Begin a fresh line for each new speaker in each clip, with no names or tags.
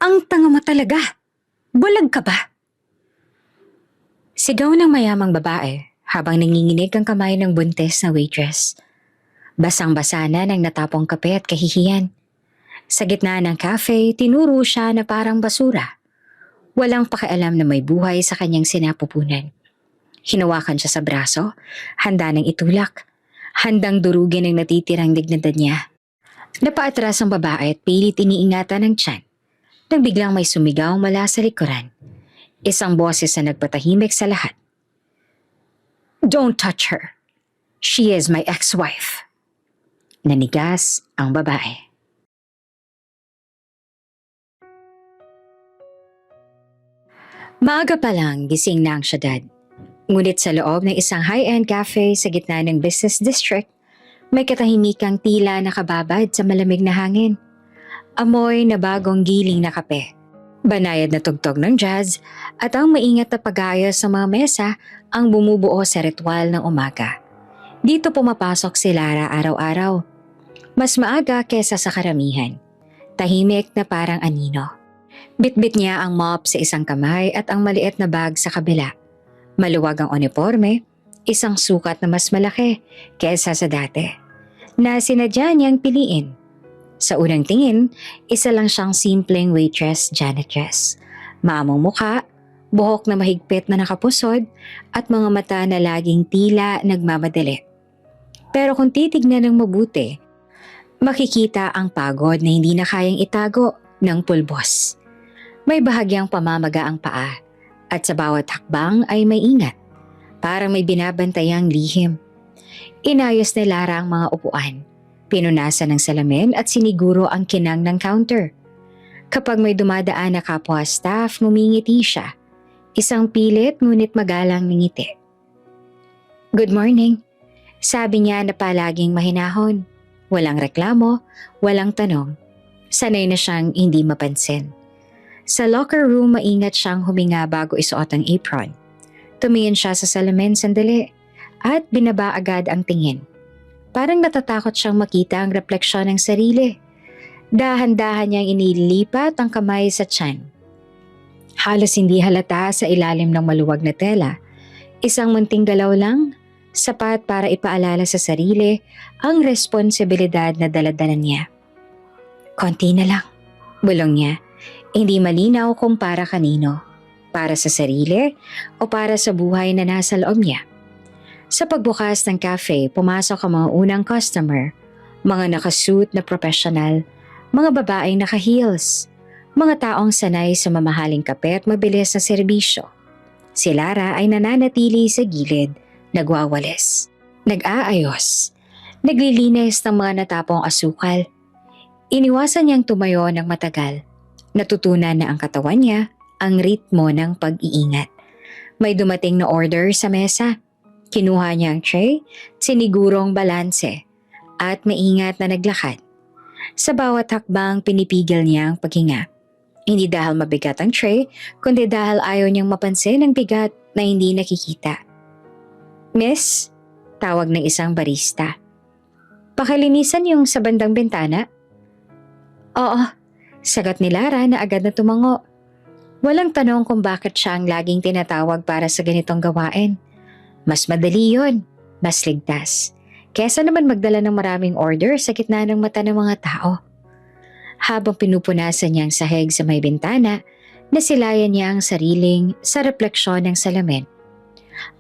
Ang tanga mo talaga! Bulag ka ba? Sigaw ng mayamang babae habang nanginginig ang kamay ng buntis na waitress. Basang-basa na ng natapong kape at kahihiyan. Sa gitna ng cafe, tinuro siya na parang basura. Walang pakialam na may buhay sa kanyang sinapupunan. Hinawakan siya sa braso, handa ng itulak. Handang durugin ang natitirang dignidad niya. Napaatras ang babae at pilit iniingatan ng tiyan. Nang biglang may sumigaw mula sa likuran. Isang boses na nagpatahimik sa lahat. "Don't touch her. She is my ex-wife." Nanigas ang babae. Maaga pa lang gising na ang syudad. Ngunit sa loob ng isang high-end cafe sa gitna ng business district, may katahimikang tila nakababad sa malamig na hangin. Amoy na bagong giling na kape. Banayad na tugtog ng jazz at ang maingat na pag-aayos sa mga mesa ang bumubuo sa ritual ng umaga. Dito pumapasok si Lara araw-araw. Mas maaga kesa sa karamihan. Tahimik na parang anino. Bitbit niya ang mop sa isang kamay at ang maliit na bag sa kabila. Maluwag ang uniforme, isang sukat na mas malaki kesa sa dati, na sinadya niyang piliin. Sa unang tingin, isa lang siyang simpleng waitress janitress. Maamong mukha, buhok na mahigpit na nakapusod at mga mata na laging tila nagmamadali. Pero kung titignan ng mabuti, makikita ang pagod na hindi na kayang itago ng pulbos. May bahagyang pamamaga ang paa at sa bawat hakbang ay may ingat. Parang may binabantayang lihim. Inayos ni Lara ang mga upuan. Pinunasan ng salamin at siniguro ang kinang ng counter. Kapag may dumadaan na kapwa staff, ngumingiti siya. Isang pilit ngunit magalang na ngiti. "Good morning," sabi niya na palaging mahinahon. Walang reklamo, walang tanong. Sanay na siyang hindi mapansin. Sa locker room, maingat siyang huminga bago isuot ang apron. Tumingin siya sa salamin sandali at binaba agad ang tingin. Parang natatakot siyang makita ang refleksyon ng sarili. Dahan-dahan niyang inilipat ang kamay sa tiyan. Halos hindi halata sa ilalim ng maluwag na tela. Isang munting galaw lang, sapat para ipaalala sa sarili ang responsibilidad na daladala niya. "Konti na lang," bulong niya. Hindi malinaw kung para kanino. Para sa sarili o para sa buhay na nasa loob niya. Sa pagbukas ng cafe, pumasok ang mga unang customer, mga nakasuit na professional, mga babaeng naka-heels, mga taong sanay sa mamahaling kape at mabilis na serbisyo. Si Lara ay nananatili sa gilid, nagwawalis, nag-aayos, naglilinis ng mga natapong asukal. Iniwasan niyang tumayo ng matagal. Natutunan na ang katawan niya ang ritmo ng pag-iingat. May dumating na order sa mesa. Kinuha niya ang tray, sinigurong balanse, at maingat na naglakad. Sa bawat hakbang pinipigil niya ang paghinga. Hindi dahil mabigat ang tray, kundi dahil ayaw niyang mapansin ang bigat na hindi nakikita. "Miss," tawag ng isang barista. "Pakilinisan yung sa bandang bintana?" "Oo," sagot ni Lara na agad na tumango. Walang tanong kung bakit siya ang laging tinatawag para sa ganitong gawain. Mas madali yun, mas ligtas, kesa naman magdala ng maraming order sa gitna ng mata ng mga tao. Habang pinupunasan niya ang sahig sa may bintana, nasilayan niya ang sariling sa refleksyon ng salamin.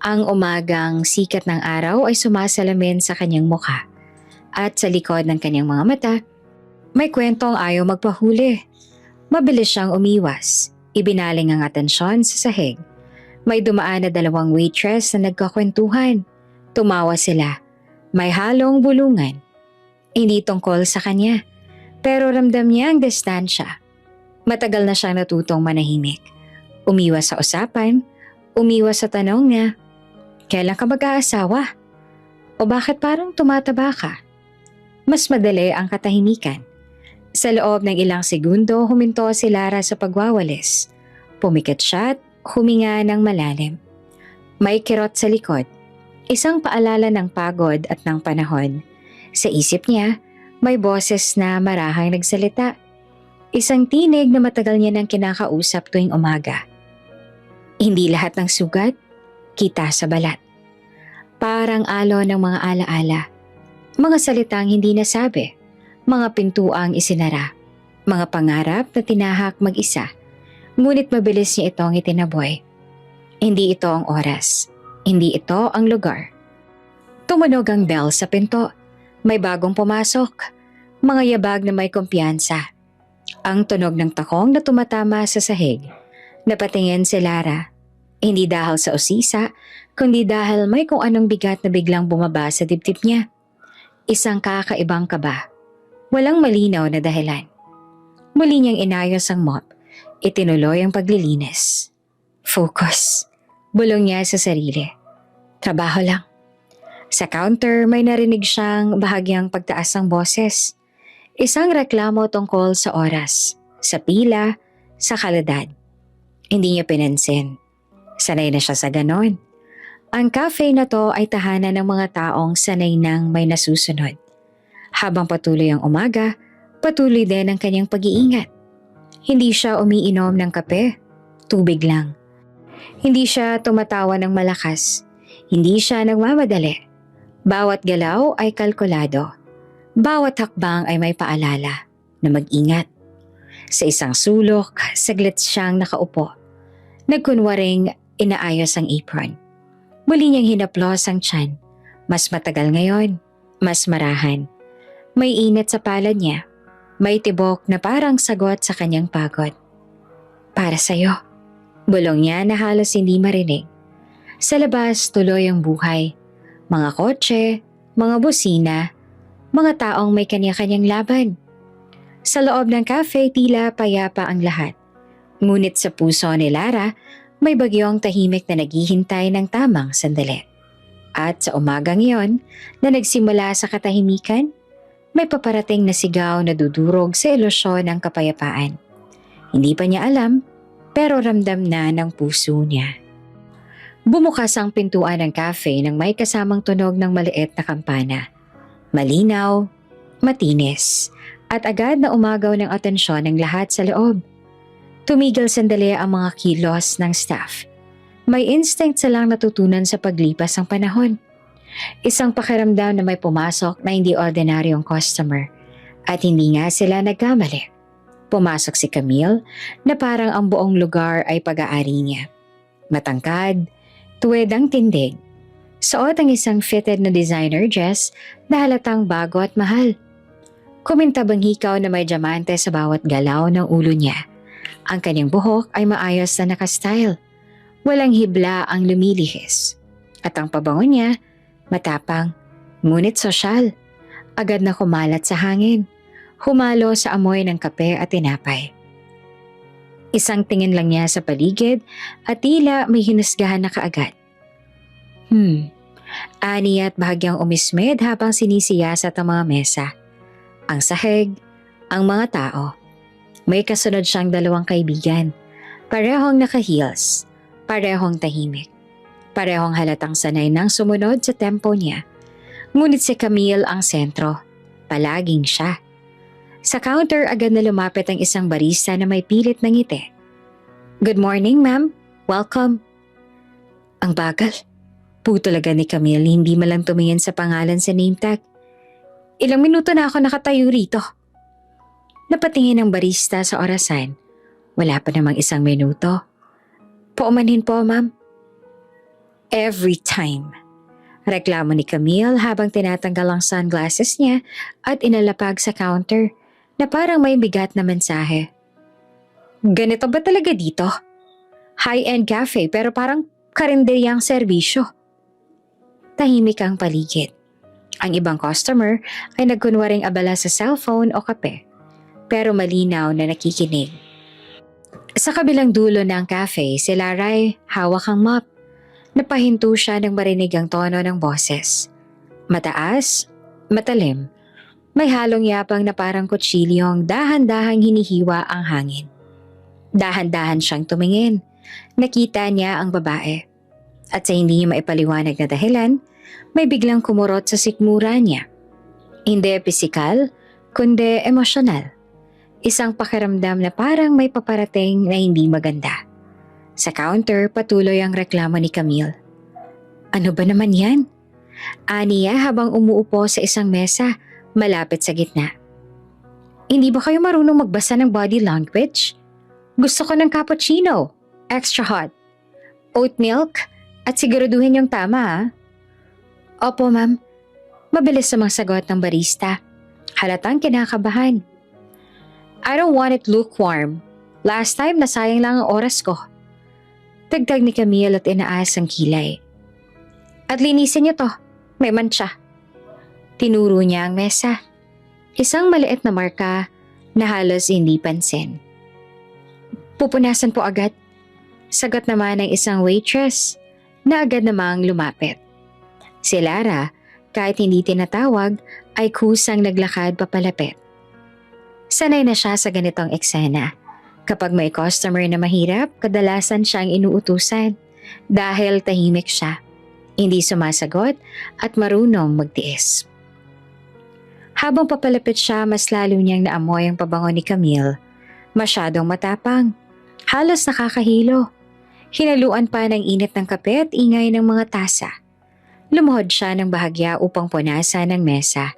Ang umagang sikat ng araw ay sumasalamin sa kanyang mukha at sa likod ng kanyang mga mata, may kwentong ayaw magpahuli. Mabilis siyang umiwas, ibinaling ang atensyon sa sahig. May dumaan na 2 waitress na nagkakwentuhan. Tumawa sila. May halong bulungan. Hindi tungkol sa kanya, pero ramdam niya ang distansya. Matagal na siyang natutong manahimik. Umiwas sa usapan, umiwas sa tanong na, "Kailan ka mag-aasawa?" O "Bakit parang tumataba ka?" Mas madali ang katahimikan. Sa loob ng ilang segundo, huminto si Lara sa pagwawalis. Pumikit siya at huminga ng malalim. May kirot sa likod. Isang paalala ng pagod at ng panahon. Sa isip niya, may boses na marahang nagsalita. Isang tinig na matagal niya nang kinakausap tuwing umaga. Hindi lahat ng sugat, kita sa balat. Parang alo ng mga alaala. Mga salitang hindi nasabi, mga pintuang isinara, mga pangarap na tinahak mag-isa. Ngunit mabilis niya itong itinaboy. Hindi ito ang oras. Hindi ito ang lugar. Tumunog ang bell sa pinto. May bagong pumasok. Mga yabag na may kumpiyansa. Ang tunog ng takong na tumatama sa sahig. Napatingin si Lara. Hindi dahil sa usisa, kundi dahil may kung anong bigat na biglang bumaba sa dibdib niya. Isang kakaibang kaba. Walang malinaw na dahilan. Muli niyang inayos ang mop. Itinuloy ang paglilinis. Focus. Bulong niya sa sarili. Trabaho lang. Sa counter may narinig siyang bahagyang pagtaas ng boses. Isang reklamo tungkol sa oras, sa pila, sa kalidad. Hindi niya pinansin. Sanay na siya sa ganon. Ang cafe na to ay tahanan ng mga taong sanay nang may nasusunod. Habang patuloy ang umaga, patuloy din ang kanyang pag-iingat. Hindi siya umiinom ng kape, tubig lang. Hindi siya tumatawa ng malakas. Hindi siya nagmamadali. Bawat galaw ay kalkulado. Bawat hakbang ay may paalala na mag-ingat. Sa isang sulok, saglit siyang nakaupo. Nagkunwaring inaayos ang apron. Muli niyang hinaplos ang tiyan. Mas matagal ngayon, mas marahan. May init sa palad niya. May tibok na parang sagot sa kanyang pagod. Para sa'yo. Bulong niya na halos hindi marinig. Sa labas tuloy ang buhay. Mga kotse, mga busina, mga taong may kanya-kanyang laban. Sa loob ng cafe tila payapa ang lahat. Ngunit sa puso ni Lara, may bagyong tahimik na naghihintay ng tamang sandali. At sa umagang iyon, na nagsimula sa katahimikan, may paparating na sigaw na dudurog sa ilusyon ng kapayapaan. Hindi pa niya alam, pero ramdam na ng puso niya. Bumukas ang pintuan ng cafe nang may kasamang tunog ng maliit na kampana. Malinaw, matinis, at agad na umagaw ng atensyon ng lahat sa loob. Tumigil sandali ang mga kilos ng staff. May instinct silang natutunan sa paglipas ng panahon. Isang pakiramdam na may pumasok na hindi ordinaryong customer at hindi nga sila nagkamali. Pumasok si Camille na parang ang buong lugar ay pag-aari niya. Matangkad, tuwid ang tindig. Suot ang isang fitted na designer dress na halatang bago at mahal. Kumintabang hikaw na may diamante sa bawat galaw ng ulo niya. Ang kanyang buhok ay maayos na nakastyle. Walang hibla ang lumilihis. At ang pabango niya, matapang, ngunit sosyal. Agad na kumalat sa hangin. Humalo sa amoy ng kape at tinapay. Isang tingin lang niya sa paligid at tila may hinusgahan na kaagad. Ani at bahagyang umismed habang sinisiyasat ang mga mesa. Ang sahig, ang mga tao. May kasunod siyang dalawang kaibigan. Parehong naka-heels, parehong tahimik. Parehong halatang sanay nang sumunod sa tempo niya. Ngunit si Camille ang sentro. Palaging siya. Sa counter agad na lumapit ang isang barista na may pilit na ngiti. Good morning, ma'am. Welcome. Ang bagal. Puto talaga ni Camille, hindi malang tumingin sa pangalan sa name tag. Ilang minuto na ako nakatayo rito. Napatingin ang barista sa orasan. Wala pa namang isang minuto. Paumanhin po, ma'am. Every time. Reklamo ni Camille habang tinatanggal ang sunglasses niya at inalapag sa counter na parang may bigat na mensahe. Ganito ba talaga dito? High-end cafe pero parang karinderyang serbisyo. Tahimik ang paligid. Ang ibang customer ay nagkunwaring abala sa cellphone o kape. Pero malinaw na nakikinig. Sa kabilang dulo ng cafe, si Laray hawak ang mop. Napahinto siya nang marinig ang tono ng boses. Mataas, matalim. May halong yapang na parang kutsilyong dahan-dahang hinihiwa ang hangin. Dahan-dahan siyang tumingin. Nakita niya ang babae. At sa hindi niya maipaliwanag na dahilan, may biglang kumurot sa sikmura niya. Hindi pisikal, kundi emosyonal. Isang pakiramdam na parang may paparating na hindi maganda. Sa counter, patuloy ang reklamo ni Camille. Ano ba naman yan? Aniya habang umuupo sa isang mesa malapit sa gitna. Hindi ba kayo marunong magbasa ng body language? Gusto ko ng cappuccino, extra hot, oat milk, at siguraduhin yung tama ha. Opo ma'am, mabilis sumasagot ng barista. Halatang kinakabahan. I don't want it lukewarm. Last time nasayang lang ang oras ko. Dagdag ni Camille at inaas ang kilay. At linisin niyo to, may mantsa. Tinuro niya ang mesa. Isang maliit na marka na halos hindi pansin. Pupunasan po agad. Sagot naman ng isang waitress na agad namang lumapit. Si Lara, kahit hindi tinatawag, ay kusang naglakad papalapit. Sanay na siya sa ganitong eksena. Kapag may customer na mahirap, kadalasan siyang inuutusan dahil tahimik siya, hindi sumasagot at marunong magtiis. Habang papalapit siya, mas lalo niyang naamoy ang pabango ni Camille. Masyadong matapang, halos nakakahilo. Hinaluan pa ng init ng kape at ingay ng mga tasa. Lumuhod siya ng bahagya upang punasan ng mesa.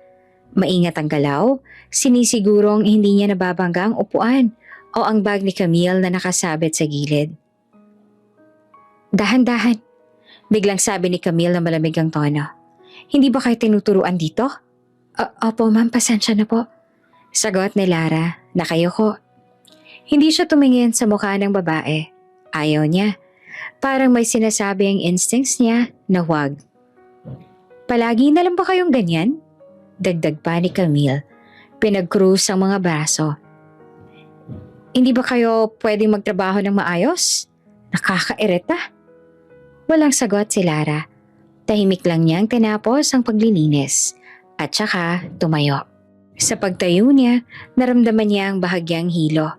Maingat ang galaw, sinisigurong hindi niya nababangga ang upuan o ang bag ni Camille na nakasabit sa gilid. Dahan-dahan, biglang sabi ni Camille na malamig ang tono. Hindi ba kayo tinuturuan dito? Opo ma'am, pasensya na po. Sagot ni Lara na kayo ko. Hindi siya tumingin sa mukha ng babae. Ayaw niya. Parang may sinasabi ang instincts niya na huwag. Palagi na lang ba kayong ganyan? Dagdag pa ni Camille. Pinag-cruise ang mga braso. Hindi ba kayo pwedeng magtrabaho ng maayos? Nakakairita. Walang sagot si Lara. Tahimik lang niyang tinapos ang paglilinis at saka tumayo. Sa pagtayo niya, naramdaman niya ang bahagyang hilo.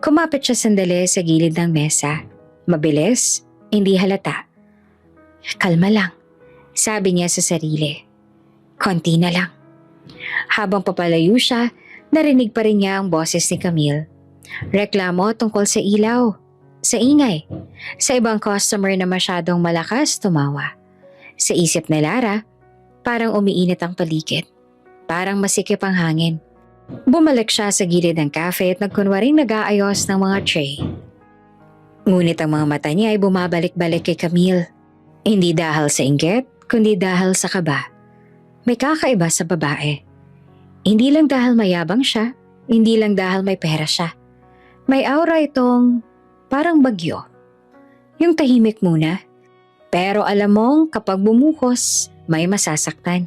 Kumapit siya sandali sa gilid ng mesa. Mabilis, hindi halata. Kalma lang, sabi niya sa sarili. Konti na lang. Habang papalayo siya, narinig pa rin niya ang boses ni Camille. Reklamo tungkol sa ilaw, sa ingay, sa ibang customer na masyadong malakas tumawa. Sa isip ni Lara, parang umiinit ang paligid. Parang masikip ang hangin. Bumalik siya sa gilid ng cafe at nagkunwaring nag-aayos ng mga tray. Ngunit ang mga mata niya ay bumabalik-balik kay Camille. Hindi dahil sa inggit, kundi dahil sa kaba. May kakaiba sa babae. Hindi lang dahil mayabang siya, hindi lang dahil may pera siya. May aura itong parang bagyo. Yung tahimik muna, pero alam mong kapag bumuhos, may masasaktan.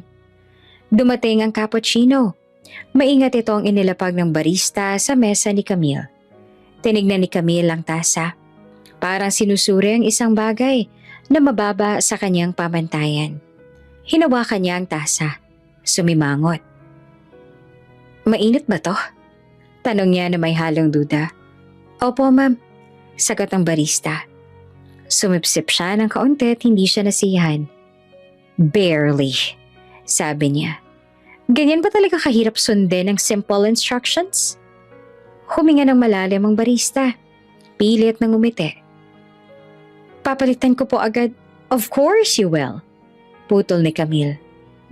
Dumating ang cappuccino. Maingat itong inilapag ng barista sa mesa ni Camille. Tinignan ni Camille ang tasa. Parang sinusuri ang isang bagay na mababa sa kanyang pamantayan. Hinawakan niya ang tasa. Sumimangot. Mainit ba to? Tanong niya na may halong duda. Opo ma'am, sagot ang barista. Sumipsip siya ng kaunti at hindi siya nasiyahan. Barely, sabi niya. Ganyan ba talaga kahirap sundin ang simple instructions? Huminga ng malalim ang barista. Pilit ng umiti. Papalitan ko po agad. Of course you will. Putol ni Camille.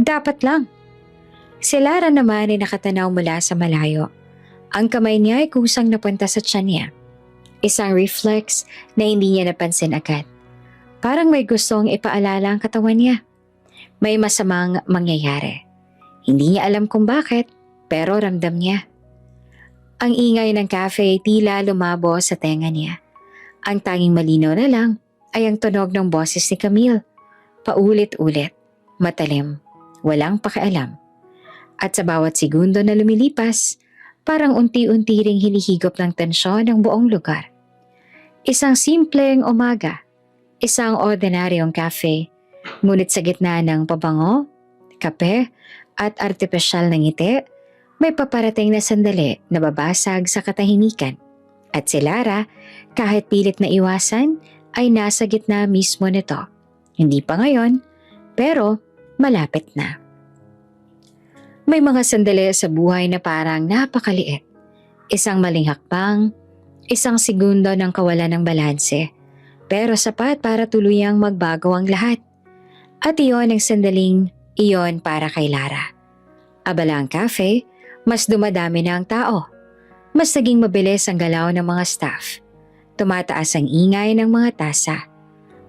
Dapat lang. Si Lara naman ay nakatanaw mula sa malayo. Ang kamay niya ay kusang napunta sa tiyan niya. Isang reflex na hindi niya napansin agad. Parang may gustong ipaalala ang katawan niya. May masamang mangyayari. Hindi niya alam kung bakit, pero ramdam niya. Ang ingay ng cafe tila lumabo sa tenga niya. Ang tanging malinaw na lang ay ang tunog ng boses ni Camille. Paulit-ulit, matalim, walang pakialam. At sa bawat segundo na lumilipas, parang unti-unti ring hinihigop ng tensyon ang buong lugar. Isang simpleng umaga, isang ordinaryong cafe, ngunit sa gitna ng pabango, kape at artipisyal na ngiti, may paparating na sandali na babasag sa katahimikan. At si Lara, kahit pilit na iwasan, ay nasa gitna mismo nito. Hindi pa ngayon, pero malapit na. May mga sandali sa buhay na parang napakaliit. Isang maling hakbang, isang segundo ng kawalan ng balanse, pero sapat para tuluyang magbago ang lahat. At iyon ang sandaling iyon para kay Lara. Abala ang cafe, mas dumadami na ang tao. Mas naging mabilis ang galaw ng mga staff. Tumataas ang ingay ng mga tasa.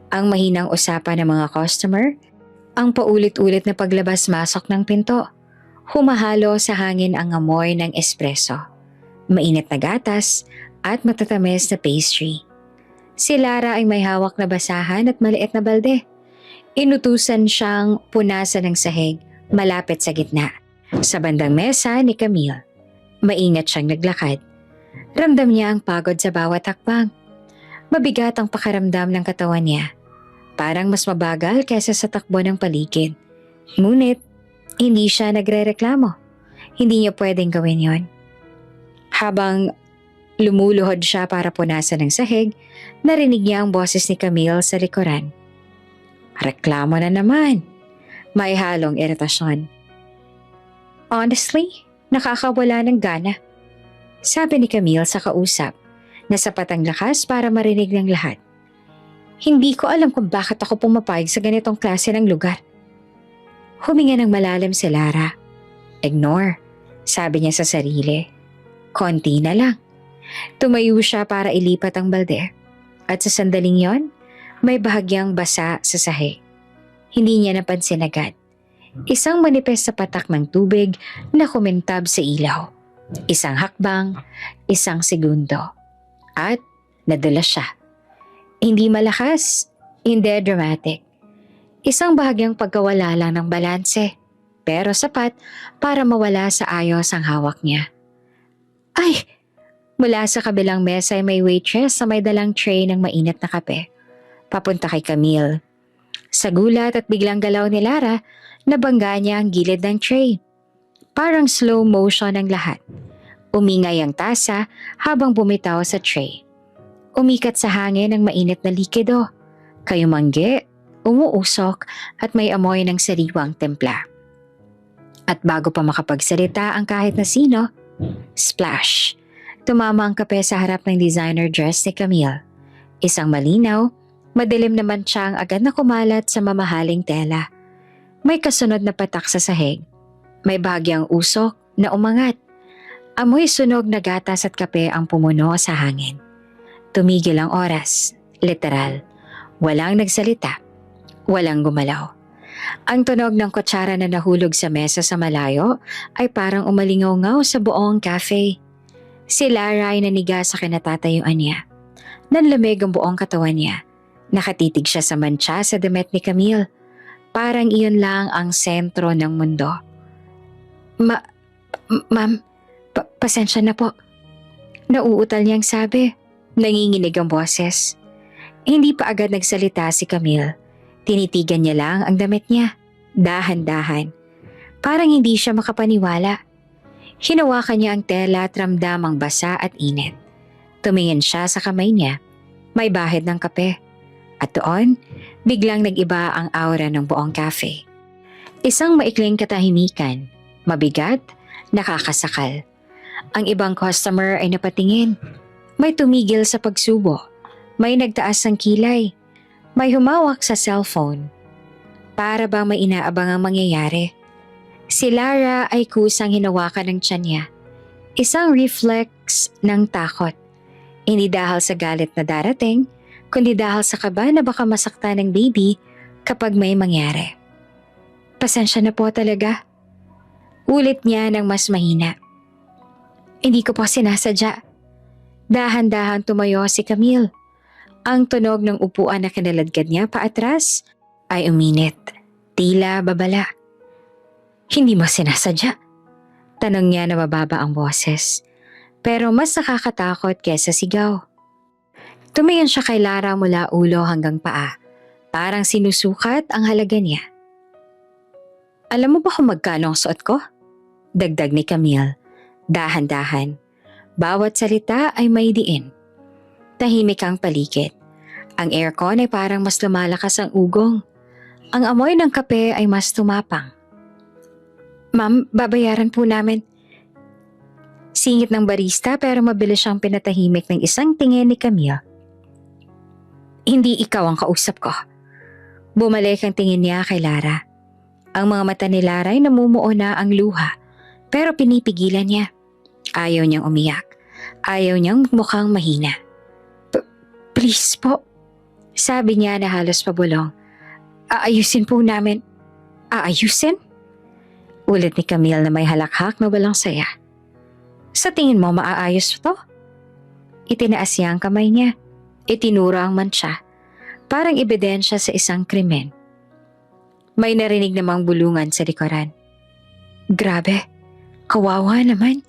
Ang mahinang usapan ng mga customer, ang paulit-ulit na paglabas-masok ng pinto. Humahalo sa hangin ang amoy ng espresso, mainit na gatas at matatamis na pastry. Si Lara ay may hawak na basahan at maliit na balde. Inutusan siyang punasan ng sahig malapit sa gitna. Sa bandang mesa ni Camille, maingat siyang naglakad. Ramdam niya ang pagod sa bawat hakbang. Mabigat ang pakaramdam ng katawan niya. Parang mas mabagal kaysa sa takbo ng paligid. Ngunit, hindi siya nagrereklamo. Hindi niya pwedeng gawin yon. Habang lumuluhod siya para punasan ng sahig, narinig niya ang boses ni Camille sa likuran. Reklamo na naman. May halong iritasyon. Honestly, nakakawala ng gana. Sabi ni Camille sa kausap, na sapat ang lakas para marinig ng lahat. Hindi ko alam kung bakit ako pumapayag sa ganitong klase ng lugar. Huminga ng malalim si Lara. Ignore, sabi niya sa sarili. Konti na lang. Tumayo siya para ilipat ang balde. At sa sandaling yon, may bahagyang basa sa sahig. Hindi niya napansin agad. Isang manipes sa patak ng tubig na kumintab sa ilaw. Isang hakbang, isang segundo. At nadula siya. Hindi malakas, hindi dramatic. Isang bahagyang pagkawala lang ng balanse, pero sapat para mawala sa ayos ang hawak niya. Ay! Mula sa kabilang mesa ay may waitress na may dalang tray ng mainit na kape. Papunta kay Camille. Sa gulat at biglang galaw ni Lara, nabangga niya ang gilid ng tray. Parang slow motion ang lahat. Umingay ang tasa habang bumitaw sa tray. Umikat sa hangin ang mainit na likido. Kayumanggi, umuusok at may amoy ng sariwang templa. At bago pa makapagsalita ang kahit na sino, splash! Tumama ang kape sa harap ng designer dress ni Camille. Isang malinaw, madilim naman siyang agad na kumalat sa mamahaling tela. May kasunod na patak sa sahig. May bahagyang usok na umangat. Amoy sunog na gatas at kape ang pumuno sa hangin. Tumigil ang oras, literal. Walang nagsalita. Walang gumalaw. Ang tunog ng kutsara na nahulog sa mesa sa malayo ay parang umalingaw-ngaw sa buong cafe. Si Lara ay naniga sa kinatatayuan niya. Nanlamig ang buong katawan niya. Nakatitig siya sa mantsa sa damit ni Camille. Parang iyon lang ang sentro ng mundo. Ma'am, pasensya na po. Nauutal niyang sabi. Nanginginig ang boses. Hindi pa agad nagsalita si Camille. Tinitigan niya lang ang damit niya. Dahan-dahan. Parang hindi siya makapaniwala. Hinawakan niya ang tela at ramdam ang basa at init. Tumingin siya sa kamay niya. May bahid ng kape. At doon, biglang nag-iba ang aura ng buong cafe. Isang maikling katahimikan. Mabigat, nakakasakal. Ang ibang customer ay napatingin. May tumigil sa pagsubo. May nagtaas ng kilay. May humawak sa cellphone. Para bang may inaabang ang mangyayari. Si Lara ay kusang hinawakan ng tiyan niya. Isang reflex ng takot. Hindi dahil sa galit na darating, kundi dahil sa kaba na baka masaktan ng baby kapag may mangyari. Pasensya na po talaga. Ulit niya ng mas mahina. Hindi ko po sinasadya. Dahan-dahan tumayo si Camille. Ang tunog ng upuan na kinaladkad niya paatras ay uminit. Tila babala. Hindi mo sinasadya? Tanong niya na mababa ang boses. Pero mas nakakatakot kesa sigaw. Tumingin siya kay Lara mula ulo hanggang paa. Parang sinusukat ang halaga niya. Alam mo ba kung magkano ang suot ko? Dagdag ni Camille. Dahan-dahan. Bawat salita ay may diin. Tahimik ang paligid. Ang aircon ay parang mas lumalakas ang ugong. Ang amoy ng kape ay mas tumapang. Ma'am, babayaran po namin. Singit ng barista pero mabilis siyang pinatahimik ng isang tingin ni Camille. Hindi ikaw ang kausap ko. Bumalik ang tingin niya kay Lara. Ang mga mata ni Lara ay namumuo na ang luha pero pinipigilan niya. Ayaw niyang umiyak. Ayaw niyang mukhang mahina. Please po, sabi niya na halos pabulong. Aayusin po namin. Aayusin? Ulit ni Camille na may halakhak na walang saya. Sa tingin mo maaayos to? Itinaas niya ang kamay niya. Itinura ang mantsa. Parang ebidensya sa isang krimen. May narinig namang bulungan sa likuran. Grabe, kawawa naman.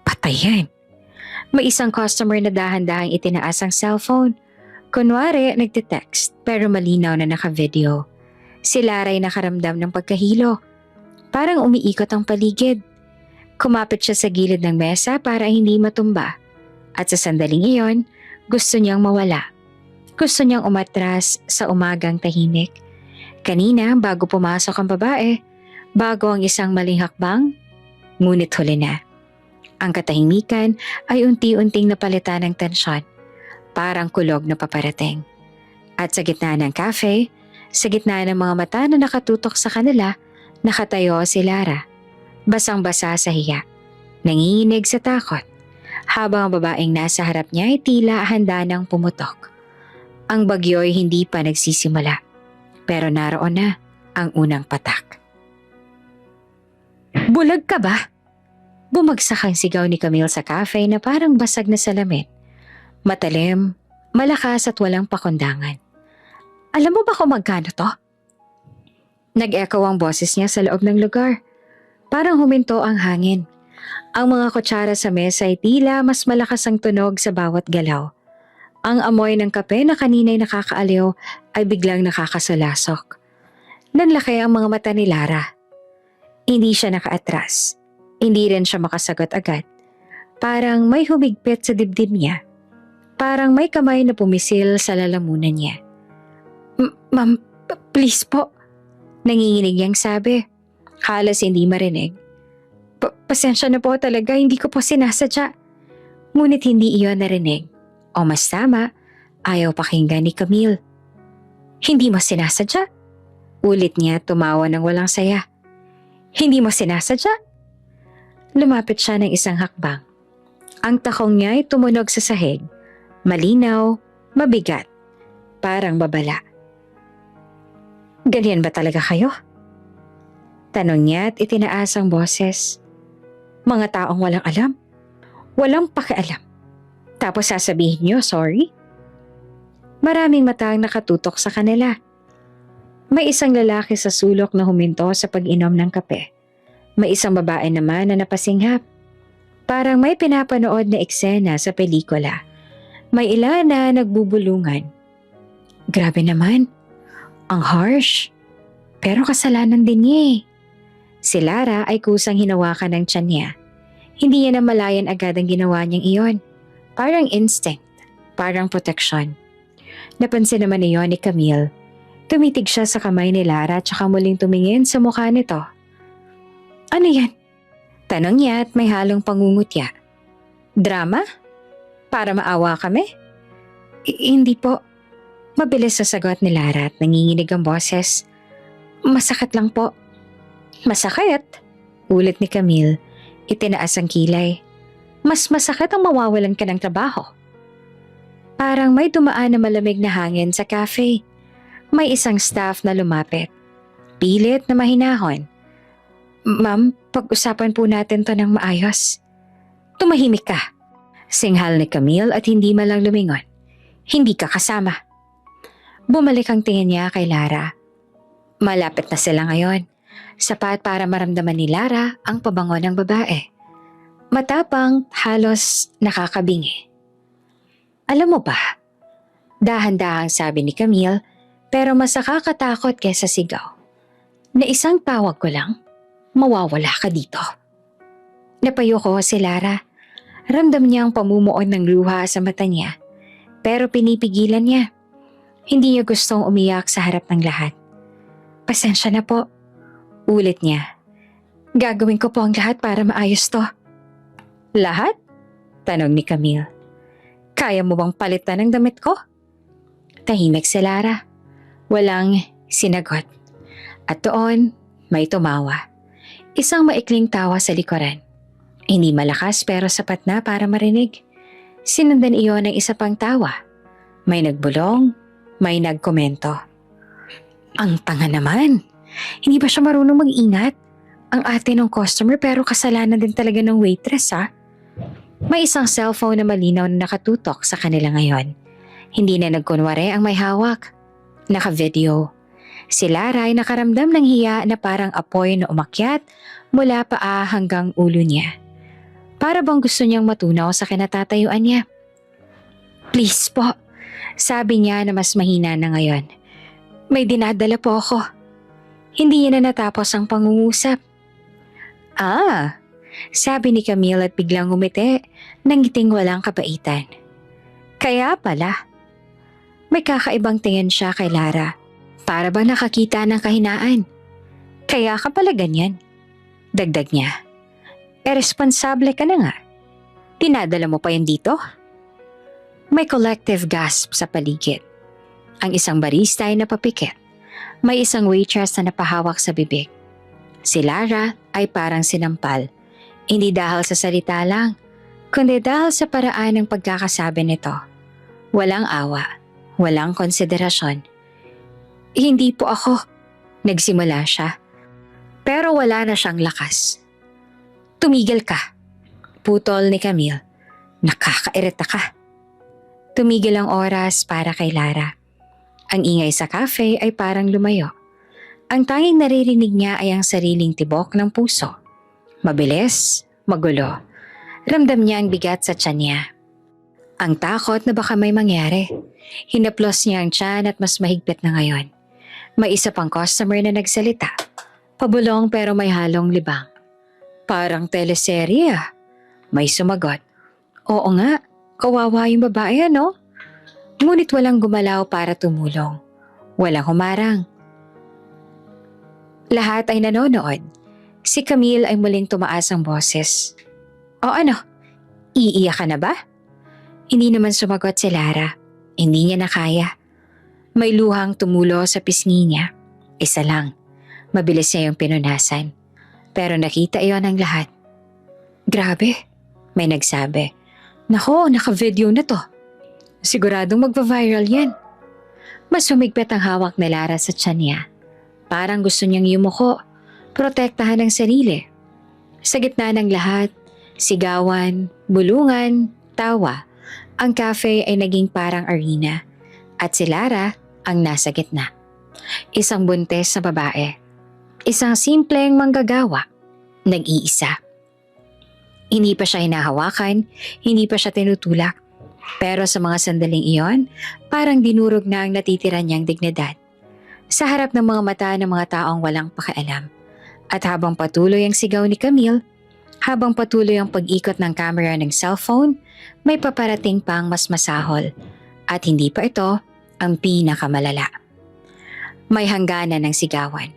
Patayin. May isang customer na dahan-dahang itinaas ang cellphone. Kunwari, nagte-text pero malinaw na naka-video. Si Lara ay nakaramdam ng pagkahilo. Parang umiikot ang paligid. Kumapit siya sa gilid ng mesa para hindi matumba. At sa sandaling iyon, gusto niyang mawala. Gusto niyang umatras sa umagang tahimik. Kanina, bago pumasok ang babae, bago ang isang maling hakbang, ngunit huli na. Ang katahimikan ay unti-unting napalitan ng tensyon, parang kulog na paparating. At sa gitna ng cafe, sa gitna ng mga mata na nakatutok sa kanila, nakatayo si Lara. Basang-basa sa hiya, nanginginig sa takot, habang ang babaeng nasa harap niya ay tila handa ng pumutok. Ang bagyo'y hindi pa nagsisimula, pero naroon na ang unang patak. Bulag ka ba? Bumagsak ang sigaw ni Camille sa cafe na parang basag na salamin. Matalim, malakas at walang pakundangan. Alam mo ba kung magkano to? Nag-echo ang boses niya sa loob ng lugar. Parang huminto ang hangin. Ang mga kutsara sa mesa ay tila mas malakas ang tunog sa bawat galaw. Ang amoy ng kape na kanina'y nakakaaliw ay biglang nakakasalasok. Nanlaki ang mga mata ni Lara. Hindi siya nakaatras. Hindi rin siya makasagot agad. Parang may humigpit sa dibdib niya. Parang may kamay na pumisil sa lalamunan niya. Ma'am, please po. Nanginginig niyang sabi. Halos hindi marinig. Pasensya na po talaga, hindi ko po sinasadya. Ngunit hindi iyon narinig. O mas tama, ayaw pakinggan ni Camille. Hindi mo sinasadya? Ulit niya tumawa ng walang saya. Hindi mo sinasadya? Lumapit siya ng isang hakbang. Ang takong niya ay tumunog sa sahig. Malinaw, mabigat, parang babala. Ganyan ba talaga kayo? Tanong niya at itinaas ang boses. Mga taong walang alam, walang pakialam. Tapos sasabihin niyo, sorry? Maraming mata ang nakatutok sa kanila. May isang lalaki sa sulok na huminto sa pag-inom ng kape. May isang babae naman na napasinghap. Parang may pinapanood na eksena sa pelikula. May ilan na nagbubulungan. Grabe naman. Ang harsh. Pero kasalanan din niya eh. Si Lara ay kusang hinawakan ng tiyan niya. Hindi niya namalayan agad ang ginawa niyang iyon. Parang instinct. Parang proteksyon. Napansin naman niyon ni Camille. Tumitig siya sa kamay ni Lara at saka muling tumingin sa mukha nito. Ano yan? Tanong niya at may halong pangungutya. Drama? Para maawa kami? Hindi po. Mabilis sa sagot ni Lara at nanginginig ang boses. Masakit lang po. Masakit? Ulit ni Camille. Itinaas ang kilay. Mas masakit ang mawawalan ka ng trabaho. Parang may dumaan na malamig na hangin sa cafe. May isang staff na lumapit. Pilit na mahinahon. Ma'am, pag-usapan po natin to ng maayos. Tumahimik ka. Singhal ni Camille at hindi malang lumingon. Hindi ka kasama. Bumalik ang tingin niya kay Lara. Malapit na sila ngayon. Sapat para maramdaman ni Lara ang pabango ng babae. Matapang, halos nakakabingi. Alam mo ba? Dahan-dahang sabi ni Camille, pero mas nakakatakot kesa sigaw. Na isang tawag ko lang, mawawala ka dito. Napayo ko si Lara. Ramdam niya ang pamumuon ng luha sa mata niya. Pero pinipigilan niya. Hindi niya gustong umiyak sa harap ng lahat. Pasensya na po. Ulit niya. Gagawin ko po ang lahat para maayos to. Lahat? Tanong ni Camille. Kaya mo bang palitan ng damit ko? Tahimik si Lara. Walang sinagot. At doon, may tumawa. Isang maikling tawa sa likuran. Hindi malakas pero sapat na para marinig. Sinundan iyon ng isa pang tawa. May nagbulong, may nagkomento. Ang tanga naman. Hindi ba siya marunong mag-ingat? Ang ate ng customer pero kasalanan din talaga ng waitress ha. May isang cellphone na malinaw na nakatutok sa kanila ngayon. Hindi na nagkunwari ang may hawak. Naka-video. Si Lara ay nakaramdam ng hiya na parang apoy na umakyat mula paa hanggang ulo niya. Para bang gusto niyang matunaw sa kinatatayuan niya. Please po, sabi niya na mas mahina na ngayon. May dinadala po ako. Hindi niya na natapos ang pangungusap. Sabi ni Camille at biglang ngumiti ng ngiting walang kabaitan. Kaya pala. May kakaibang tingin siya kay Lara. Para ba nakakita ng kahinaan? Kaya ka pala ganyan. Dagdag niya. Responsable ka na nga. Dinadala mo pa yan dito? May collective gasp sa paligid. Ang isang barista ay napapikit. May isang waitress na napahawak sa bibig. Si Lara ay parang sinampal. Hindi dahil sa salita lang, kundi dahil sa paraan ng pagkakasabi nito. Walang awa, walang konsiderasyon. Hindi po ako, nagsimula siya. Pero wala na siyang lakas. Tumigil ka, putol ni Camille. Nakakairita ka. Tumigil ang oras para kay Lara. Ang ingay sa cafe ay parang lumayo. Ang tanging naririnig niya ay ang sariling tibok ng puso. Mabilis, magulo. Ramdam niya ang bigat sa tiyan niya. Ang takot na baka may mangyari. Hinaplos niya ang tiyan at mas mahigpit na ngayon. May isa pang customer na nagsalita. Pabulong pero may halong libang. Parang teleserye ah. May sumagot. Oo nga, kawawa yung babae ano? Ngunit walang gumalaw para tumulong. Walang humarang. Lahat ay nanonood. Si Camille ay muling tumaas ang boses. O ano? Iiyak ka na ba? Hindi naman sumagot si Lara. Hindi niya na kaya. May luhang tumulo sa pisngi niya. Isa lang. Mabilis niya yung pinunasan. Pero nakita iyon ng lahat. Grabe, may nagsabi. Nako, naka-video na to. Siguradong magpa-viral yan. Mas humigpit ang hawak ni Lara sa tiyan niya. Parang gusto niyang yumuko, protektahan ang sarili. Sa gitna ng lahat, sigawan, bulungan, tawa, ang cafe ay naging parang arena. At si Lara ang nasa gitna. Isang buntes na babae. Isang simpleng manggagawa. Nag-iisa. Hindi pa siya hinahawakan, hindi pa siya tinutulak. Pero sa mga sandaling iyon, parang dinurog na ang natitira niyang dignidad. Sa harap ng mga mata ng mga taong walang pakialam. At habang patuloy ang sigaw ni Camille, habang patuloy ang pag-ikot ng camera ng cellphone, may paparating pang mas masahol. At hindi pa ito ang pinakamalala. May hangganan ng sigawan.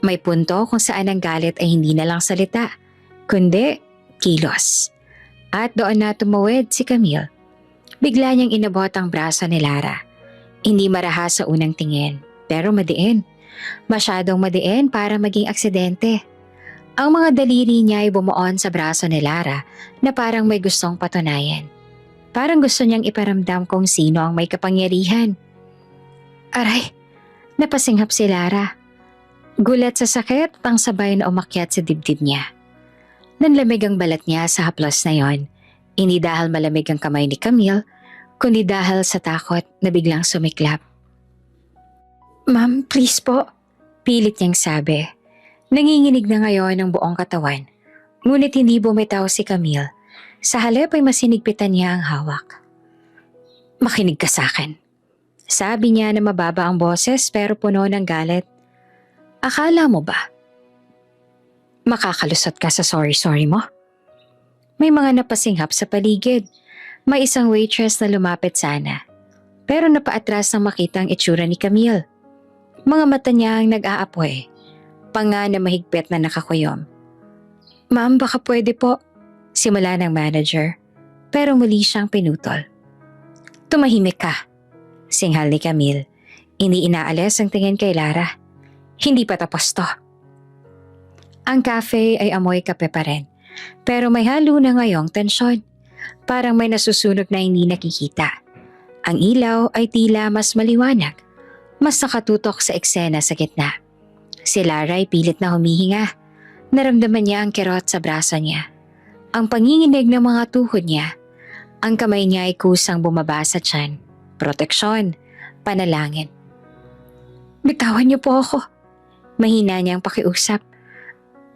May punto kung saan ang galit ay hindi na lang salita, kundi kilos. At doon na tumawid si Camille. Bigla niyang inabot ang braso ni Lara. Hindi marahas sa unang tingin, pero madiin. Masyadong madiin para maging aksidente. Ang mga daliri niya ay bumuon sa braso ni Lara na parang may gustong patunayan. Parang gusto niyang iparamdam kung sino ang may kapangyarihan. Aray, napasinghap si Lara. Gulat sa sakit at ang sabay na umakyat sa dibdib niya. Nanlamig ang balat niya sa haplos na yon. Hindi dahil malamig ang kamay ni Camille, kundi dahil sa takot na biglang sumiklap. Ma'am, please po, pilit niyang sabi. Nanginginig na ngayon ang buong katawan, ngunit hindi bumitaw si Camille. Sa halip ay masinigpitan niya ang hawak. Makinig ka sa akin. Sabi niya na mababa ang boses pero puno ng galit. Akala mo ba? Makakalusot ka sa sorry mo? May mga napasinghap sa paligid. May isang waitress na lumapit sana. Pero napaatras nang makita ang itsura ni Camille. Mga mata niya ang nag-aapoy. Panga na mahigpit na nakakuyom. Ma'am, baka pwede po. Simula ng manager, pero muli siyang pinutol. Tumahimik ka, singhal ni Camille. Hindi inaalis ang tingin kay Lara. Hindi pa tapos to. Ang cafe ay amoy kape pa rin, pero may halo na ngayong tensyon. Parang may nasusunog na hindi nakikita. Ang ilaw ay tila mas maliwanag, mas nakatutok sa eksena sa gitna. Si Lara ay pilit na humihinga. Naramdaman niya ang kirot sa braso niya. Ang panginginig ng mga tuhod niya. Ang kamay niya ay kusang bumaba sa tiyan. Proteksyon, panalangin. Bitawan niyo po ako. Mahina niyang pakiusap.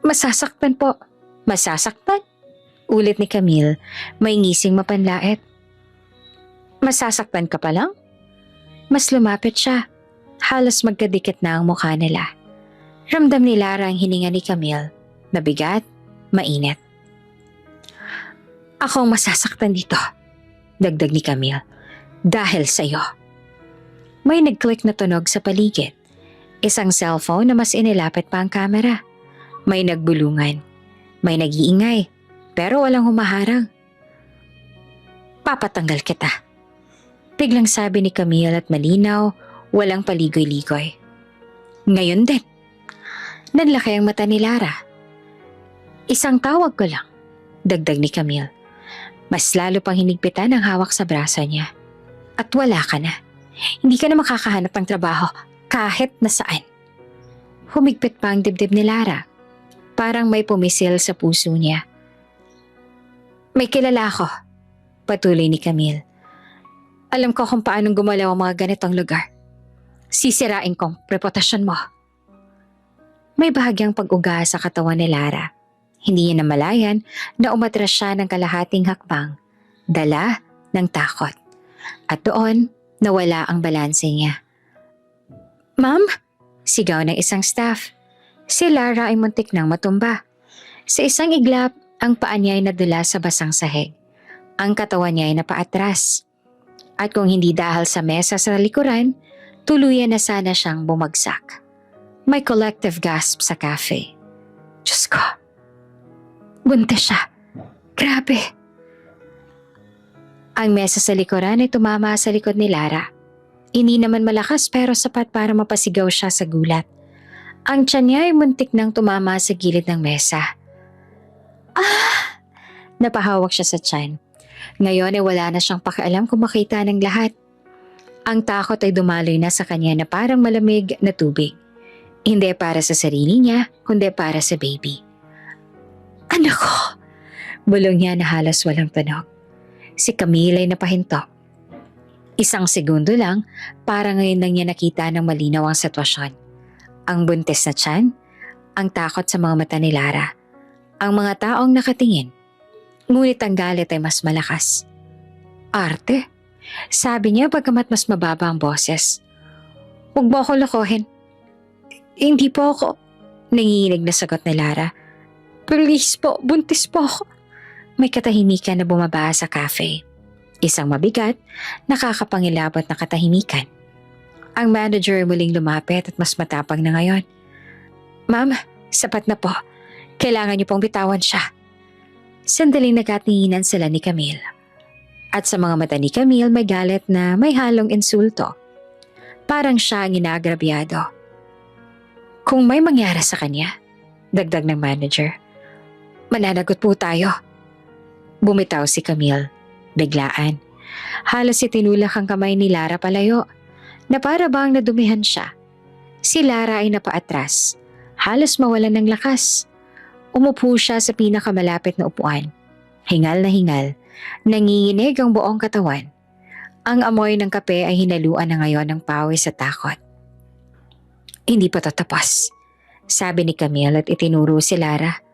Masasaktan po. Masasaktan? Ulit ni Camille, may ngising mapanlait. Masasaktan ka pa lang? Mas lumapit siya. Halos magkadikit na ang mukha nila. Ramdam ni Lara ang hininga ni Camille. Mabigat, mainit. Ako ang masasaktan dito, dagdag ni Camille. Dahil sa iyo. May nag-click na tunog sa paligid. Isang cellphone na mas inilapit pa ang kamera. May nagbulungan. May nag-iingay. Pero walang humaharang. Papatanggal kita. Biglang sabi ni Camille at malinaw, walang paligoy-ligoy. Ngayon din. Nanlaki ang mata ni Lara. Isang tawag ko lang, dagdag ni Camille. Mas lalo pang hinigpitan ang hawak sa braso niya. At wala ka na. Hindi ka na makakahanap ng trabaho kahit na saan. Humigpit pa ang dibdib ni Lara. Parang may pumisil sa puso niya. May kilala ako, patuloy ni Camille. Alam ko kung paanong gumalaw ang mga ganitong lugar. Sisirain kong reputasyon mo. May bahagyang pag-uga sa katawan ni Lara. Hindi niya namalayan na umatras siya ng kalahating hakbang, dala ng takot. At doon, nawala ang balanse niya. Ma'am? Sigaw ng isang staff. Si Lara ay muntik nang matumba. Sa isang iglap, ang paa niya ay nadula sa basang sahig. Ang katawan niya ay napaatras. At kung hindi dahil sa mesa sa likuran, tuluyan na sana siyang bumagsak. May collective gasp sa cafe. Diyos ko. Buntis siya. Grabe. Ang mesa sa likuran ay tumama sa likod ni Lara. Hindi naman malakas pero sapat para mapasigaw siya sa gulat. Ang tiyan niya ay muntik nang tumama sa gilid ng mesa. Ah! Napahawak siya sa tiyan. Ngayon ay wala na siyang pakialam kung makita ng lahat. Ang takot ay dumaloy na sa kanya na parang malamig na tubig. Hindi para sa sarili niya, kundi para sa baby. Anak ko! Bulong niya na halos walang tunog. Si Camille ay napahinto. Isang segundo lang, para ngayon lang niya nakita ng malinaw ang sitwasyon. Ang buntis na tiyan, ang takot sa mga mata ni Lara. Ang mga taong nakatingin. Ngunit ang galit ay mas malakas. Arte? Sabi niya pagkamat mas mababa ang boses. Huwag mo ako lokohin. Hindi po ako. Nanginginig na sagot ni Lara. Please po, buntis po ako. May katahimikan na bumaba sa cafe. Isang mabigat, nakakapangilabot na katahimikan. Ang manager muling lumapit at mas matapang na ngayon. Ma'am, sapat na po. Kailangan niyo pong bitawan siya. Sandaling nagkatinginan sila ni Camille. At sa mga mata ni Camille may galit na may halong insulto. Parang siya ang inaagrabyado. Kung may mangyari sa kanya, dagdag ng manager, mananagot po tayo. Bumitaw si Camille. Biglaan. Halos itinulak ang kamay ni Lara palayo na para bang nadumihan siya. Si Lara ay napaatras. Halos mawalan ng lakas. Umupo siya sa pinakamalapit na upuan. Hingal na hingal. Nanginginig ang buong katawan. Ang amoy ng kape ay hinaluan na ngayon ng pawis sa takot. Hindi pa tatapos, sabi ni Camille at itinuro si Lara.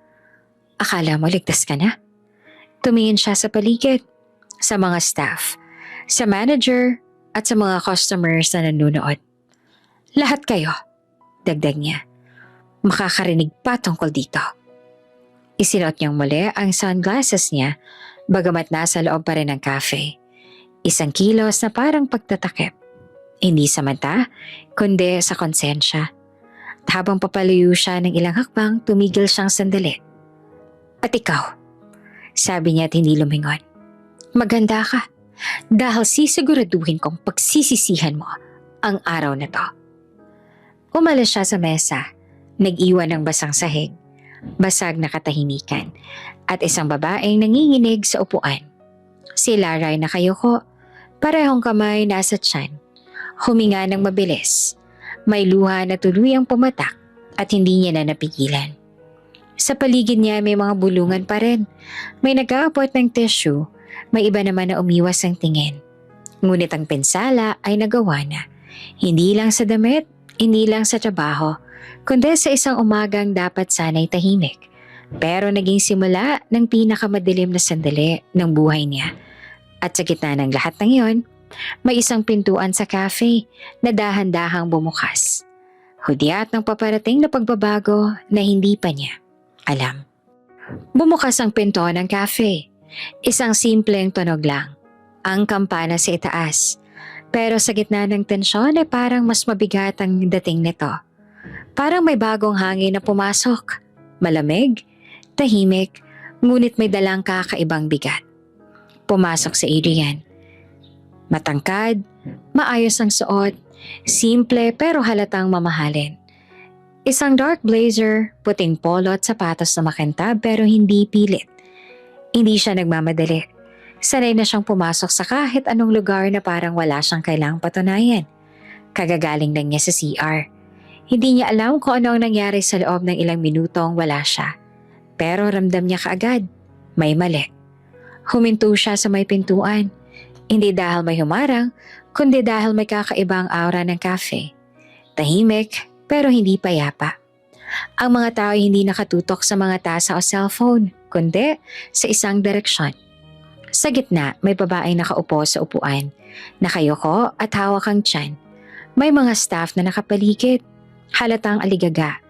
Akala mo ligtas ka na? Tumingin siya sa paligid, sa mga staff, sa manager at sa mga customers na nanonood. Lahat kayo, dagdag niya. Makakarinig pa tungkol dito. Isinuot niyang muli ang sunglasses niya bagamat nasa loob pa rin ng cafe. Isang kilos na parang pagtatakip. Hindi sa mata, kundi sa konsensya. At habang papalayo siya ng ilang hakbang, tumigil siyang sandali. At ikaw, Sabi niya at hindi lumingon. Maganda ka. Dahil sisiguraduhin kong pagsisisihan mo ang araw na to. Umalis siya sa mesa. Nag-iwan ng basang sahig, basag na katahimikan, at isang babaeng nanginginig sa upuan. Si Lara ay nakayuko, parehong kamay nasa tiyan. Huminga ng mabilis. May luha na tuluyang pumatak at hindi niya na napigilan. Sa paligid niya may mga bulungan pa rin. May nag-aabot ng tissue, may iba naman na umiwas ang tingin. Ngunit ang pinsala ay nagawa na. Hindi lang sa damit, hindi lang sa trabaho, kundi sa isang umagang dapat sana'y tahimik. Pero naging simula ng pinakamadilim na sandali ng buhay niya. At sa gitna ng lahat ng iyon, may isang pintuan sa cafe na dahan-dahang bumukas. Hudyat ng paparating na pagbabago na hindi pa niya alam. Bumukas ang pinto ng cafe. Isang simpleng tunog lang. Ang kampana sa itaas. Pero sa gitna ng tensyon ay parang mas mabigat ang dating nito. Parang may bagong hangin na pumasok. Malamig, tahimik, ngunit may dalang kakaibang bigat. Pumasok si Adrian. Matangkad, maayos ang suot, simple pero halatang mamahalin. Isang dark blazer, puting polo at sapatos na makintab pero hindi pilit. Hindi siya nagmamadali. Sanay na siyang pumasok sa kahit anong lugar na parang wala siyang kailangang patunayan. Kagagaling lang niya sa CR. Hindi niya alam kung ano ang nangyari sa loob ng ilang minutong wala siya. Pero ramdam niya kaagad, may mali. Huminto siya sa may pintuan. Hindi dahil may humarang, kundi dahil may kakaibang aura ng cafe. Tahimik, pero hindi payapa. Ang mga tao hindi nakatutok sa mga tasa o cellphone, kundi sa isang direksyon. Sa gitna, may babaeng nakaupo sa upuan, nakayuko at hawak ang tiyan. May mga staff na nakapaligid, halatang aligaga.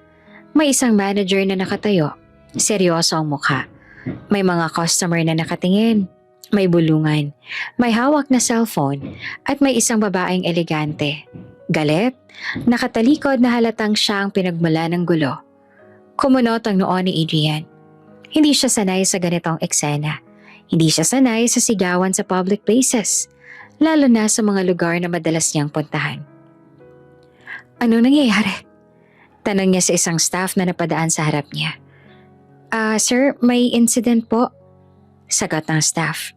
May isang manager na nakatayo, seryoso ang mukha. May mga customer na nakatingin, may bulungan, may hawak na cellphone at may isang babaeng elegante. Galit, nakatalikod na halatang siya ang pinagmula ng gulo. Kumunot ang noo ni Adrian. Hindi siya sanay sa ganitong eksena. Hindi siya sanay sa sigawan sa public places, lalo na sa mga lugar na madalas niyang puntahan. Ano nangyayari? Tanong niya sa isang staff na napadaan sa harap niya. Sir, may incident po. Sagot ng staff.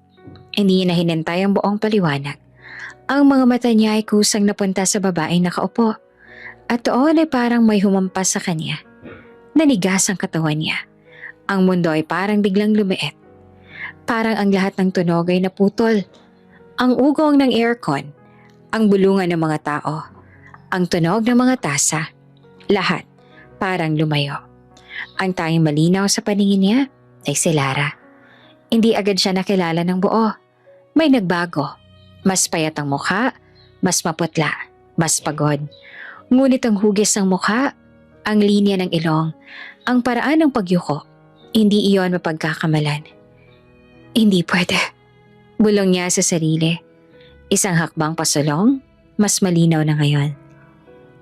Hindi niya na hinintay ang buong paliwanag. Ang mga mata niya ay kusang napunta sa babaeng nakaupo. At doon ay parang may humampas sa kanya. Nanigas ang katawan niya. Ang mundo ay parang biglang lumiit. Parang ang lahat ng tunog ay naputol. Ang ugong ng aircon, ang bulungan ng mga tao, ang tunog ng mga tasa, lahat parang lumayo. Ang tanging malinaw sa paningin niya ay si Lara. Hindi agad siya nakilala ng buo. May nagbago. Mas payat ang mukha, mas maputla, mas pagod. Ngunit ang hugis ng mukha, ang linya ng ilong, ang paraan ng pagyuko, hindi iyon mapagkakamalan. Hindi pwede. Bulong niya sa sarili. Isang hakbang pasulong, mas malinaw na ngayon.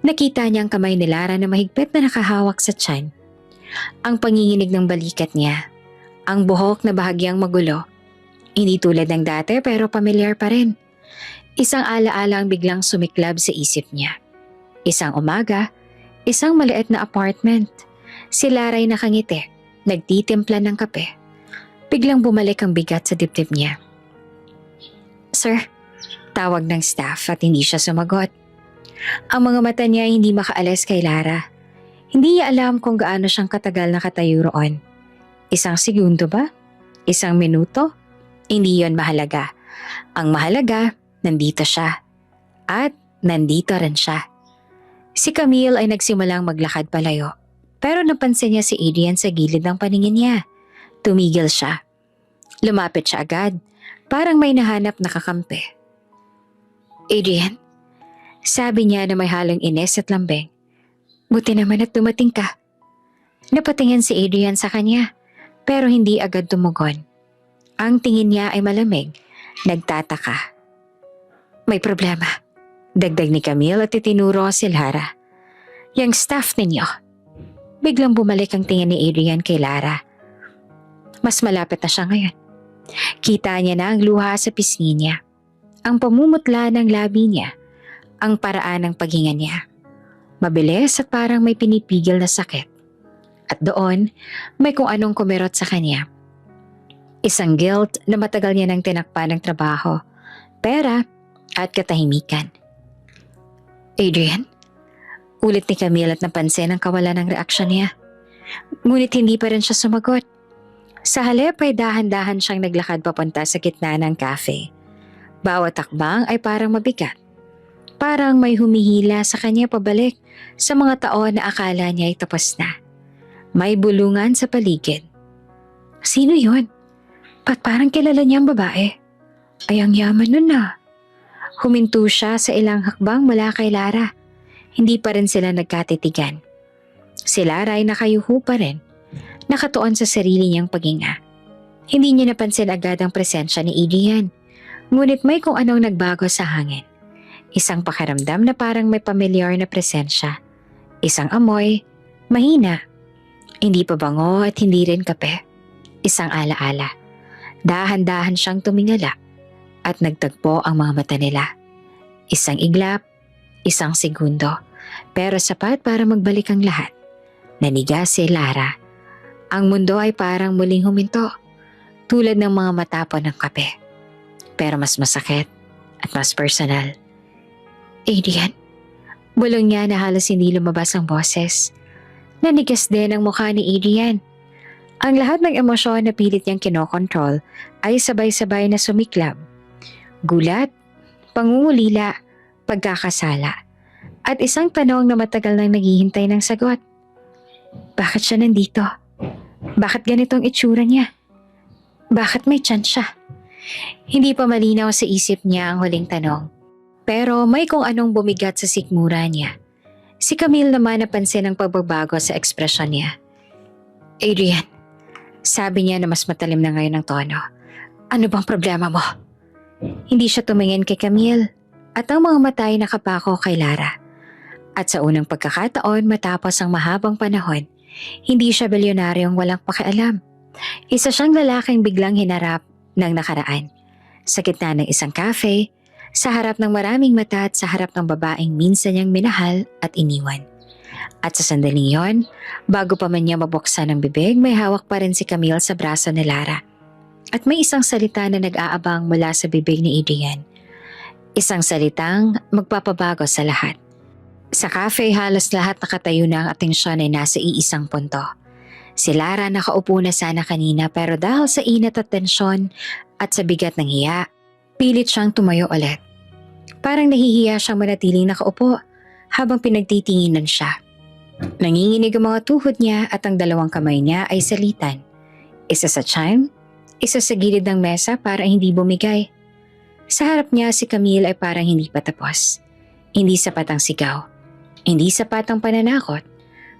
Nakita niya ang kamay ni Lara na mahigpit na nakahawak sa tiyan. Ang panginginig ng balikat niya. Ang buhok na bahagyang magulo. Hindi tulad ng dati pero pamilyar pa rin. Isang alaala ang biglang sumiklab sa isip niya. Isang umaga, isang maliit na apartment. Si Lara ay nakangiti, nagtitimpla ng kape. Biglang bumalik ang bigat sa dibdib niya. Sir, tawag ng staff at hindi siya sumagot. Ang mga mata niya ay hindi makaalis kay Lara. Hindi niya alam kung gaano siyang katagal nakatayo roon. Isang segundo ba? Isang minuto? Hindi yon mahalaga. Ang mahalaga, nandito siya. At nandito rin siya. Si Camille ay nagsimulang maglakad palayo. Pero napansin niya si Adrian sa gilid ng paningin niya. Tumigil siya. Lumapit siya agad, parang may nahanap na kakampi. Adrian, sabi niya na may halong inis at lambing. Buti naman at dumating ka. Napatingin si Adrian sa kanya, pero hindi agad tumugon. Ang tingin niya ay malamig, nagtataka. May problema, dagdag ni Camille at itinuro si Lara. Yang staff ninyo. Biglang bumalik ang tingin ni Adrian kay Lara. Mas malapit na siya ngayon. Kita niya na ang luha sa pisngi niya, ang pamumutla ng labi niya, ang paraan ng paghinga niya. Mabilis at parang may pinipigil na sakit. At doon, may kung anong kumirot sa kanya. Isang guilt na matagal niya nang tinakpan ng trabaho, pera at katahimikan. Adrian? Ulit ni Camille at napansin ang kawalan ng reaksyon niya. Ngunit hindi pa rin siya sumagot. Sa halip ay dahan-dahan siyang naglakad papunta sa gitna ng cafe. Bawat takbang ay parang mabigat. Parang may humihila sa kanya pabalik sa mga taon na akala niya ay tapos na. May bulungan sa paligid. Sino yun? Ba't parang kilala niya ang babae? Ay, ang yaman nun na. Huminto siya sa ilang hakbang mula kay Lara. Hindi pa rin sila nagkatitigan. Si Lara ay nakayuho pa rin, nakatuon sa sarili niyang paghinga. Hindi niya napansin agad ang presensya ni Adrian. Ngunit may kung anong nagbago sa hangin. Isang pakiramdam na parang may pamilyar na presensya. Isang amoy, mahina. Hindi pa bango at hindi rin kape. Isang alaala. Dahan-dahan siyang tumingala at nagtagpo ang mga mata nila. Isang iglap, isang segundo, pero sapat para magbalik ang lahat. Naniga si Lara. Ang mundo ay parang muling huminto, tulad ng mga matapon ng kape. Pero mas masakit at mas personal. Adrian, bulong niya na halos hindi lumabas ang boses. Nanigas din ang mukha ni Adrian. Ang lahat ng emosyon na pilit niyang kinokontrol ay sabay-sabay na sumiklab. Gulat, pangungulila, pagkakasala, at isang tanong na matagal nang naghihintay ng sagot. Bakit siya nandito? Bakit ganitong itsura niya? Bakit may tiyan siya? Hindi pa malinaw sa isip niya ang huling tanong. Pero may kung anong bumigat sa sikmura niya. Si Camille naman napansin ang pagbabago sa ekspresyon niya. Adrian, sabi niya na mas matalim na ngayon ang tono. Ano bang problema mo? Hindi siya tumingin kay Camille at ang mga mata ay nakapako kay Lara. At sa unang pagkakataon matapos ang mahabang panahon, hindi siya bilyonaryong walang pakialam. Isa siyang lalaking biglang hinarap ng nakaraan. Sa gitna ng isang cafe, sa harap ng maraming mata at sa harap ng babaeng minsan niyang minahal at iniwan. At sa sandaling yon, bago pa man niya mabuksan ang bibig, may hawak pa rin si Camille sa braso ni Lara. At may isang salita na nag-aabang mula sa bibig ni Adrian. Isang salitang magpapabago sa lahat. Sa cafe, halos lahat nakatayo na ang atensyon ay nasa iisang punto. Si Lara nakaupo na sana kanina pero dahil sa inat at tensyon at sa bigat ng hiya, pilit siyang tumayo ulit. Parang nahihiya siyang manatiling nakaupo habang pinagtitinginan siya. Nanginginig ang mga tuhod niya at ang dalawang kamay niya ay salitan. Isa sa tiyan, isa sa gilid ng mesa para hindi bumigay. Sa harap niya si Camille ay parang hindi pa tapos. Hindi sapat ang sigaw. Hindi sapat ang pananakot.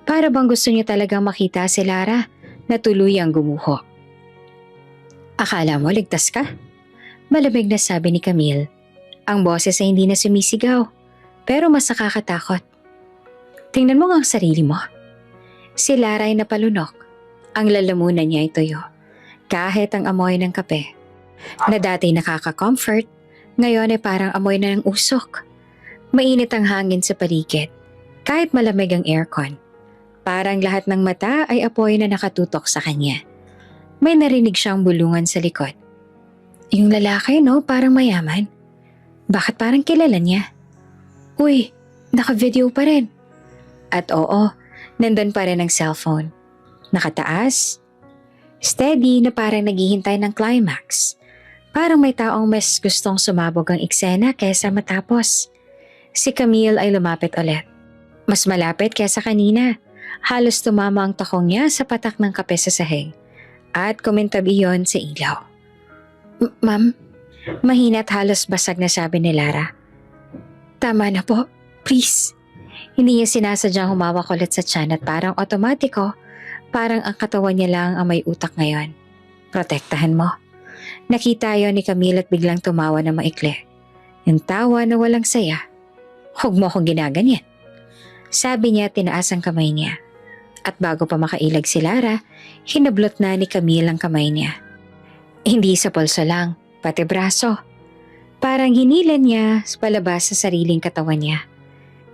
Para bang gusto niya talagang makita si Lara na tuluyang gumuho. Akala mo ligtas ka? Malamig na sabi ni Camille. Ang boses ay hindi na sumisigaw, pero mas nakakatakot. Tingnan mo nga ang sarili mo. Si Lara ay napalunok. Ang lalamunan niya ay tuyo. Kahit ang amoy ng kape, na dati nakaka-comfort, ngayon ay parang amoy na ng usok. Mainit ang hangin sa paligid, kahit malamig ang aircon. Parang lahat ng mata ay apoy na nakatutok sa kanya. May narinig siyang bulungan sa likod. Yung lalaki, no? Parang mayaman. Bakit parang kilala niya? Uy, naka-video pa rin. At oo, nandun pa rin ang cellphone. Nakataas. Steady na parang naghihintay ng climax. Parang may taong mas gustong sumabog ang eksena kesa matapos. Si Camille ay lumapit ulit. Mas malapit kesa kanina. Halos tumama ang takong niya sa patak ng kape sa sahig. At kumintabi iyon sa ilaw. Ma'am, mahina at halos basag na sabi ni Lara. Tama na po, please. Hindi niya sinasadyang humawak ulit sa tiyan at parang otomatiko, parang ang katawan niya lang ang may utak ngayon. Protektahan mo. Nakita yon ni Camille at biglang tumawa na maikli. Yung tawa na walang saya. Huwag mo akong ginaganyan. Sabi niya tinaas ang kamay niya. At bago pa makailag si Lara, hinablot na ni Camille ang kamay niya. Hindi sa pulso lang, pati braso. Parang hinilan niya palabas sa sariling katawan niya.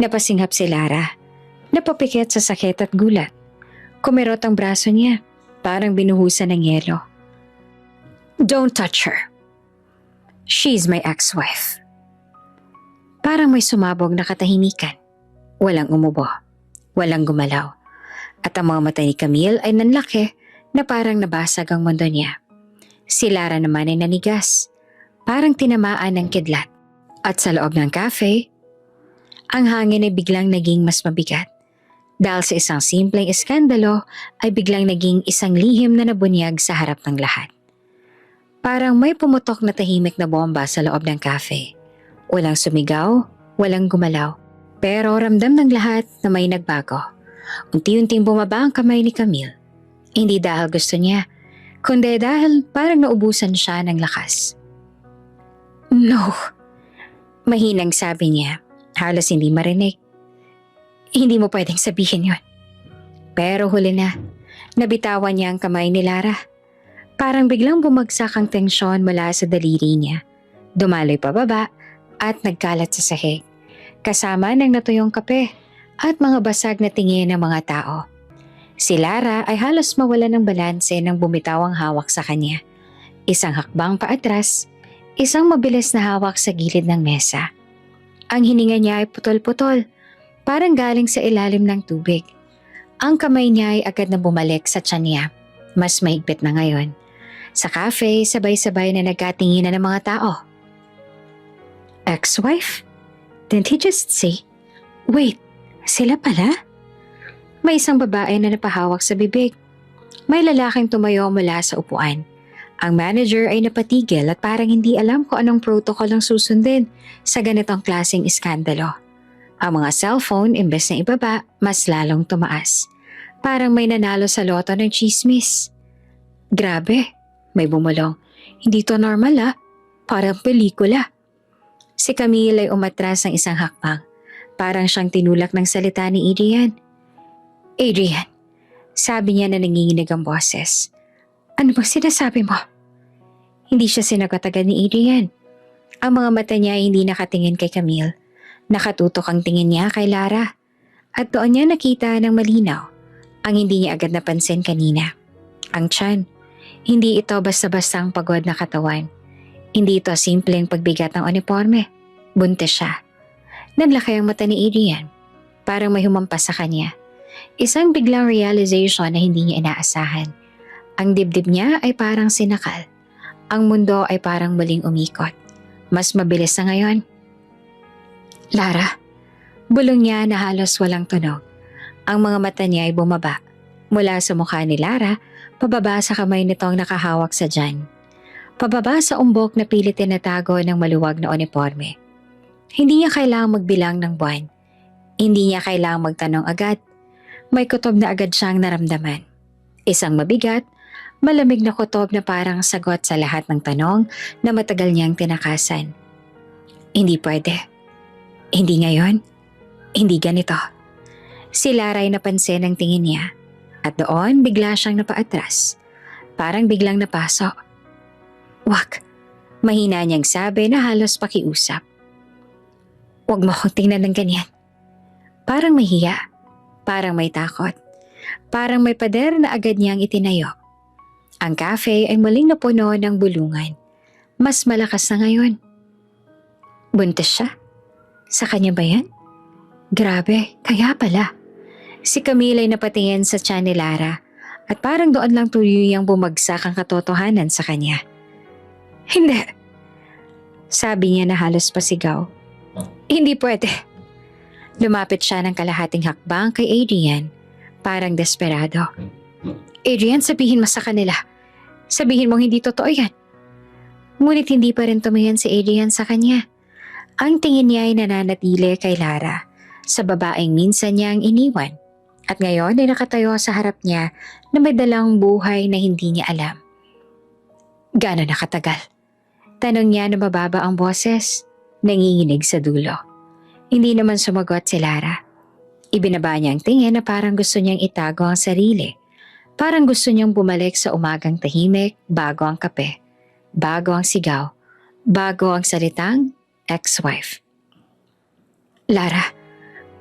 Napasinghap si Lara. Napapikit sa sakit at gulat. Kumirot ang braso niya, parang binuhusan ng yelo. Don't touch her. She's my ex-wife. Parang may sumabog na katahimikan. Walang umubo, walang gumalaw. At ang mga mata ni Camille ay nanlaki na parang nabasag ang mundo niya. Si Lara naman ay nanigas, parang tinamaan ng kidlat. At sa loob ng cafe, ang hangin ay biglang naging mas mabigat. Dahil sa isang simpleng iskandalo ay biglang naging isang lihim na nabunyag sa harap ng lahat. Parang may pumutok na tahimik na bomba sa loob ng cafe. Walang sumigaw, walang gumalaw. Pero ramdam ng lahat na may nagbago. Unti-unting bumaba ang kamay ni Camille. Hindi dahil gusto niya, kundi dahil parang naubusan siya ng lakas. No, mahinang sabi niya, halos hindi marinig. Hindi mo pwedeng sabihin yon. Pero huli na, nabitawan niya ang kamay ni Lara. Parang biglang bumagsak ang tensyon mula sa daliri niya. Dumaloy pababa at nagkalat sa sahig. Kasama ng natuyong kape at mga basag na tingin ng mga tao. Si Lara ay halos mawala ng balanse nang bumitaw ang hawak sa kanya. Isang hakbang paatras, isang mabilis na hawak sa gilid ng mesa. Ang hininga niya ay putol-putol, parang galing sa ilalim ng tubig. Ang kamay niya ay agad na bumalik sa tiyan niya, mas mahigpit na ngayon. Sa cafe, sabay-sabay na nagkatinginan ng mga tao. Ex-wife? Didn't he just say, wait, sila pala? May isang babae na napahawak sa bibig. May lalaking tumayo mula sa upuan. Ang manager ay napatigil at parang hindi alam kung anong protocol ang susundin sa ganitong klaseng iskandalo. Ang mga cellphone, imbes na ibaba, mas lalong tumaas. Parang may nanalo sa loto ng chismis. Grabe, may bumulong. Hindi to normal parang pelikula. Si Camille ay umatras ng isang hakbang. Parang siyang tinulak ng salita ni Adrian. Adrian, sabi niya na nanginginig ang boses. Ano ba sinasabi mo? Hindi siya sinagot agad ni Adrian. Ang mga mata niya ay hindi nakatingin kay Camille. Nakatutok ang tingin niya kay Lara. At doon niya nakita ng malinaw ang hindi niya agad napansin kanina. Ang tiyan. Hindi ito basta-bastang pagod na katawan. Hindi ito simpleng pagbigat ng uniforme. Buntis siya. Nanlaki ang mata ni Adrian. Parang may humampas sa kanya. Isang biglang realization na hindi niya inaasahan. Ang dibdib niya ay parang sinakal. Ang mundo ay parang muling umikot. Mas mabilis na ngayon. Lara, bulong niya na halos walang tunog. Ang mga mata niya ay bumaba. Mula sa mukha ni Lara, pababa sa kamay nitong nakahawak sa tiyan. Pababa sa umbok na pilit tinatago ng maluwag na uniforme. Hindi niya kailangang magbilang ng buwan. Hindi niya kailangang magtanong agad. May kutob na agad siyang naramdaman. Isang mabigat, malamig na kutob na parang sagot sa lahat ng tanong na matagal niyang tinakasan. Hindi pwede. Hindi ngayon. Hindi ganito. Si Lara ay napansin ang tingin niya. At doon bigla siyang napaatras. Parang biglang napasok. Wak, mahina niyang sabi na halos pakiusap. Huwag mo akong tingnan ng ganyan. Parang may hiya. Parang may takot. Parang may pader na agad niyang itinayo. Ang cafe ay muling napuno ng bulungan. Mas malakas na ngayon. Buntis siya? Sa kanya ba yan? Grabe, kaya pala. Si Camille ay napatingin sa tiyan ni Lara at parang doon lang tuluyang bumagsak ang katotohanan sa kanya. Hindi. Sabi niya na halos pasigaw. Hindi pwede. Lumapit siya ng kalahating hakbang kay Adrian, parang desperado. Adrian, sabihin mo sa kanila. Sabihin mong hindi totoo yan. Ngunit hindi pa rin tumingin si Adrian sa kanya. Ang tingin niya ay nananatili kay Lara, sa babaeng minsan niyang iniwan. At ngayon ay nakatayo sa harap niya na may dalang buhay na hindi niya alam. Gano'n nakatagal? Tanong niya na mababa ang boses, nanginginig sa dulo. Hindi naman sumagot si Lara. Ibinaba niya ang tingin na parang gusto niyang itago ang sarili. Parang gusto niyang bumalik sa umagang tahimik bago ang kape. bago ang sigaw, bago ang salitang ex-wife. Lara,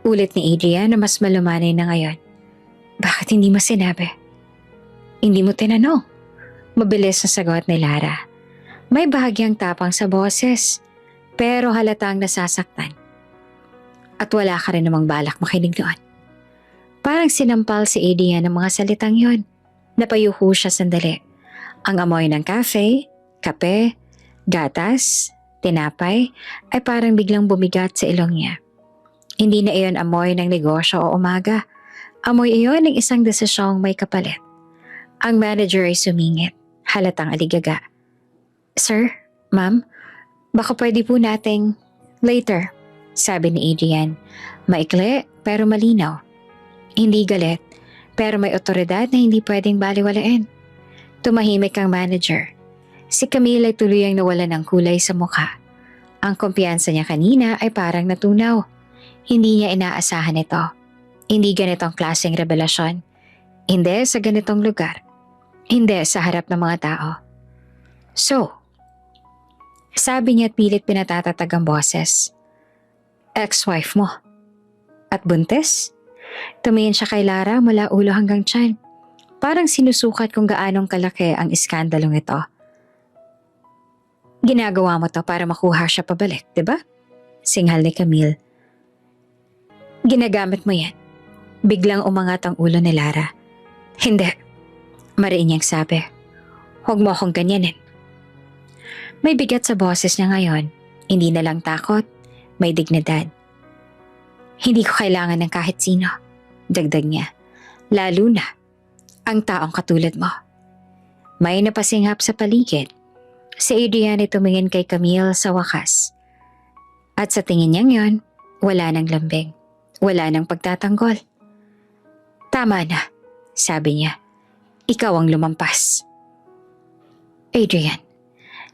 ulit ni Adrian na mas malumanay na ngayon. Bakit hindi mo sinabi? Hindi mo tinanong. Mabilis na sagot ni Lara. May bahagyang tapang sa boses, pero halatang nasasaktan. At wala ka rin namang balak makinig noon. Parang sinampal si Adrian ng mga salitang yon. Napayuho siya sandali. Ang amoy ng cafe, kape, gatas, tinapay ay parang biglang bumigat sa ilong niya. Hindi na iyon amoy ng negosyo o umaga. Amoy iyon ng isang desisyong may kapalit. Ang manager ay sumingit, halatang aligaga. Sir, ma'am, baka pwede po nating later, sabi ni Adrian. Maikli pero malinaw. Hindi galit, pero may otoridad na hindi pwedeng baliwalain. Tumahimik ang manager. Si Camille ay tuluyang nawalan ng kulay sa mukha. Ang kumpiyansa niya kanina ay parang natunaw. Hindi niya inaasahan ito. Hindi ganitong klaseng revelasyon. Hindi sa ganitong lugar. Hindi sa harap ng mga tao. So, sabi niya at pilit pinatatatag ang boses. Ex-wife mo. At buntis? Tumingin siya kay Lara mula ulo hanggang tiyan. Parang sinusukat kung gaanong kalaki ang iskandalong ito. Ginagawa mo to para makuha siya pabalik, di ba? Singhal ni Camille. Ginagamit mo yan. Biglang umangat ang ulo ni Lara. Hindi. Mariin niyang sabi. Huwag mo akong ganyanin. May bigat sa boses niya ngayon. Hindi na lang takot, may dignidad. Hindi ko kailangan ng kahit sino. Dagdag niya. Lalo na ang taong katulad mo. May napasinghap sa paligid. Si Adrian ay tumingin kay Camille sa wakas. At sa tingin niyang yon, wala nang lambing. Wala nang pagtatanggol. Tama na, sabi niya. Ikaw ang lumampas. Adrian.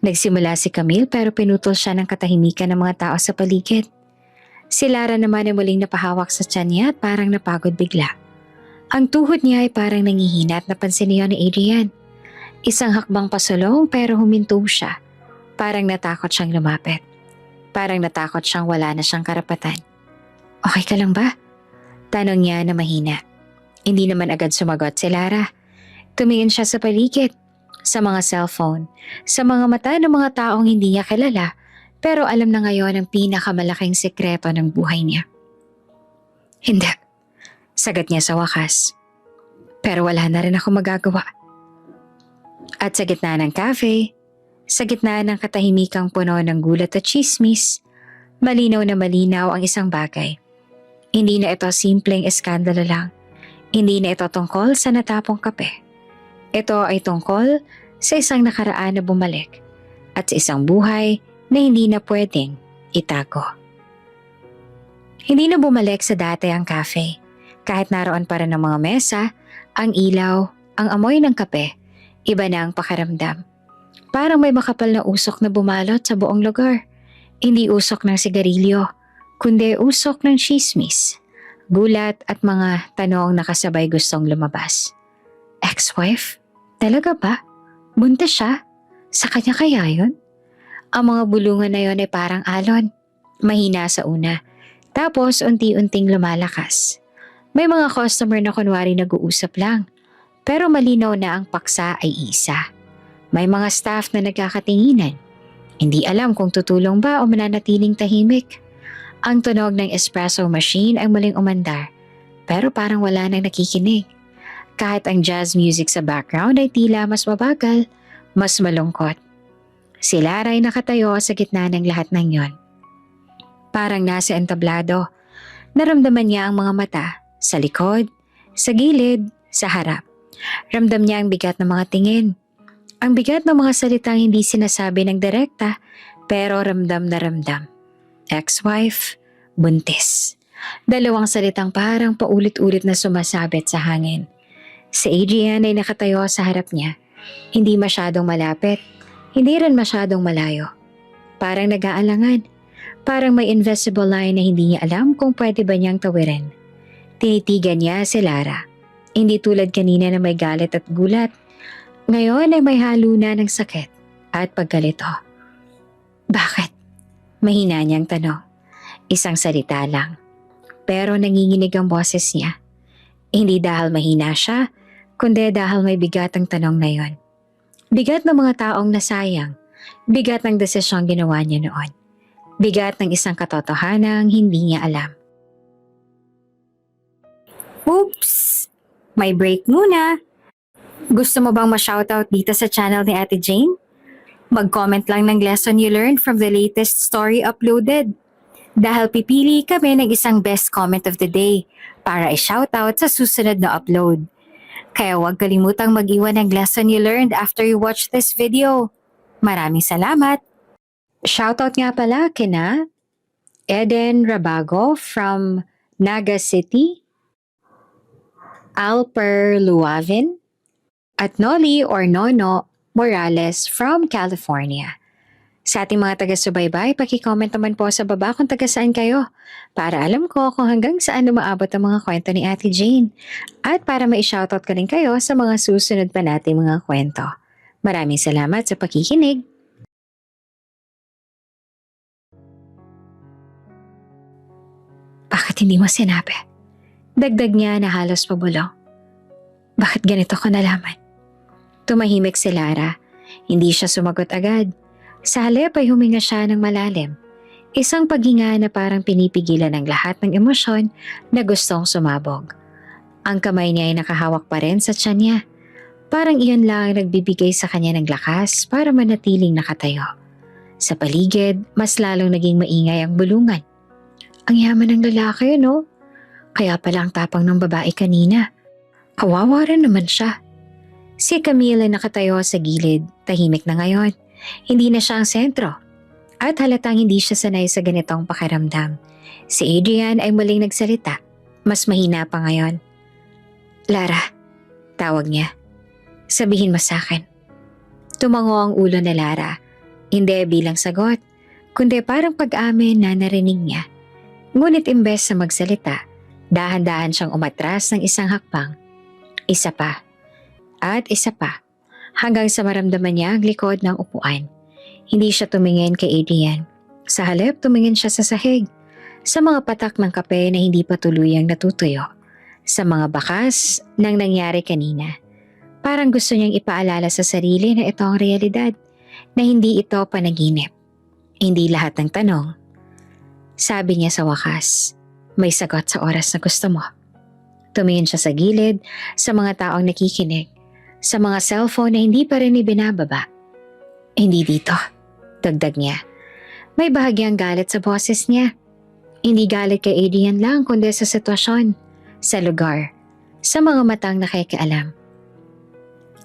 Nagsimula si Camille pero pinutol siya ng katahimikan ng mga tao sa paligid. Si Lara naman ay muling napahawak sa tiyan niya at parang napagod bigla. Ang tuhod niya ay parang nangihina at napansin niya ni Adrian. Isang hakbang pasulong pero huminto siya. Parang natakot siyang lumapit. Parang natakot siyang wala na siyang karapatan. Okay ka lang ba? Tanong niya na mahina. Hindi naman agad sumagot si Lara. Tumingin siya sa paligid, sa mga cellphone, sa mga mata ng mga taong hindi niya kilala. Pero alam na ngayon ang pinakamalaking sekreto ng buhay niya. Hindi, sagot niya sa wakas. Pero wala na rin ako magagawa. At sa gitna ng cafe, sa gitna ng katahimikang puno ng gulat at chismis, malinaw na malinaw ang isang bagay. Hindi na ito simpleng eskandalo lang. Hindi na ito tungkol sa natapong kape. Ito ay tungkol sa isang nakaraan na bumalik at sa isang buhay na hindi na pwedeng itago. Hindi na bumalik sa dati ang cafe. Kahit naroon pa rin ang mga mesa, ang ilaw, ang amoy ng kape, iba na ang pakiramdam. Parang may makapal na usok na bumalot sa buong lugar. Hindi usok ng sigarilyo, kundi usok ng chismis, gulat at mga tanong na kasabay gustong lumabas. Ex-wife? Talaga ba? Buntis siya? Sa kanya kaya yun? Ang mga bulungan na yon ay parang alon. Mahina sa una. Tapos unti-unting lumalakas. May mga customer na kunwari nag-uusap lang. Pero malinaw na ang paksa ay isa. May mga staff na nagkakatinginan. Hindi alam kung tutulong ba o mananatiling tahimik. Ang tunog ng espresso machine ay muling umandar. Pero parang wala nang nakikinig. Kahit ang jazz music sa background ay tila mas mabagal, mas malungkot. Si Lara ay nakatayo sa gitna ng lahat ng yon. Parang nasa entablado. Naramdaman niya ang mga mata sa likod, sa gilid, sa harap. Ramdam niya ang bigat ng mga tingin. Ang bigat ng mga salitang hindi sinasabi ng direkta pero ramdam na ramdam. Ex-wife, buntis. Dalawang salitang parang paulit-ulit na sumasabit sa hangin. Si Adrian ay nakatayo sa harap niya. Hindi masyadong malapit. Hindi rin masyadong malayo. Parang nag-aalangan. Parang may invisible line na hindi niya alam kung pwede ba niyang tawirin. Tinitigan niya si Lara. Hindi tulad kanina na may galit at gulat. Ngayon ay may halo na ng sakit at pagkalito. Bakit? Mahina niyang tanong. Isang salita lang. Pero nanginginig ang boses niya. Hindi dahil mahina siya, kundi dahil may bigat ang tanong na yon. Bigat ng mga taong nasayang. Bigat ng desisyong ginawa niya noon. Bigat ng isang katotohanang hindi niya alam. Oops! May break muna. Gusto mo bang ma-shoutout dito sa channel ni Ate Jane? Mag-comment lang ng lesson you learned from the latest story uploaded. Dahil pipili kami ng isang best comment of the day para i-shoutout sa susunod na upload. Kaya huwag kalimutang mag-iwan ng lesson you learned after you watch this video. Maraming salamat! Shoutout nga pala kina Eden Rabago from Naga City, Alper Luavin, at Noli or Nono Morales from California. Sa ating mga taga-subaybay, paki-comment naman po sa baba kung taga saan kayo para alam ko kung hanggang saan umaabot ang mga kwento ni Ate Jane at para ma-shoutout ka rin kayo sa mga susunod pa nating mga kwento. Maraming salamat sa pakikinig! Bakit hindi mo sinabi? Dagdag niya na halos pabulong. Bakit ganito ko nalaman? Tumahimik si Lara. Hindi siya sumagot agad. Sa halip ay huminga siya ng malalim. Isang paghinga na parang pinipigilan ng lahat ng emosyon na gustong sumabog. Ang kamay niya ay nakahawak pa rin sa tiyan niya. Parang iyon lang nagbibigay sa kanya ng lakas para manatiling nakatayo. Sa paligid, mas lalong naging maingay ang bulungan. Ang yaman ng lalaki, no? Kaya pala ang tapang ng babae kanina. Kawawa rin naman siya. Si Camille ay nakatayo sa gilid, tahimik na ngayon. Hindi na siya ang sentro. At halatang hindi siya sanay sa ganitong pakiramdam. Si Adrian ay muling nagsalita. Mas mahina pa ngayon. Lara, tawag niya. Sabihin mo sa akin. Tumango ang ulo ni Lara. Hindi bilang sagot, kundi parang pag-amin na narinig niya. Ngunit imbes sa magsalita, dahan-dahan siyang umatras ng isang hakbang. Isa pa. At isa pa. Hanggang sa maramdaman niya ang likod ng upuan. Hindi siya tumingin kay Adrian. Sa halip, tumingin siya sa sahig. Sa mga patak ng kape na hindi pa tuluyang natutuyo. Sa mga bakas ng nangyari kanina. Parang gusto niyang ipaalala sa sarili na ito ang realidad. Na hindi ito panaginip. Hindi lahat ng tanong. Sabi niya sa wakas, may sagot sa oras na gusto mo. Tumingin siya sa gilid, sa mga taong nakikinig, sa mga cellphone na hindi pa rin ibinababa. Hindi dito, dagdag niya. May bahagyang galit sa boses niya. Hindi galit kay Adrian lang kundi sa sitwasyon, sa lugar, sa mga matang nakikialam.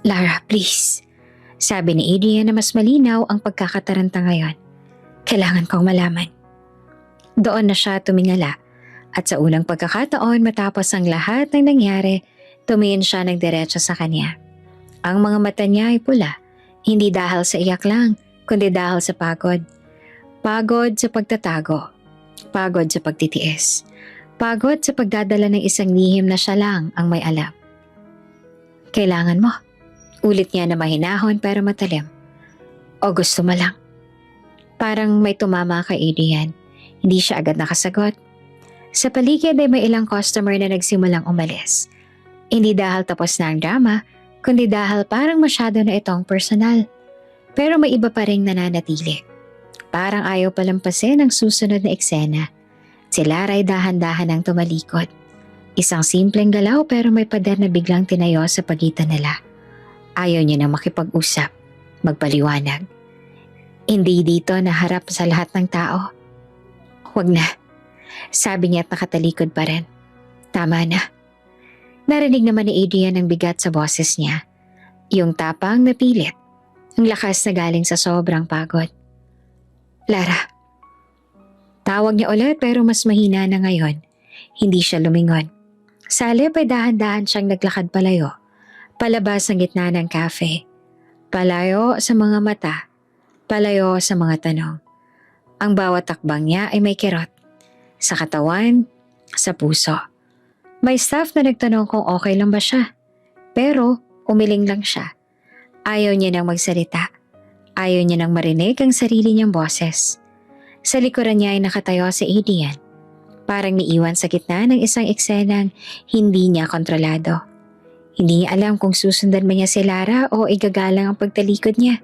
Lara, please. Sabi ni Adrian na mas malinaw ang pagkakataranta ngayon. Kailangan kong malaman. Doon na siya tumingala at sa unang pagkakataon matapos ang lahat ng nangyari, tumingin siya ng diretso sa kanya. Ang mga mata niya ay pula, hindi dahil sa iyak lang, kundi dahil sa pagod. Pagod sa pagtatago, pagod sa pagtitiis, pagod sa pagdadala ng isang lihim na siya lang ang may alam. Kailangan mo, ulit niya na mahinahon pero matalim. O gusto mo lang? Parang may tumama kay Adrian. Hindi siya agad nakasagot. Sa paligid ay may ilang customer na nagsimulang umalis. Hindi dahil tapos na ang drama, kundi dahil parang masyado na itong personal. Pero may iba pa ring nananatili. Parang ayaw palampasin ang susunod na eksena. Si Lara ay dahan-dahan ang tumalikod. Isang simpleng galaw pero may pader na biglang tinayo sa pagitan nila. Ayaw niya na makipag-usap, magpaliwanag. Hindi dito naharap sa lahat ng tao. Huwag na, sabi niya at nakatalikod pa rin. Tama na. Narinig naman ni Adrian ang bigat sa boses niya. Yung tapang na pilit. Ang lakas na galing sa sobrang pagod. Lara. Tawag niya ulit pero mas mahina na ngayon. Hindi siya lumingon. Sa halip ay dahan-dahan siyang naglakad palayo. Palabas ng gitna ng cafe. Palayo sa mga mata. Palayo sa mga tanong. Ang bawat takbang niya ay may kirot. Sa katawan, sa puso. May staff na nagtanong kung okay lang ba siya. Pero umiling lang siya. Ayaw niya nang magsalita. Ayaw niya nang marinig ang sarili niyang boses. Sa likuran niya ay nakatayo si Adrian. Parang niiwan sa gitna ng isang eksenang hindi niya kontrolado. Hindi niya alam kung susundan man niya si Lara o igagalang ang pagtalikod niya.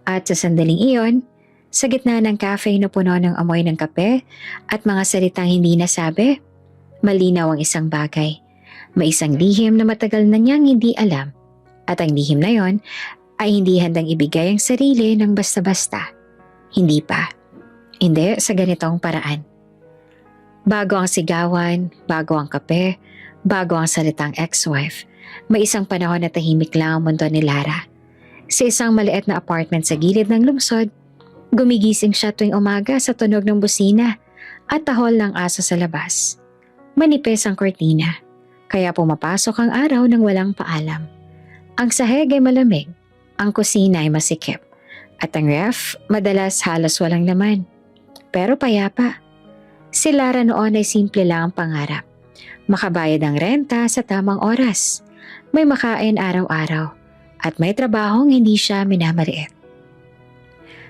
At sa sandaling iyon, sa gitna ng cafe na puno ng amoy ng kape at mga salitang hindi nasabi, malinaw ang isang bagay. May isang lihim na matagal na niyang hindi alam. At ang lihim na yon ay hindi handang ibigay ang sarili ng basta-basta. Hindi pa. Hindi sa ganitong paraan. Bago ang sigawan, bago ang kape, bago ang salitang ex-wife, may isang panahon na tahimik lang ang mundo ni Lara. Sa isang maliit na apartment sa gilid ng lungsod, gumigising siya tuwing umaga sa tunog ng busina at tahol ng aso sa labas. Manipis ang kortina, kaya pumapasok ang araw nang walang paalam. Ang sahig ay malamig, ang kusina ay masikip, at ang ref madalas halos walang laman. Pero payapa. Si Lara noon ay simple lang ang pangarap. Makabayad ang renta sa tamang oras, may makain araw-araw, at may trabahong hindi siya minamaliit.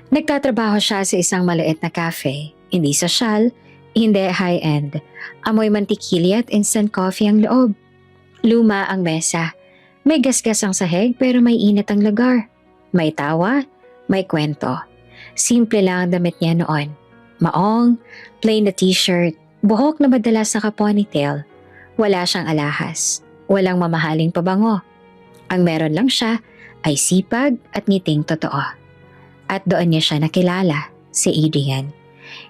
Nagtatrabaho siya sa isang maliit na cafe, hindi sosyal, hindi high-end. Amoy mantikilya at instant coffee ang loob. Luma ang mesa. May gasgas ang sahig pero may init ang lugar. May tawa, may kwento. Simple lang ang damit niya noon. Maong, plain na t-shirt, buhok na madalas naka-ponytail. Wala siyang alahas. Walang mamahaling pabango. Ang meron lang siya ay sipag at ngiting totoo. At doon niya siya nakilala, si Adrian.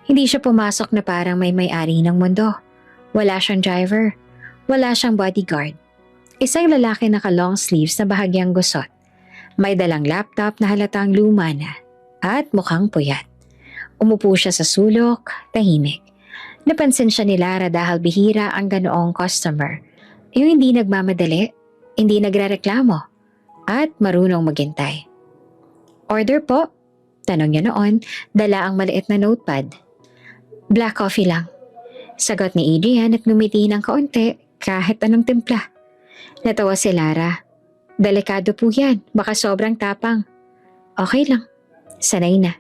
Hindi siya pumasok na parang may-ari ng mundo. Wala siyang driver. Wala siyang bodyguard. Isang lalaki naka-long sleeves na bahagyang gusot. May dalang laptop na halatang luma na at mukhang puyat. Umupo siya sa sulok, tahimik. Napansin siya ni Lara dahil bihira ang ganoong customer. Yung hindi nagmamadali, hindi nagrereklamo, at marunong maghintay. Order po? Tanong niya noon, dala ang maliit na notepad. Black coffee lang. Sagot ni Adrian at ngumiti ng kaunti kahit anong timpla. Natawa si Lara. Delikado po yan, baka sobrang tapang. Okay lang, sanay na.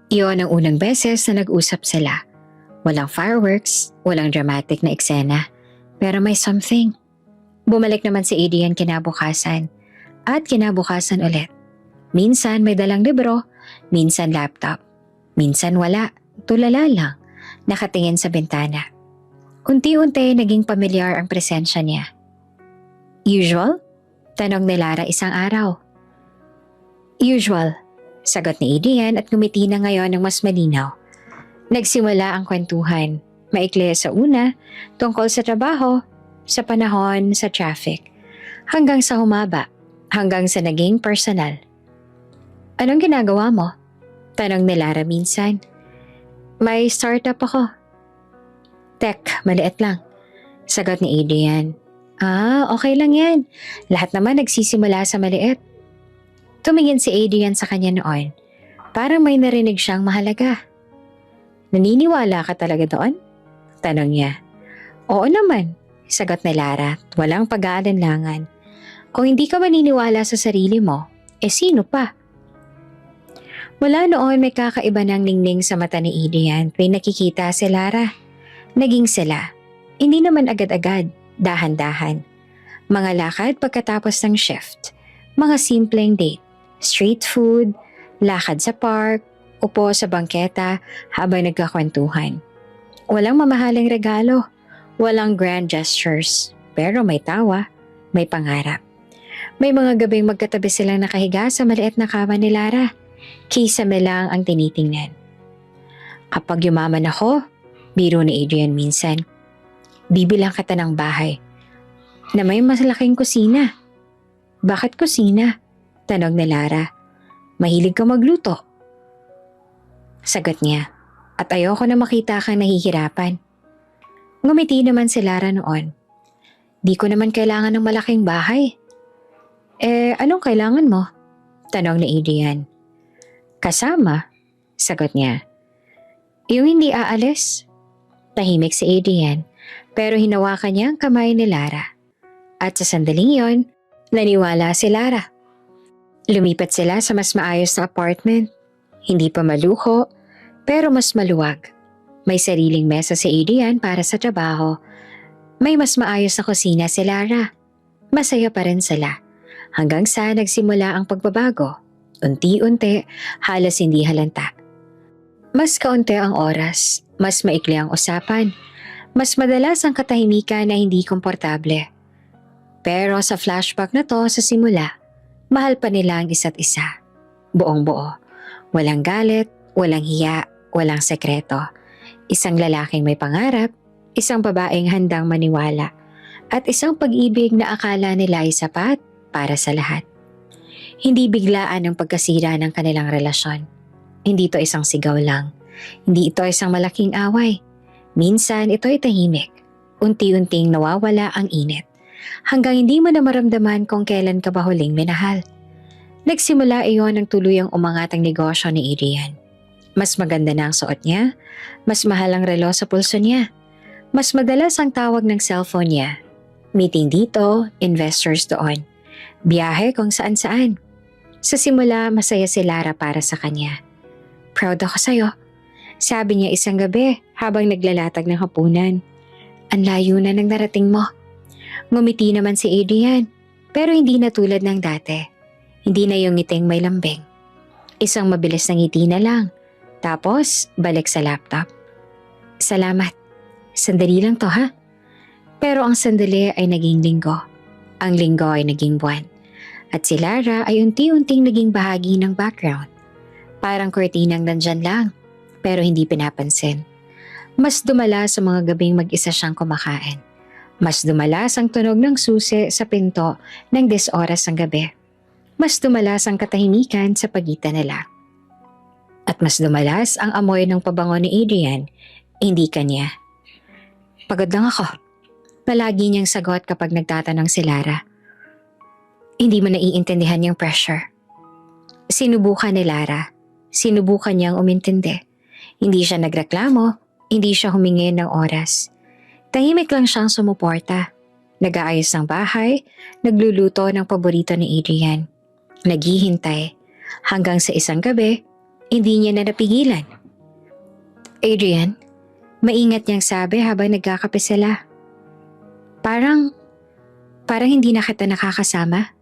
Iyon ang unang beses na nag-usap sila. Walang fireworks, walang dramatic na eksena, pero may something. Bumalik naman si Adrian kinabukasan at kinabukasan ulit. Minsan may dalang libro, minsan laptop, minsan wala, tulala lang, nakatingin sa bintana. Unti-unti naging pamilyar ang presensya niya. Usual? Tanong ni Lara isang araw. Usual, sagot ni Adrian at ngumiti na ngayon ng mas malinaw. Nagsimula ang kwentuhan, maikli sa una, tungkol sa trabaho, sa panahon, sa traffic, hanggang sa humaba, hanggang sa naging personal. Anong ginagawa mo? Tanong ni Lara minsan. May startup ako. Tech, maliit lang. Sagot ni Adrian. Okay lang yan. Lahat naman nagsisimula sa maliit. Tumingin si Adrian sa kanya noon. Parang may narinig siyang mahalaga. Naniniwala ka talaga doon? Tanong niya. Oo naman, sagot ni Lara. Walang pag-aalinlangan. Kung hindi ka maniniwala sa sarili mo, sino pa? Mula noon may kakaiba ng ningning sa mata ni Adrian tuwing nakikita si Lara. Naging sila. Hindi naman agad-agad, dahan-dahan. Mga lakad pagkatapos ng shift. Mga simpleng date. Street food, lakad sa park, upo sa bangketa habang nagkakwentuhan. Walang mamahaling regalo, walang grand gestures, pero may tawa, may pangarap. May mga gabing magkatabi silang nakahiga sa maliit na kama ni Lara. Kisame lang ang tinitingnan. Kapag yumaman ako, biro ni Adrian minsan, bibilang kita ng bahay na may masalaking kusina. Bakit kusina? Tanong ni Lara. Mahilig ka magluto. Sagot niya, at ayoko na makita kang nahihirapan. Ngumiti naman si Lara noon. Di ko naman kailangan ng malaking bahay. Anong kailangan mo? Tanong ni Adrian. Kasama, sagot niya. Yung hindi aalis. Tahimik si Adrian, pero hinawakan niya ang kamay ni Lara. At sa sandaling yon, naniwala si Lara. Lumipat sila sa mas maayos na apartment. Hindi pa maluho, pero mas maluwag. May sariling mesa si Adrian para sa trabaho. May mas maayos na kusina si Lara. Masaya pa rin sila. Hanggang sa nagsimula ang pagbabago. Unti-unti, halos hindi halanta. Mas kaunti ang oras, mas maikli ang usapan, mas madalas ang katahimikan na hindi komportable. Pero sa flashback na to sa simula, mahal pa nila ang isa't isa. Buong buo. Walang galit, walang hiya, walang sekreto. Isang lalaking may pangarap, isang babaeng handang maniwala, at isang pag-ibig na akala nila ay sapat para sa lahat. Hindi biglaan ang pagkasira ng kanilang relasyon. Hindi ito isang sigaw lang. Hindi ito isang malaking away. Minsan ito ay tahimik. Unti-unting nawawala ang init. Hanggang hindi mo na maramdaman kung kailan ka ba huling minahal. Nagsimula iyon ang tuluyang umangat ang negosyo ni Adrian. Mas maganda na ang suot niya, mas mahal ang relo sa pulso niya, mas madalas ang tawag ng cellphone niya. Meeting dito, investors doon, biyahe kung saan-saan. Sa simula, masaya si Lara para sa kanya. Proud ako sa'yo, sabi niya isang gabi habang naglalatag ng hapunan. Ang layo na ng narating mo. Ngumiti naman si Adrian, pero hindi na tulad ng dati. Hindi na yung ngiting may lambing. Isang mabilis na ngiti na lang. Tapos, balik sa laptop. Salamat. Sandali lang to ha. Pero ang sandali ay naging linggo. Ang linggo ay naging buwan. At si Lara ay unti-unting naging bahagi ng background. Parang kurtinang nandyan lang, pero hindi pinapansin. Mas dumalas sa mga gabing mag-isa siyang kumakain. Mas dumalas ang tunog ng susi sa pinto ng 10 oras ng gabi. Mas dumalas ang katahimikan sa pagitan nila. At mas dumalas ang amoy ng pabango ni Adrian, hindi kanya. Pagod lang ako. Palagi niyang sagot kapag nagtatanong si Lara. Hindi mo naiintindihan yung pressure. Sinubukan ni Lara. Sinubukan niyang umintindi. Hindi siya nagreklamo, hindi siya humingi ng oras. Tahimik lang siyang sumuporta. Nag-aayos ng bahay, nagluluto ng paborito ni Adrian. Naghihintay. Hanggang sa isang gabi, hindi niya na napigilan. Adrian, maingat niyang sabi habang nagkakape sila. Parang hindi na kita nakakasama.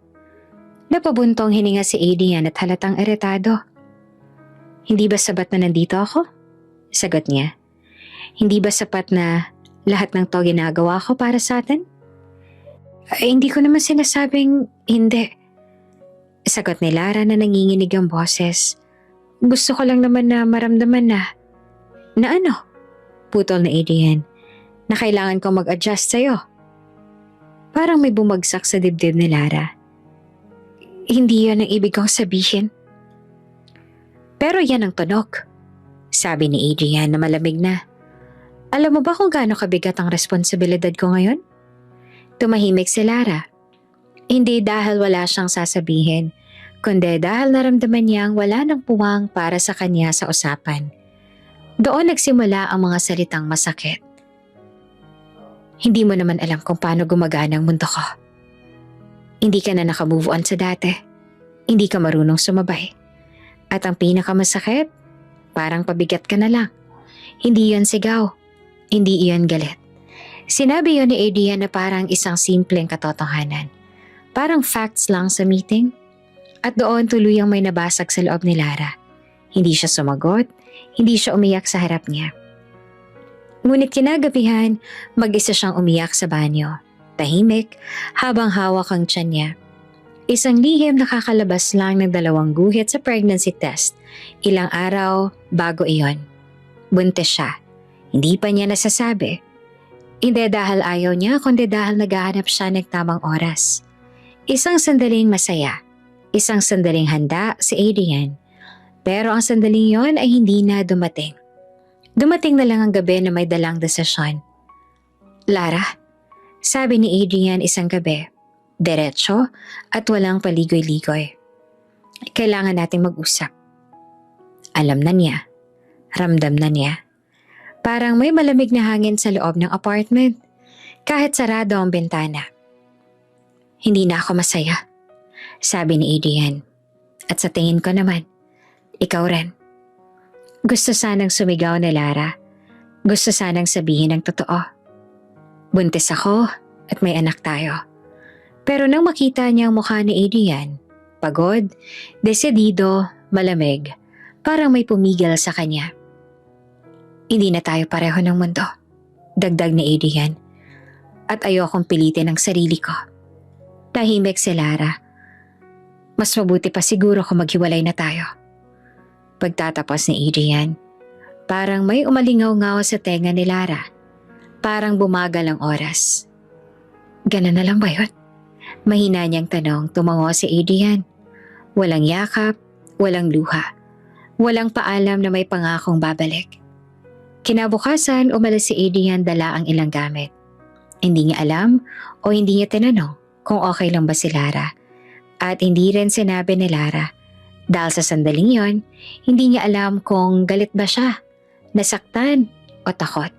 Napabuntong hininga si Adrian at halatang iritado. Hindi ba sapat na nandito ako? Sagot niya. Hindi ba sapat na lahat ng to ginagawa ko para sa atin? Ay, hindi ko naman sinasabing hindi. Sagot ni Lara na nanginginig ang boses. Gusto ko lang naman na maramdaman na ano? Putol ni Adrian. Na kailangan ko mag-adjust sa'yo. Parang may bumagsak sa dibdib ni Lara. Hindi yan ang ibig kong sabihin. Pero yan ang tunog. Sabi ni Adrian na malamig na. Alam mo ba kung gaano kabigat ang responsibilidad ko ngayon? Tumahimik si Lara. Hindi dahil wala siyang sasabihin, kundi dahil naramdaman niyang wala nang puwang para sa kanya sa usapan. Doon nagsimula ang mga salitang masakit. Hindi mo naman alam kung paano gumagana ang mundo ko. Hindi ka na nakamove on sa dati. Hindi ka marunong sumabay. At ang pinakamasakit, parang pabigat ka na lang. Hindi yon sigaw. Hindi iyon galit. Sinabi yon ni Adrian na parang isang simpleng katotohanan. Parang facts lang sa meeting. At doon tuluyang may nabasag sa loob ni Lara. Hindi siya sumagot, hindi siya umiyak sa harap niya. Ngunit kinagabihan, mag-isa siyang umiyak sa banyo. Tahimik, habang hawak ang tiyan niya. Isang lihim nakakalabas lang ng 2 guhit sa pregnancy test. Ilang araw bago iyon. Buntis siya. Hindi pa niya nasasabi. Hindi dahil ayaw niya, kundi dahil naghahanap siya ng tamang oras. Isang sandaling masaya. Isang sandaling handa si Adrian. Pero ang sandaling yon ay hindi na dumating. Dumating na lang ang gabi na may dalang desisyon. Lara, sabi ni Adrian isang gabi, diretso at walang paligoy-ligoy. Kailangan nating mag-usap. Alam na niya. Ramdam na niya. Parang may malamig na hangin sa loob ng apartment, kahit sarado ang bintana. Hindi na ako masaya, sabi ni Adrian. At sa tingin ko naman, ikaw rin. Gusto sanang sumigaw ni Lara. Gusto sanang sabihin ang totoo. Buntis ako at may anak tayo. Pero nang makita niya ang mukha ni Adrian, pagod, desidido, malamig, parang may pumigil sa kanya. Hindi na tayo pareho ng mundo, dagdag ni Adrian. At ayokong pilitin ang sarili ko. Tahimik si Lara. Mas mabuti pa siguro kung maghiwalay na tayo. Pagtatapos ni Adrian, parang may umalingaw-ngaw sa tenga ni Lara. Parang bumagal ang oras. Ganun na lang ba yun? Mahina niyang tanong, tumango si Adrian. Walang yakap, walang luha. Walang paalam na may pangakong babalik. Kinabukasan, umalis si Adrian dala ang ilang gamit. Hindi niya alam o hindi niya tinanong kung okay lang ba si Lara. At hindi rin sinabi ni Lara. Dahil sa sandaling yon, hindi niya alam kung galit ba siya, nasaktan o takot.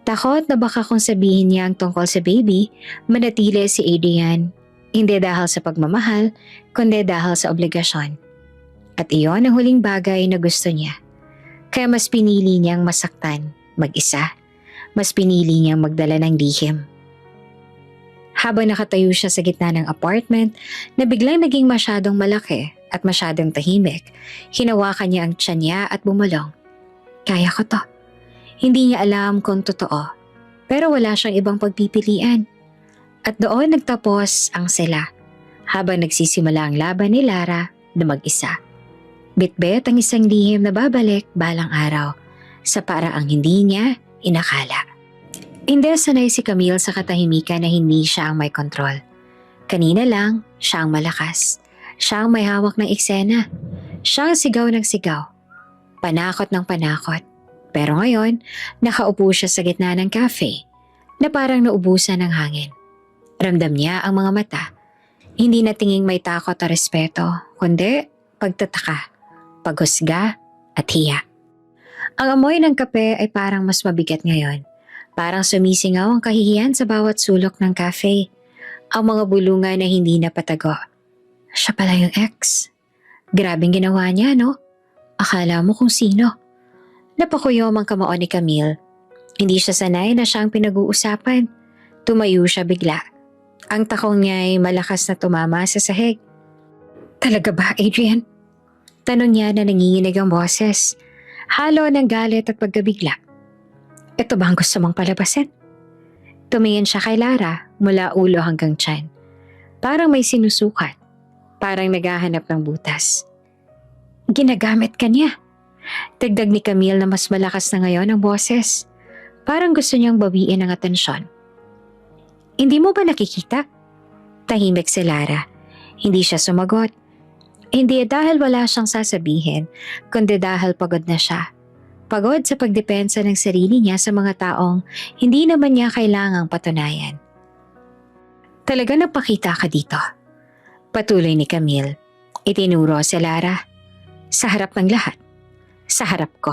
Takot na baka kung sabihin niya ang tungkol sa baby, manatili si Adrian. Hindi dahil sa pagmamahal, kundi dahil sa obligasyon. At iyon ang huling bagay na gusto niya. Kaya mas pinili niyang masaktan, mag-isa. Mas pinili niyang magdala ng lihim. Habang nakatayo siya sa gitna ng apartment na biglang naging masyadong malaki at masyadong tahimik, hinawakan niya ang tiyan niya at bumulong. Kaya ko to. Hindi niya alam kung totoo, pero wala siyang ibang pagpipilian. At doon nagtapos ang sila, habang nagsisimula ang laban ni Lara na mag-isa. Bitbit ang isang lihim na babalik balang araw, sa paraang hindi niya inakala. Hindi sanay si Camille sa katahimikan na hindi siya ang may kontrol. Kanina lang, siya ang malakas. Siya ang may hawak ng eksena. Siya ang sigaw ng sigaw. Panakot ng panakot. Pero ngayon, nakaupo siya sa gitna ng cafe na parang naubusan ng hangin. Ramdam niya ang mga mata. Hindi na tinging may takot o respeto, kundi pagtataka, paghusga at hiya. Ang amoy ng kape ay parang mas mabigat ngayon. Parang sumisingaw ang kahihiyan sa bawat sulok ng cafe. Ang mga bulungan na hindi napatago. Siya pala yung ex. Grabing ginawa niya, no? Akala mo kung sino. Napakuyom ang kamao ni Camille. Hindi siya sanay na siyang pinag-uusapan. Tumayo siya bigla. Ang takong niya ay malakas na tumama sa sahig. Talaga ba, Adrian? Tanong niya na nanginginig ang boses. Halo ng galit at pagkabigla. Ito ba ang gusto mong palabasin? Tumingin siya kay Lara mula ulo hanggang tiyan. Parang may sinusukat. Parang naghahanap ng butas. Ginagamit ka niya. Dagdag ni Camille na mas malakas na ngayon ang boses. Parang gusto niyang bawiin ang atensyon. Hindi mo ba nakikita? Tahimik si Lara. Hindi siya sumagot. Hindi dahil wala siyang sasabihin, kundi dahil pagod na siya. Pagod sa pagdepensa ng sarili niya sa mga taong hindi naman niya kailangang patunayan. Talaga napakita ka dito. Patuloy ni Camille. Itinuro si Lara. Sa harap ng lahat. Sa harap ko.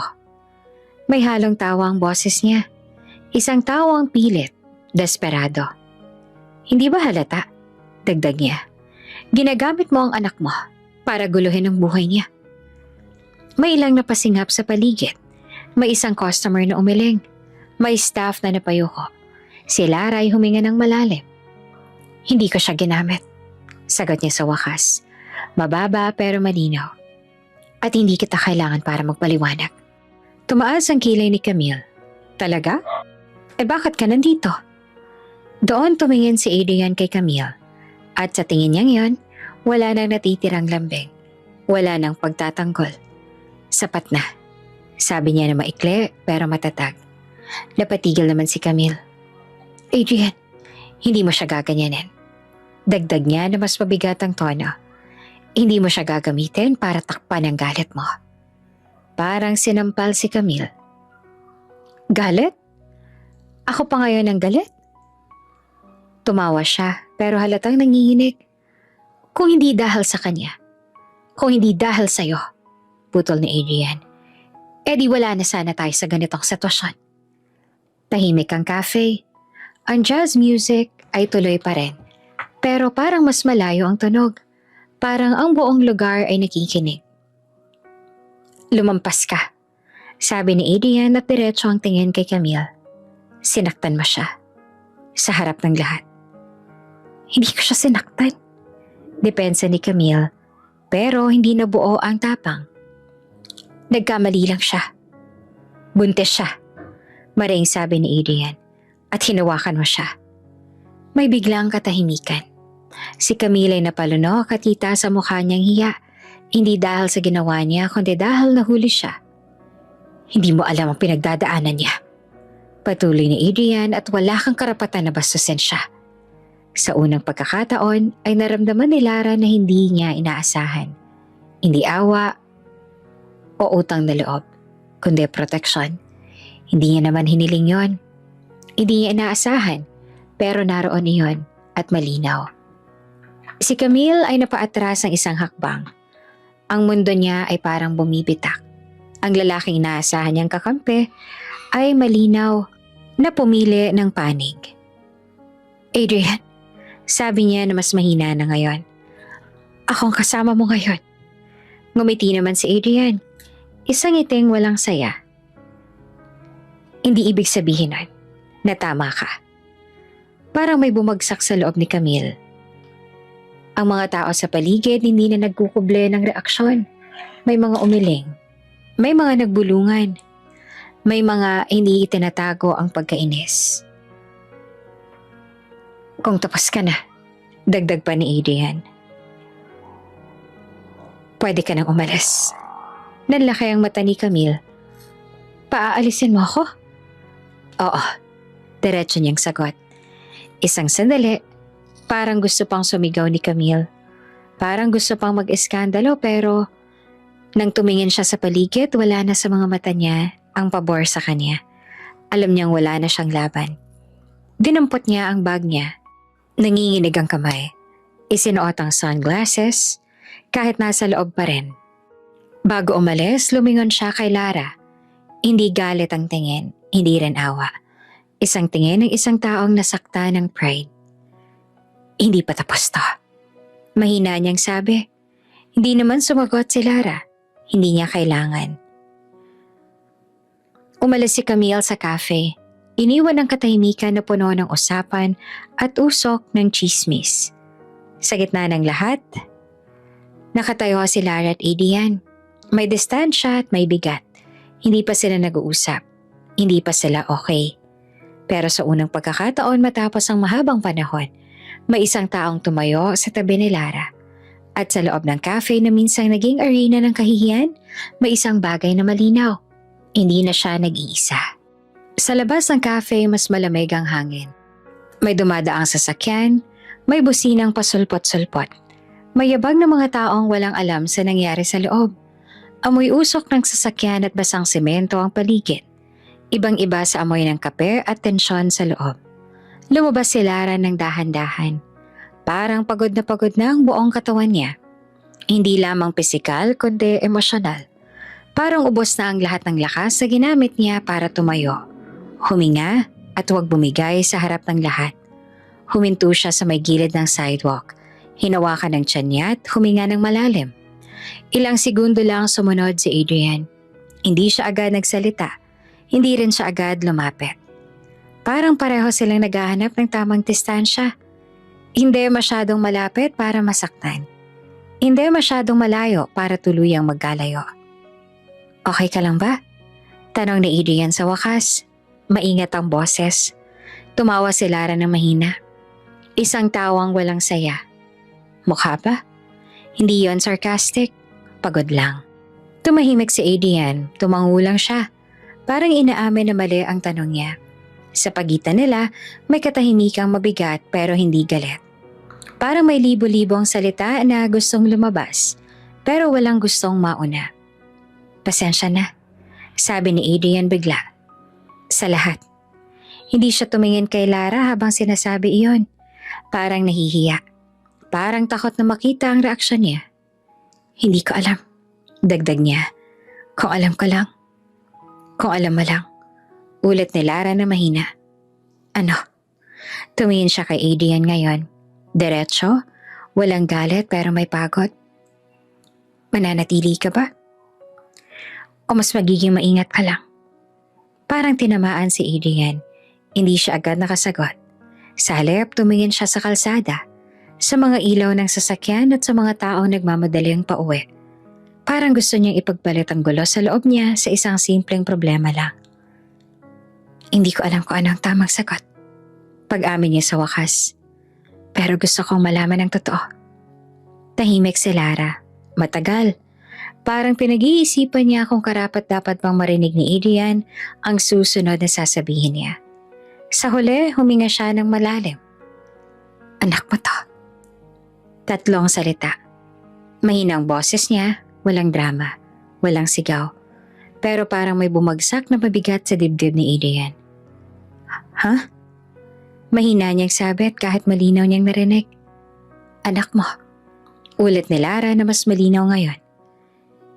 May halong tawa ang boses niya. Isang tawang pilit, desperado. Hindi ba halata? Dagdag niya. Ginagamit mo ang anak mo para guluhin ang buhay niya. May ilang napasingap sa paligid. May isang customer na umiling. May staff na napayuko. Si Lara ay huminga ng malalim. Hindi ko siya ginamit. Sagot niya sa wakas. Mababa pero malinaw. At hindi kita kailangan para magpaliwanag. Tumaas ang kilay ni Camille. Talaga? Bakit ka nandito? Doon tumingin si Adrian kay Camille. At sa tingin niyang yon, wala nang natitirang lambing. Wala nang pagtatanggol. Sapat na. Sabi niya na maikli pero matatag. Napatigil naman si Camille. Adrian, hindi mo siya gaganyanin. Dagdag niya na mas mabigat ang tono. Hindi mo siya gagamitin para takpan ang galit mo. Parang sinampal si Camille. Galit? Ako pa ngayon ang galit? Tumawa siya pero halatang nanginginig. Kung hindi dahil sa kanya, kung hindi dahil sa'yo, putol ni Adrian, edi wala na sana tayo sa ganitong sitwasyon. Tahimik ang cafe. Ang jazz music ay tuloy pa rin. Pero parang mas malayo ang tunog. Parang ang buong lugar ay nakikinig. Lumampas ka, sabi ni Adrian at diretso ang tingin kay Camille. Sinaktan mo siya. Sa harap ng lahat. Hindi ko siya sinaktan. Depensa ni Camille, pero hindi nabuo ang tapang. Nagkamali lang siya. Buntis siya, maring sabi ni Adrian, at hinawakan mo siya. May biglang katahimikan. Si Camille ay napalunok at kita sa mukha niyang hiya, hindi dahil sa ginawa niya kundi dahil nahuli siya. Hindi mo alam ang pinagdadaanan niya. Patuloy ni Adrian at wala kang karapatan na bastusin siya. Sa unang pagkakataon ay naramdaman ni Lara na hindi niya inaasahan. Hindi awa o utang na loob, kundi proteksyon. Hindi niya naman hiniling yon. Hindi niya inaasahan, pero naroon iyon at malinaw. Si Camille ay napaatras ng isang hakbang. Ang mundo niya ay parang bumibitak. Ang lalaking inaasahan niyang kakampi ay malinaw na pumili ng panig. Adrian, sabi niya na mas mahina na ngayon. Akong kasama mo ngayon. Ngumiti naman si Adrian. Isang ngiting walang saya. Hindi ibig sabihin nun na tama ka. Parang may bumagsak sa loob ni Camille. Ang mga tao sa paligid hindi na nagkukuble ng reaksyon. May mga umiling. May mga nagbulungan. May mga hindi itinatago ang pagkainis. Kung tapos ka na, dagdag pa ni Adrian. Pwede ka nang umalis. Nanlaki ang mata ni Camille. Paaalisin mo ako? Oo, diretso niyang sagot. Isang sandali, parang gusto pang sumigaw ni Camille. Parang gusto pang mag-eskandalo pero nang tumingin siya sa paligid, wala na sa mga mata niya ang pabor sa kanya. Alam niyang wala na siyang laban. Dinampot niya ang bag niya. Nanginginig ang kamay. Isinuot ang sunglasses kahit nasa loob pa rin. Bago umalis, lumingon siya kay Lara. Hindi galit ang tingin, hindi rin awa. Isang tingin ng isang taong nasakta ng pride. Hindi pa tapos to. Mahina niyang sabi. Hindi naman sumagot si Lara. Hindi niya kailangan. Umalis si Camille sa cafe. Iniwan ang katahimikan na puno ng usapan at usok ng chismis. Sa gitna ng lahat, nakatayo si Lara at Adrian. May distansya at may bigat. Hindi pa sila nag-uusap. Hindi pa sila okay. Pero sa unang pagkakataon matapos ang mahabang panahon, may isang taong tumayo sa tabi ni Lara. At sa loob ng cafe na minsang naging arena ng kahihiyan, may isang bagay na malinaw. Hindi na siya nag-iisa. Sa labas ng cafe, mas malamig ang hangin. May dumadaang sasakyan, may businang pasulpot-sulpot. May yabag ng mga taong walang alam sa nangyari sa loob. Amoy usok ng sasakyan at basang semento ang paligid. Ibang-iba sa amoy ng kape at tensyon sa loob. Lumabas si Lara ng dahan-dahan. Parang pagod na ang buong katawan niya. Hindi lamang pisikal kundi emosyonal. Parang ubos na ang lahat ng lakas na ginamit niya para tumayo. Huminga at huwag bumigay sa harap ng lahat. Huminto siya sa may gilid ng sidewalk. Hinawakan ng tiyan niya at huminga ng malalim. Ilang segundo lang sumunod si Adrian. Hindi siya agad nagsalita. Hindi rin siya agad lumapit. Parang pareho silang naghahanap ng tamang distansya. Hindi masyadong malapit para masaktan. Hindi masyadong malayo para tuluyang magkalayo. Okay ka lang ba? Tanong ni Adrian sa wakas. Maingat ang boses. Tumawa si Lara ng mahina. Isang tawang walang saya. Mukha ba? Hindi yon sarcastic. Pagod lang. Tumahimik si Adrian. Tumango lang siya. Parang inaamin na mali ang tanong niya. Sa pagitan nila, may katahimikang mabigat pero hindi galit. Parang may libo-libo ang salita na gustong lumabas pero walang gustong mauna. Pasensya na, sabi ni Adrian bigla. Sa lahat. Hindi siya tumingin kay Lara habang sinasabi iyon. Parang nahihiya. Parang takot na makita ang reaksyon niya. Hindi ko alam. Dagdag niya. Kung alam ko lang. Kung alam mo lang. Ulit ni Lara na mahina. Ano? Tumingin siya kay Adrian ngayon. Diretso, Walang galit pero may pagod. Mananatili ka ba? O mas magiging maingat ka lang? Parang tinamaan si Adrian. Hindi siya agad nakasagot. Sa halip, tumingin siya sa kalsada, sa mga ilaw ng sasakyan at sa mga taong nagmamadaling pauwi. Parang gusto niyang ipagpalit ang gulo sa loob niya sa isang simpleng problema lang. Hindi ko alam kung anong tamang sagot. Pag-amin niya sa wakas. Pero gusto kong malaman ang totoo. Tahimik si Lara. Matagal. Parang pinag-iisipan niya kung karapat-dapat bang marinig ni Adrian ang susunod na sasabihin niya. Sa huli, huminga siya ng malalim. Anak mo to. 3 salita. Mahinang boses niya, walang drama, walang sigaw. Pero parang may bumagsak na mabigat sa dibdib ni Adrian. Ha? Mahina niyang sabit kahit malinaw niyang narinig. Anak mo. Ulit ni Lara na mas malinaw ngayon.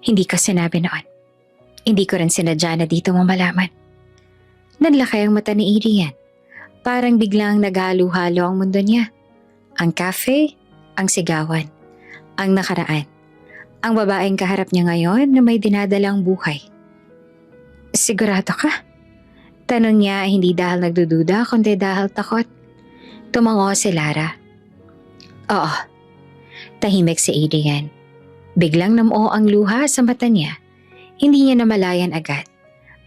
Hindi ko sinabi noon. Hindi ko rin sinadya na dito mo malaman. Nanlaki ang mata ni Adrian. Parang biglang naghalo-halo ang mundo niya. Ang cafe, ang sigawan, ang nakaraan. Ang babaeng kaharap niya ngayon na may dinadalang buhay. Sigurado ka? Tanong niya hindi dahil nagdududa kundi dahil takot. Tumango si Lara. Oo. Tahimik si Adrian. Biglang namuo ang luha sa mata niya. Hindi niya namalayan agad.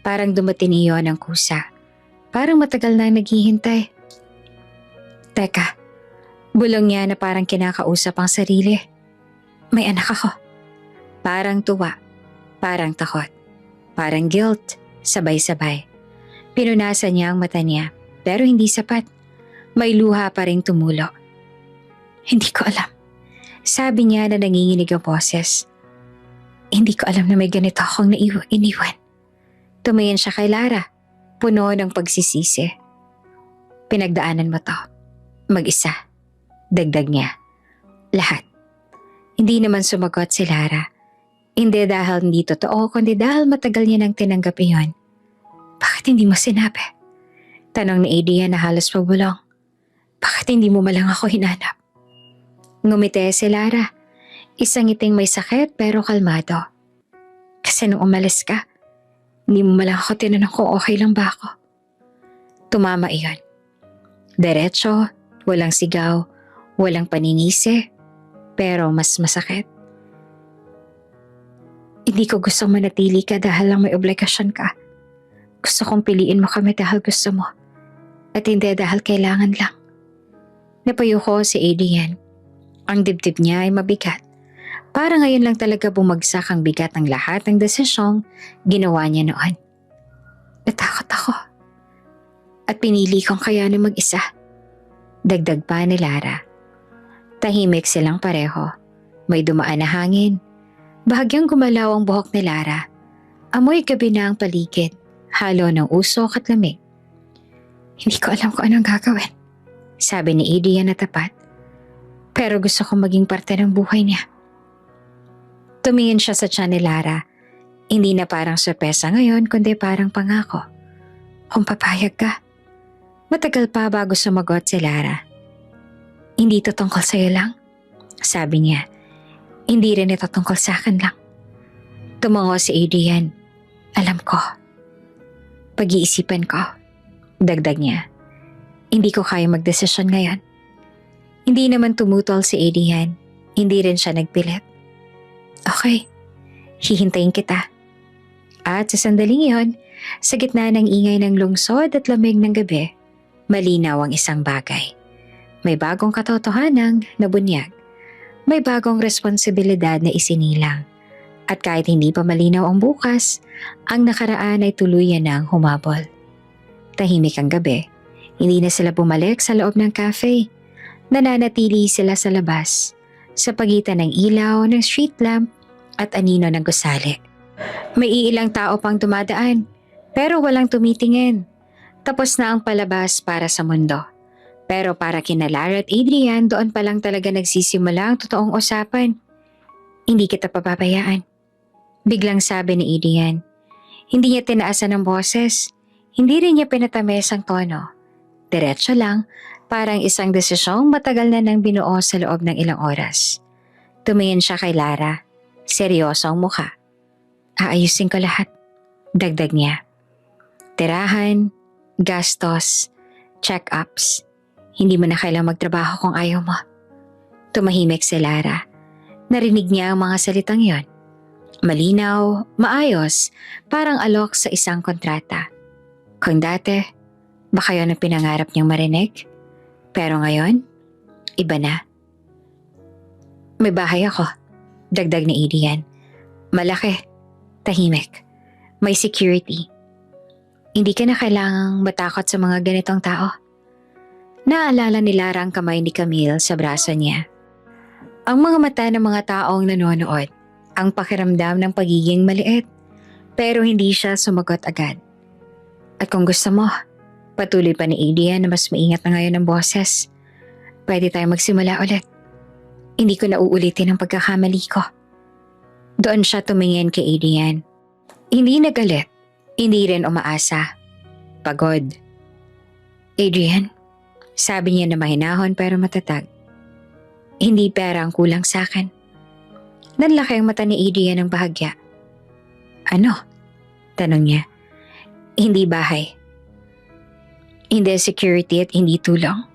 Parang dumating iyon ang kusa. Parang matagal na naghihintay. Teka, bulong niya na parang kinakausap ang sarili. May anak ako. Parang tuwa, parang takot, parang guilt, sabay-sabay. Pinunasan niya ang mata niya, pero hindi sapat. May luha pa ring tumulo. Hindi ko alam. Sabi niya na nanginginig ang boses. Hindi ko alam na may ganito akong iniwan. Tumingin siya kay Lara, puno ng pagsisisi. Pinagdaanan mo to. Mag-isa. Dagdag niya. Lahat. Hindi naman sumagot si Lara. Hindi dahil hindi totoo, kundi dahil matagal niya nang tinanggap iyon. Bakit hindi mo sinabi? Tanong ni Adrian na halos pabulong. Bakit hindi mo malang ako hinanap? Ngumiti si Lara. Isang ngiting may sakit pero kalmado. Kasi nung umalis ka, hindi mo malang ako tinanong kung okay lang ba ako. Tumama iyon. Diretso, walang sigaw, walang paninisi, pero mas masakit. Hindi ko gustong manatili ka dahil lang may obligasyon ka. Gusto kong piliin mo kami dahil gusto mo. At hindi dahil kailangan lang. Napayuko si Adrian. Ang dibdib niya ay mabigat. Para ngayon lang talaga bumagsak ang bigat ng lahat ng desisyong ginawa niya noon. Natakot ako. At pinili kong kayanin mag-isa. Dagdag pa ni Lara. Tahimik silang pareho. May dumaan na hangin. Bahagyang gumalaw ang buhok ni Lara. Amoy gabi na ang paligid. Halo ng usok at lamig. Hindi ko alam kung anong gagawin. Sabi ni Adrian na tapat. Pero gusto kong maging parte ng buhay niya. Tumingin siya sa tiyan ni Lara. Hindi na parang sorpresa ngayon kundi parang pangako. Kung papayag ka. Matagal pa bago sumagot si Lara. Hindi ito tungkol sa'yo lang. Sabi niya. Hindi rin ito tungkol sa akin lang. Tumango si Adrian. Alam ko. Pag-iisipan ko. Dagdag niya. Hindi ko kaya magdesisyon ngayon. Hindi naman tumutol si Adrian. Hindi rin siya nagpilit. Okay, hihintayin kita. At sa sandaling iyon, sa gitna ng ingay ng lungsod at lamig ng gabi, malinaw ang isang bagay. May bagong katotohanang nabunyag. May bagong responsibilidad na isinilang. At kahit hindi pa malinaw ang bukas, ang nakaraan ay tuluyan ng humabol. Tahimik ang gabi. Hindi na sila bumalik sa loob ng cafe. Nananatili sila sa labas, sa pagitan ng ilaw ng street lamp at anino ng gusali. May iilang tao pang dumadaan, pero walang tumitingin. Tapos na ang palabas para sa mundo. Pero para kina Lara at Adrian, doon pa lang talaga nagsisimula ang totoong usapan. Hindi kita papabayaan. Biglang sabi ni Adrian. Hindi niya tinaasan ng boses. Hindi rin niya pinatames ang tono. Diretso lang, Parang isang desisyong matagal na nang binuo sa loob ng ilang oras. Tumingin siya kay Lara. Seryoso ang mukha. Aayusin ko lahat. Dagdag niya. Tirahan, gastos, check-ups. Hindi mo na kailangang magtrabaho kung ayaw mo. Tumahimik si Lara. Narinig niya ang mga salitang yon. Malinaw, maayos, parang alok sa isang kontrata. Kung dati, baka yun ang pinangarap niyang marinig. Pero ngayon, iba na. May bahay ako. Dagdag ni Adrian. Malaki. Tahimik. May security. Hindi ka na kailangang matakot sa mga ganitong tao. Naalala ni Lara ang kamay ni Camille sa braso niya. Ang mga mata ng mga taong nanonood, ang pakiramdam ng pagiging maliit, pero hindi siya sumagot agad. At kung gusto mo, patuloy pa ni Adrian na mas maingat na ngayon ang boses. Pwede tayo magsimula ulit. Hindi ko na uulitin ang pagkakamali ko. Doon siya tumingin kay Adrian. Hindi nagalit, hindi rin umaasa. Pagod. Adrian, sabi niya na mahinahon pero matatag. Hindi pera ang kulang sa akin. Nanlaki ang mata ni Adrian ng bahagya. Ano? Tanong niya. Hindi bahay. Hindi security at hindi tulong.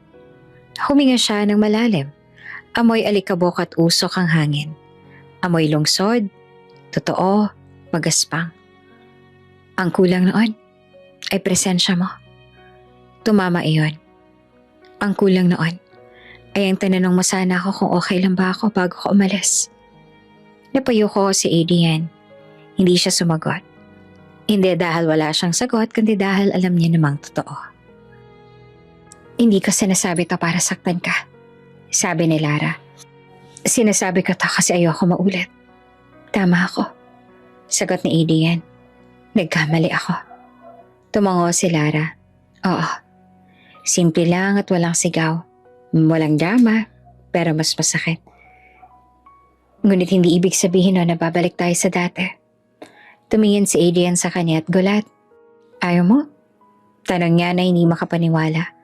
Huminga siya ng malalim. Amoy alikabok at usok ang hangin. Amoy lungsod, totoo, magaspang. Ang kulang noon ay presensya mo. Tumama iyon. Ang kulang noon ay ang tinanong mo sana ako kung okay lang ba ako bago ka umalis. Napayo ko si Adrian. Hindi siya sumagot. Hindi dahil wala siyang sagot, kundi dahil alam niya namang totoo. Hindi ko sinasabi to para saktan ka, sabi ni Lara. Sinasabi ko to kasi ayoko maulit. Tama ako, sagot ni Adrian. Nagkamali ako. Tumango si Lara. Oo, simple lang at walang sigaw. Walang drama, pero mas masakit. Ngunit hindi ibig sabihin na babalik tayo sa dati. Tumingin si Adrian sa kanya at gulat. Ayaw mo? Tanong niya na hindi makapaniwala.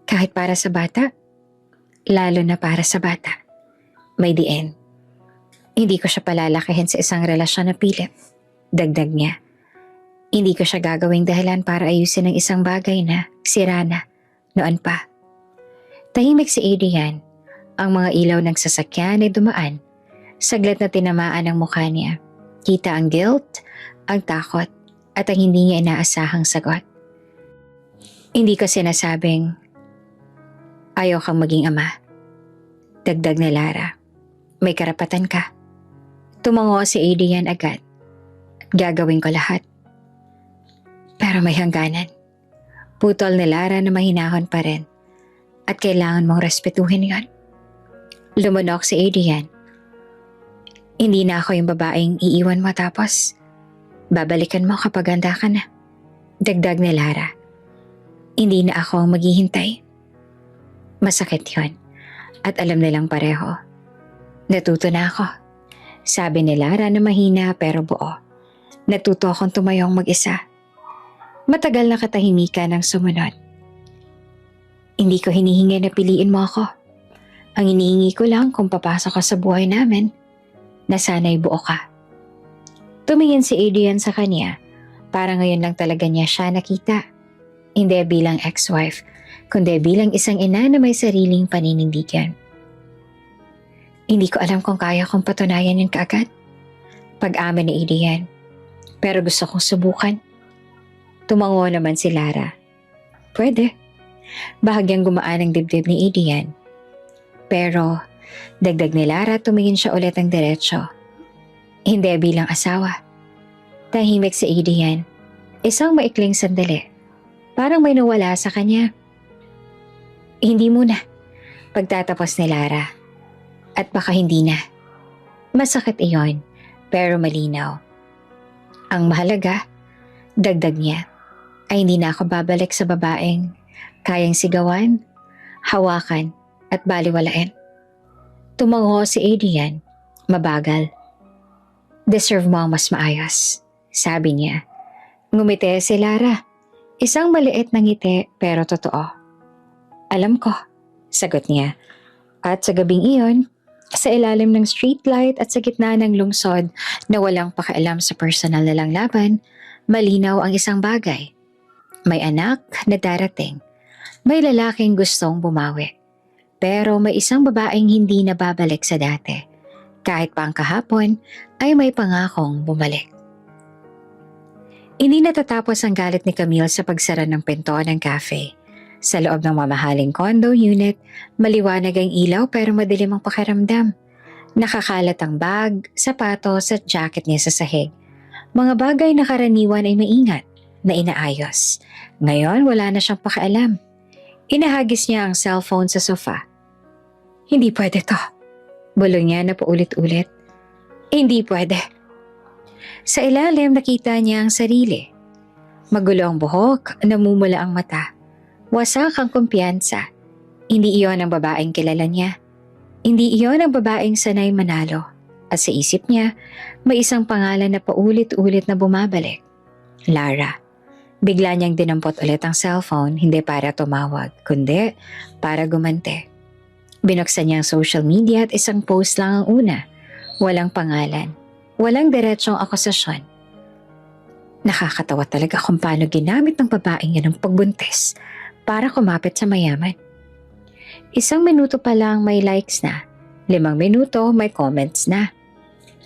Kahit para sa bata? Lalo na para sa bata. May the end. Hindi ko siya palalakihin sa isang relasyon na pilit. Dagdag niya. Hindi ko siya gagawing dahilan para ayusin ang isang bagay na sira na noon pa. Tahimik si Adrian. Ang mga ilaw ng sasakyan ay dumaan. Saglit na tinamaan ang mukha niya. Kita ang guilt, ang takot, at ang hindi niya inaasahang sagot. Hindi ko sinasabing ayaw kang maging ama. Dagdag ni Lara. May karapatan ka. Tumango si Adrian agad. Gagawin ko lahat. Pero may hangganan. Putol ni Lara na mahinahon pa rin. At kailangan mong respetuhin yon. Lumunok si Adrian. Hindi na ako yung babaeng iiwan mo tapos babalikan mo kapag handa ka na. Dagdag ni Lara. Hindi na ako ang maghihintay. Masakit yon. At alam nilang pareho. Natuto na ako. Sabi ni Lara na mahina pero buo. Natuto akong tumayong mag-isa. Matagal na katahimikan ang sumunod. Hindi ko hinihingi na piliin mo ako. Ang hinihingi ko lang kung papasok ka sa buhay namin, na sana'y buo ka. Tumingin si Adrian sa kanya, para ngayon lang talaga niya siya nakita. Hindi bilang ex-wife, kundi bilang isang ina na may sariling paninindigan. Hindi ko alam kung kaya kong patunayan yun kaagad. Pag-amin ni Adrian, pero gusto kong subukan. Tumango naman si Lara. Pwede. Bahagyang gumaan ang dibdib ni Adrian. Pero, dagdag ni Lara, tumingin siya ulit ang diretsyo. Hindi bilang asawa. Tahimik si Adrian. Isang maikling sandali. Parang may nawala sa kanya. Hindi muna. Pagtatapos ni Lara. At baka hindi na. Masakit iyon, pero malinaw. Ang mahalaga, dagdag niya, ay hindi na ako babalik sa babaeng kayang sigawan, hawakan, at baliwalain. Tumango si Adrian, mabagal. Deserve mo ang mas maayos, sabi niya. Ngumiti si Lara. Isang maliit na ngiti pero totoo. Alam ko, Sagot niya. At sa gabing iyon, sa ilalim ng streetlight at sa gitna ng lungsod na walang pakialam sa personal na lang laban, malinaw ang isang bagay. May anak na darating. May lalaking gustong bumawi. Pero may isang babaeng hindi na babalik sa dati. Kahit pa ang kahapon ay may pangakong bumalik. Hindi natatapos ang galit ni Camille sa pagsara ng pinto ng cafe. Sa loob ng mamahaling condo unit, maliwanag ang ilaw pero madilim ang pakiramdam. Nakakalat ang bag, sapatos at jacket niya sa sahig. Mga bagay na karaniwan ay maingat, na inaayos. Ngayon wala na siyang pakialam. Inahagis niya ang cellphone sa sofa. Hindi pwede to. Bulong niya na paulit-ulit. Hindi pwede. Sa ilalim nakita niya ang sarili. Magulo ang buhok, namumula ang mata. Wasak ang kumpiyansa. Hindi iyon ang babaeng kilala niya. Hindi iyon ang babaeng sanay manalo. At sa isip niya, may isang pangalan na paulit-ulit na bumabalik. Lara. Bigla niyang dinampot ulit ang cellphone, hindi para tumawag, kundi para gumante. Binuksan niya ang social media at isang post lang ang una. Walang pangalan. Walang diretsong akusasyon. Nakakatawa talaga kung paano ginamit ng babaeng yan ang pagbuntis para kumapit sa mayaman. 1 minuto pa lang may likes na. 5 minuto may comments na.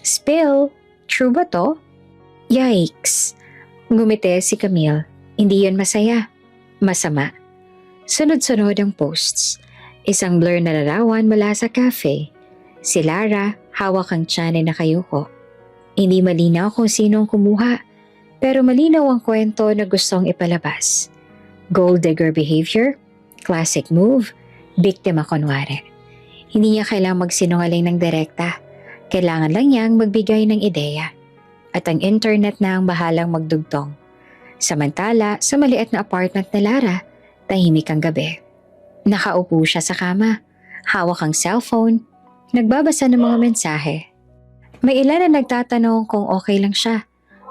Spill, true ba to? Yikes! Ngumiti si Camille. Hindi yun masaya. Masama. Sunod-sunod ang posts. Isang blur na larawan mula sa cafe. Si Lara, hawak ang tiyan ay nakayuko. Hindi malinaw kung sino ang kumuha, pero malinaw ang kwento na gustong ipalabas. Gold digger behavior, classic move, biktima kunwari. Hindi niya kailangang magsinungaling ng direkta. Kailangan lang niyang magbigay ng ideya. At ang internet na ang bahalang magdugtong. Samantala, sa maliit na apartment ni Lara, tahimik ang gabi. Nakaupo siya sa kama, hawak ang cellphone, nagbabasa ng mga mensahe. May ilan na nagtatanong kung okay lang siya.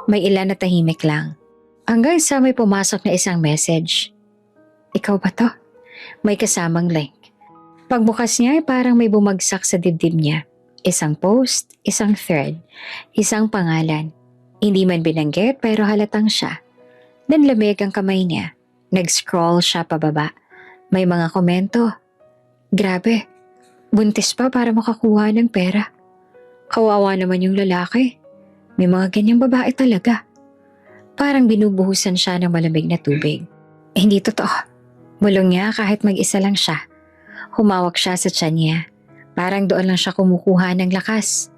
May ilan na tahimik lang. Hanggang sa may pumasok na isang message. Ikaw ba to? May kasamang link. Pagbukas niya ay parang may bumagsak sa dibdib niya. Isang post, isang thread, isang pangalan. Hindi man binanggit pero halatang siya. Nanlamig ang kamay niya. Nag-scroll siya pababa. May mga komento. Grabe, buntis pa para makakuha ng pera. Kawawa naman yung lalaki. May mga ganyang babae talaga. Parang binubuhusan siya ng malamig na tubig. Hindi totoo. Bulong niya kahit mag-isa lang siya. Humawak siya sa tiyan niya. Parang doon lang siya kumukuha ng lakas.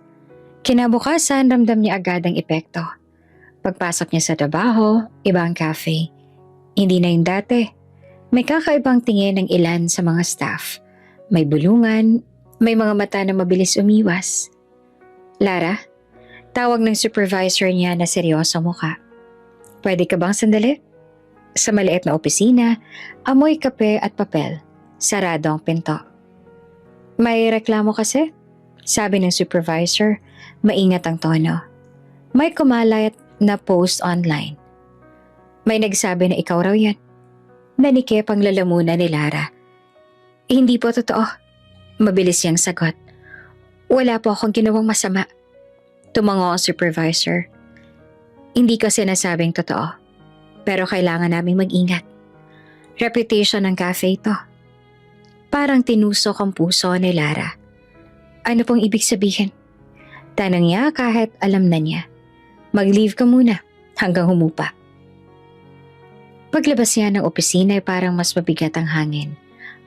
Kinabukasan, ramdam niya agad ang epekto. Pagpasok niya sa trabaho, ibang cafe. Hindi na yung dati. May kakaibang tingin ng ilan sa mga staff. May bulungan, may mga mata na mabilis umiwas. Lara, tawag ng supervisor niya na seryoso mukha. Pwede ka bang sandali? Sa maliit na opisina, amoy kape at papel. Sarado ang pinto. May reklamo kasi? Sabi ng supervisor, maingat ang tono. May kumalat na post online. May nagsabi na ikaw raw yan. Nanikip ang lalamunan ni Lara. Hindi po totoo. Mabilis siyang sagot. Wala po akong ginawang masama. Tumango ang supervisor. Hindi ko sinasabing totoo. Pero kailangan naming mag-ingat. Reputation ng cafe ito. Parang tinusok ang puso ni Lara. Ano pong ibig sabihin? Tanong niya kahit alam na niya. Mag-leave ka muna hanggang humupa. Paglabas niya ng opisina ay parang mas mabigat ang hangin.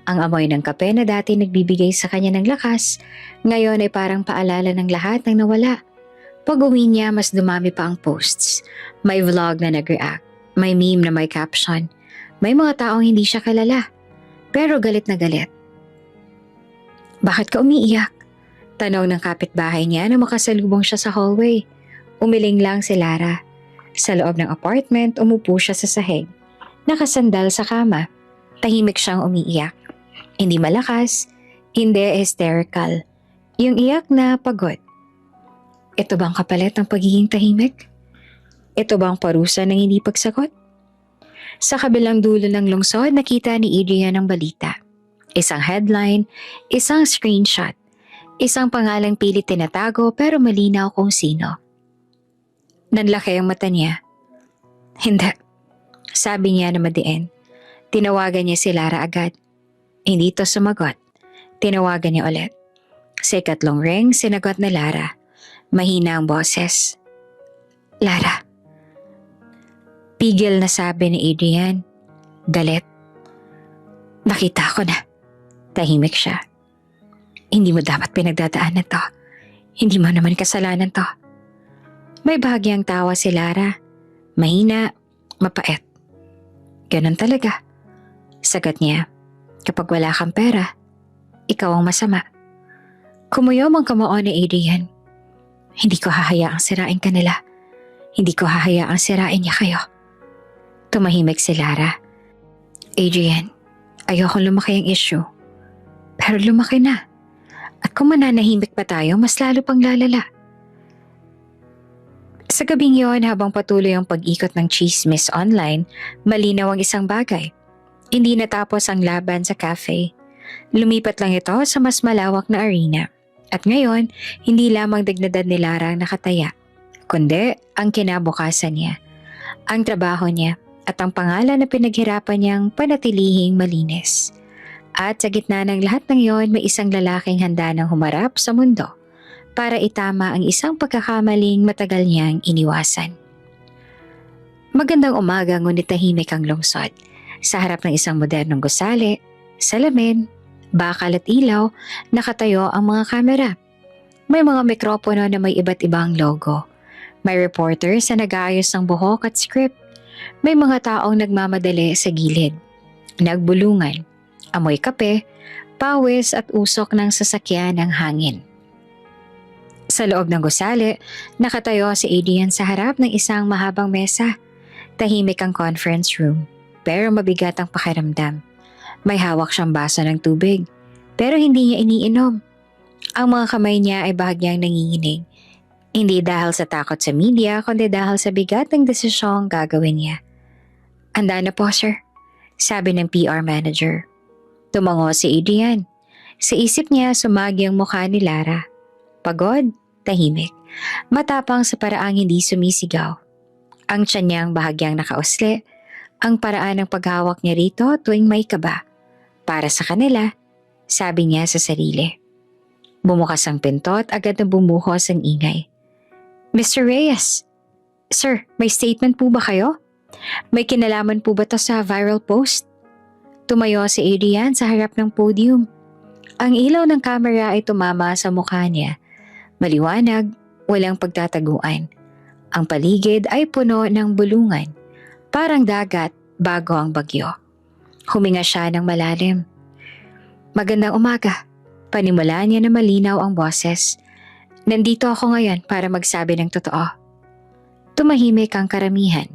Ang amoy ng kape na dati nagbibigay sa kanya ng lakas, ngayon ay parang paalala ng lahat ng nawala. Pag-uwi niya, mas dumami pa ang posts. May vlog na nag-react. May meme na may caption. May mga taong hindi siya kilala. Pero galit na galit. Bakit ka umiiyak? Tanong ng kapitbahay niya na makasalubong siya sa hallway. Umiling lang si Lara. Sa loob ng apartment, umupo siya sa sahig. Nakasandal sa kama. Tahimik siyang umiiyak. Hindi malakas, hindi hysterical. Yung iyak na pagod. Ito bang kapalit ng pagiging tahimik? Ito bang parusa ng hindi pagsagot? Sa kabilang dulo ng lungsod, nakita ni Adrian ang balita. Isang headline, isang screenshot, isang pangalang pilit tinatago pero malinaw kung sino. Nanlaki ang mata niya. Hindi, sabi niya na madiin. Tinawagan niya si Lara agad. Hindi to sumagot. Tinawagan niya ulit. Sa ikatlong ring, sinagot ni Lara. Mahina ang boses. Lara. Pigil na sabi ni Adrian. Galit. Nakita ko na. Tahimik siya. Hindi mo dapat pinagdadaanan to. Hindi mo naman kasalanan to. May bahagyang tawa si Lara. Mahina, mapait. Ganon talaga. Sagot niya, kapag wala kang pera, ikaw ang masama. Kumuyom ang kamao ni Adrian. Hindi ko hahayaang sirain ka nila. Hindi ko hahayaang sirain niya kayo. Tumahimik si Lara. Adrian, ayokong lumaki ang issue. Pero lumaki na. At kung mananahimik pa tayo, mas lalo pang lalala. Sa gabing yon, habang patuloy ang pag-ikot ng chismis online, malinaw ang isang bagay. Hindi natapos ang laban sa cafe. Lumipat lang ito sa mas malawak na arena. At ngayon, hindi lamang dignidad ni Lara ang nakataya, kundi ang kinabukasan niya, ang trabaho niya, at ang pangalan na pinaghirapan niyang panatilihing malinis. At sa gitna ng lahat ng yon, may isang lalaking handa ng humarap sa mundo para itama ang isang pagkakamaling matagal niyang iniwasan. Magandang umaga, ngunit tahimik ang lungsod. Sa harap ng isang modernong gusali, salamin, bakal at ilaw, nakatayo ang mga kamera. May mga mikropono na may iba't ibang logo. May reporters na nag-aayos ng buhok at script. May mga taong nagmamadali sa gilid. Nagbulungan, amoy kape, pawis at usok ng sasakyan ng hangin. Sa loob ng gusali, nakatayo si Adrian sa harap ng isang mahabang mesa. Tahimik ang conference room, pero mabigat ang pakiramdam. May hawak siyang baso ng tubig, pero hindi niya iniinom. Ang mga kamay niya ay bahagyang nanginginig. Hindi dahil sa takot sa media, kundi dahil sa bigat ng desisyong gagawin niya. Handa na po, sir, sabi ng PR manager. Tumango si Adrian. Sa isip niya, sumagi ang mukha ni Lara. Pagod, tahimik, matapang sa paraang hindi sumisigaw. Ang tiyan niyang bahagyang nakausli, ang paraan ng paghawak niya rito tuwing may kaba. Para sa kanila, sabi niya sa sarili. Bumukas ang pinto at agad na bumuhos ang ingay. Mr. Reyes, sir, may statement po ba kayo? May kinalaman po ba to sa viral post? Tumayo si Adrian sa harap ng podium. Ang ilaw ng kamera ay tumama sa mukha niya. Maliwanag, walang pagtataguan. Ang paligid ay puno ng bulungan, parang dagat bago ang bagyo. Huminga siya ng malalim. Magandang umaga. Panimula niya na malinaw ang boses. Nandito ako ngayon para magsabi ng totoo. Tumahimik ang karamihan.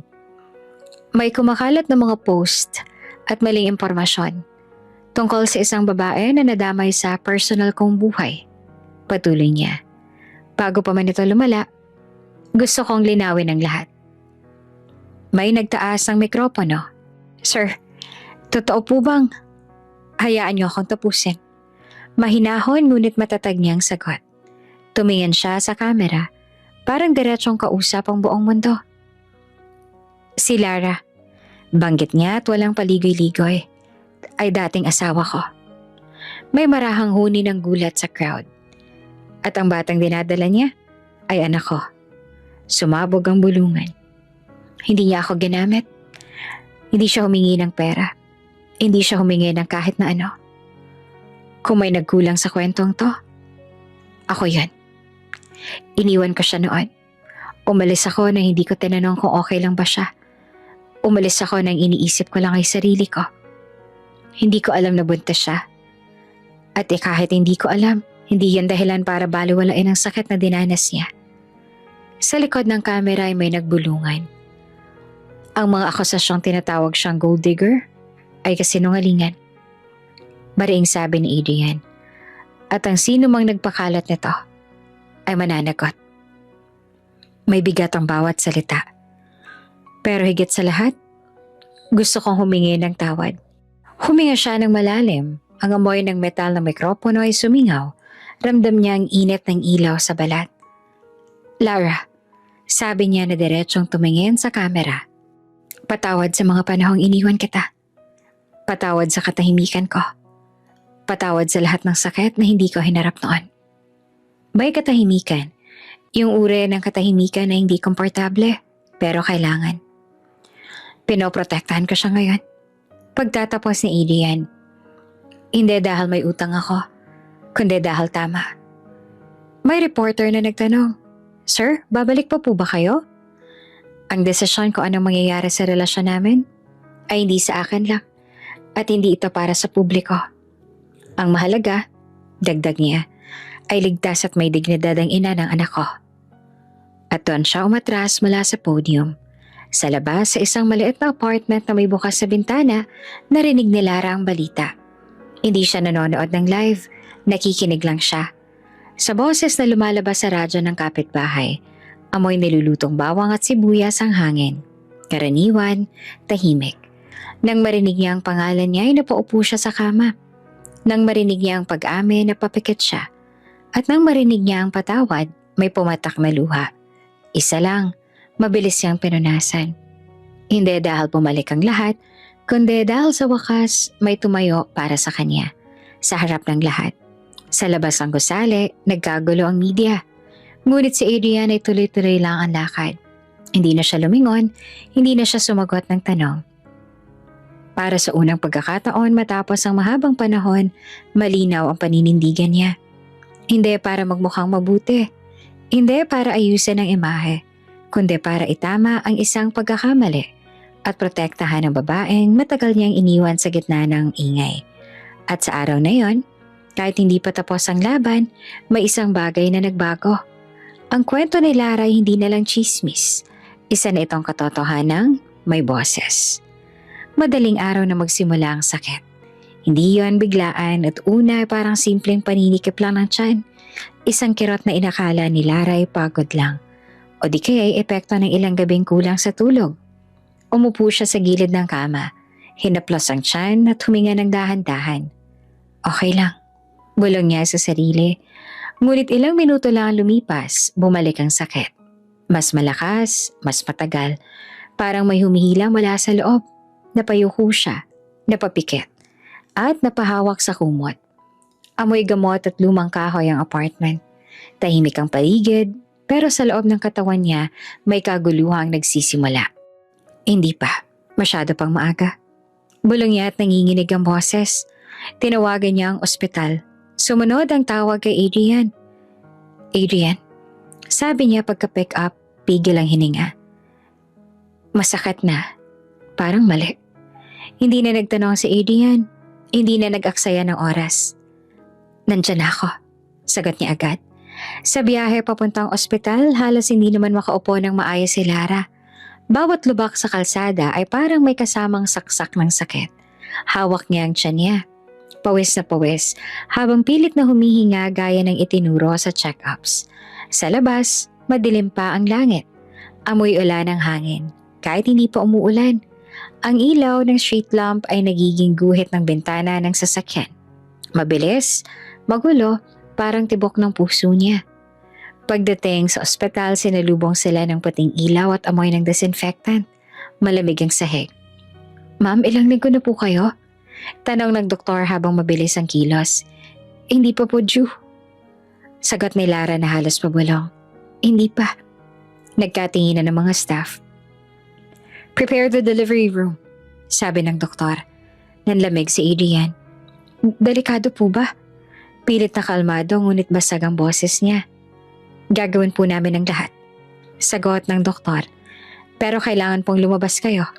May kumakalat na mga post at maling impormasyon tungkol sa isang babae na nadamay sa personal kong buhay. Patuloy niya. Bago pa man ito lumala, gusto kong linawin ang lahat. May nagtaas ng mikropono. Sir, totoo po bang? Hayaan niyo akong tapusin. Mahinahon ngunit matatag niyang sagot. Tumingin siya sa kamera, parang diretsong kausap ang buong mundo. Si Lara, banggit niya at walang paligoy-ligoy, ay dating asawa ko. May marahang huni ng gulat sa crowd. At ang batang dinadala niya ay anak ko. Sumabog ang bulungan. Hindi niya ako ginamit. Hindi siya humingi ng pera. Hindi siya humingi ng kahit na ano. Kung may nagkulang sa kwentong to, ako yan. Iniwan ko siya noon. Umalis ako na hindi ko tinanong kung okay lang ba siya. Umalis ako nang iniisip ko lang ay sarili ko. Hindi ko alam na buntis siya. At kahit hindi ko alam, hindi yan dahilan para baliwalain ang sakit na dinanas niya. Sa likod ng kamera ay may nagbulungan. Ang mga akusasyong tinatawag siyang gold digger ay kasinungalingan. Mariing sabi ni Adrian. At ang sino mang nagpakalat nito ay mananagot. May bigat ang bawat salita. Pero higit sa lahat, gusto kong humingi ng tawad. Huminga siya ng malalim, Ang amoy ng metal na mikropono ay sumingaw. Ramdam niya ang init ng ilaw sa balat. Lara, sabi niya na diretsong tumingin sa kamera. Patawad sa mga panahong iniwan kita. Patawad sa katahimikan ko. Patawad sa lahat ng sakit na hindi ko hinarap noon. May katahimikan. Yung uri ng katahimikan na hindi komportable, pero kailangan. Pinoprotektahan ko siya ngayon. Pagtatapos ni Adrian, hindi dahil may utang ako, kundi dahil tama. May reporter na nagtanong, Sir, babalik pa po ba kayo? Ang desisyon kung anong mangyayari sa relasyon namin ay hindi sa akin lang at hindi ito para sa publiko. Ang mahalaga, dagdag niya, ay ligtas at may dignidad ang ina ng anak ko. At doon siya umatras mula sa podium. Sa labas sa isang maliit na apartment na may bukas sa bintana, narinig ni Lara ang balita. Hindi siya nanonood ng live, nakikinig lang siya. Sa boses na lumalabas sa radyo ng kapitbahay, amoy nilulutong bawang at sibuyas ang hangin. Karaniwan, tahimik. Nang marinig niya ang pangalan niya ay napaupo siya sa kama. Nang marinig niya ang pag-amin, napapikit siya. At nang marinig niya ang patawad, may pumatak na luha. Isa lang, mabilis siyang pinunasan. Hindi dahil bumalik ang lahat, kundi dahil sa wakas may tumayo para sa kanya. Sa harap ng lahat. Sa labas ng gusali, nagkagulo ang media. Ngunit si Adrian ay tuloy-tuloy lang ang lakad. Hindi na siya lumingon, hindi na siya sumagot ng tanong. Para sa unang pagkakataon matapos ang mahabang panahon, malinaw ang paninindigan niya. Hindi para magmukhang mabuti. Hindi para ayusin ang imahe, kundi para itama ang isang pagkakamali at protektahan ang babaeng matagal niyang iniwan sa gitna ng ingay. At sa araw na yon, kahit hindi pa tapos ang laban, may isang bagay na nagbago. Ang kwento ni Lara ay hindi na lang chismis. Isa na itong katotohanang may boses. Madaling araw na magsimula ang sakit. Hindi yon biglaan at una parang simpleng paninikip lang ng tiyan. Isang kirot na inakala ni Lara ay pagod lang. O di kaya ay epekto ng ilang gabing kulang sa tulog. Umupo siya sa gilid ng kama. Hinaplos ang tiyan at huminga ng dahan-dahan. Okay lang. Bulong niya sa sarili. Ngunit ilang minuto lang lumipas, bumalik ang sakit. Mas malakas, mas matagal. Parang may humihila mula sa loob. Napayuko siya, napapikit, at napahawak sa kumot. Amoy gamot at lumang kahoy ang apartment. Tahimik ang paligid, pero sa loob ng katawan niya may kaguluhang nagsisimula. Hindi pa, masyado pang maaga. Bulong niya at nanginginig ang boses. Tinawagan niya ang ospital. Sumunod ang tawag kay Adrian. Adrian, sabi niya pagka-pick up, pigil ang hininga. Masakit na, parang mali. Hindi na nagtanong si Adrian, hindi na nag-aksaya ng oras. Nandiyan ako, sagot niya agad. Sa biyahe papuntang ospital, halos hindi naman makaupo ng maayos si Lara. Bawat lubak sa kalsada ay parang may kasamang saksak ng sakit. Hawak niya ang tiyan niya. Pawis na pawis, habang pilit na humihinga gaya ng itinuro sa check-ups. Sa labas, madilim pa ang langit. Amoy ulan ang hangin, kahit hindi pa umuulan. Ang ilaw ng street lamp ay nagiging guhit ng bintana ng sasakyan. Mabilis, magulo, parang tibok ng puso niya. Pagdating sa ospital, sinalubong sila ng puting ilaw at amoy ng disinfectant. Malamig ang sahig. Ma'am, ilang linggo na po kayo? Tanong ng doktor habang mabilis ang kilos. Hindi pa po due. Sagot ni Lara na halos pabulong. Hindi pa. Nagkatinginan ng mga staff. Prepare the delivery room, sabi ng doktor. Nanlamig si Adrian. Delikado po ba? Pilit na kalmado ngunit basag ang boses niya. Gagawin po namin ang lahat. Sagot ng doktor. Pero kailangan pong lumabas kayo.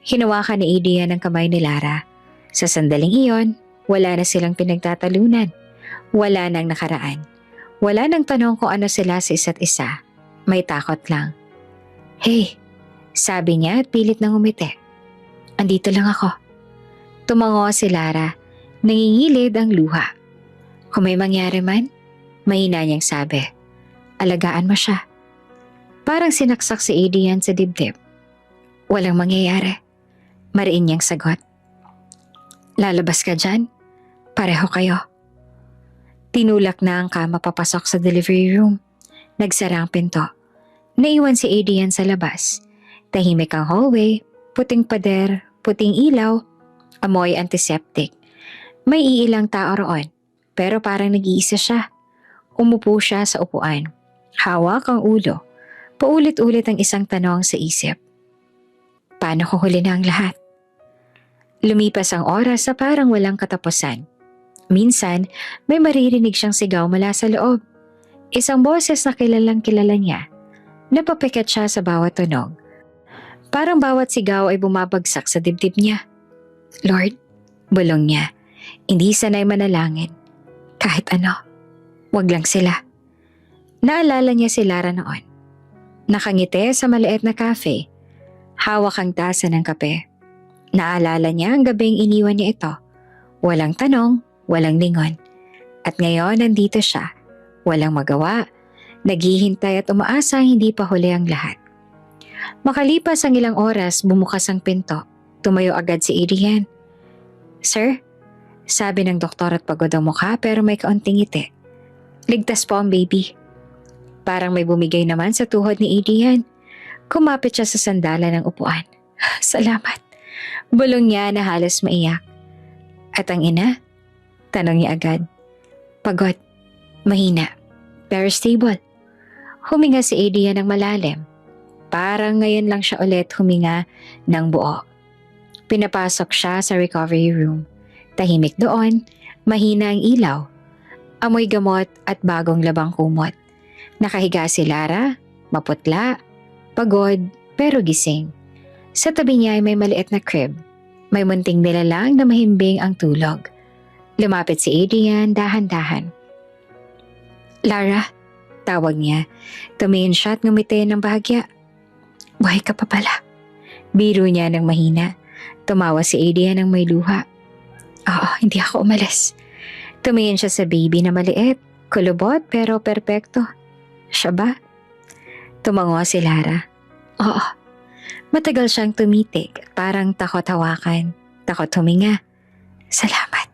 Hinawakan ni Adrian ang kamay ni Lara. Sa sandaling iyon, wala na silang pinagtatalunan. Wala nang nakaraan. Wala nang tanong kung ano sila sa isa't isa. May takot lang. Hey, sabi niya at pilit nang umiti. Andito lang ako. Tumango si Lara. Nangingilid ang luha. Kung may mangyari man, mahina niyang sabi. Alagaan mo siya. Parang sinaksak si Adrian sa dibdib. Walang mangyayari. Mariin niyang sagot. Lalabas ka dyan? Pareho kayo. Tinulak na ang kama papasok sa delivery room. Nagsara ang pinto. Naiwan si Adrian sa labas. Tahimik ang hallway, puting pader, puting ilaw, amoy antiseptic. May iilang tao roon, pero parang nag-iisa siya. Umupo siya sa upuan. Hawak ang ulo. Paulit-ulit ang isang tanong sa isip. Paano ko huli na ang lahat? Lumipas ang oras sa parang walang katapusan. Minsan, may maririnig siyang sigaw mula sa loob. Isang boses na kilalang kilala niya. Napapikat siya sa bawat tunog. Parang bawat sigaw ay bumabagsak sa dibdib niya. Lord, bulong niya. Hindi sanay manalangin. Kahit ano, wag lang sila. Naalala niya si Lara noon. Nakangiti sa maliit na cafe. Hawak ang tasa ng kape. Naalala niya ang gabing iniwan niya ito. Walang tanong, walang lingon. At ngayon nandito siya. Walang magawa. Naghihintay at umaasa hindi pa huli ang lahat. Makalipas ang ilang oras, bumukas ang pinto. Tumayo agad si Adrian. Sir? Sabi ng doktor at pagod ang mukha pero may kaunting ngiti. Ligtas po ang baby. Parang may bumigay naman sa tuhod ni Adrian. Kumapit siya sa sandalan ng upuan. Salamat. Bulong niya na halos maiyak. At ang ina? Tanong niya agad. Pagod. Mahina. Pero stable. Huminga si Adrian ng malalim. Parang ngayon lang siya ulit huminga ng buo. Pinapasok siya sa recovery room. Tahimik doon, mahina ang ilaw. Amoy gamot at bagong labang kumot. Nakahiga si Lara, maputla, pagod, pero gising. Sa tabi niya ay may maliit na crib. May munting nilalang na mahimbing ang tulog. Lumapit si Adrian dahan-dahan. Lara, tawag niya. Tumingin siya at ngumiti ng bahagya. Buhay ka pa pala. Biro niya ng mahina. Tumawa si Adrian ng may luha. Oo, hindi ako umalis. Tumingin siya sa baby na maliit, kulubot pero perpekto. Siya ba? Tumango si Lara. Oo. Matagal siyang tumitig, parang takot hawakan, takot huminga. Salamat.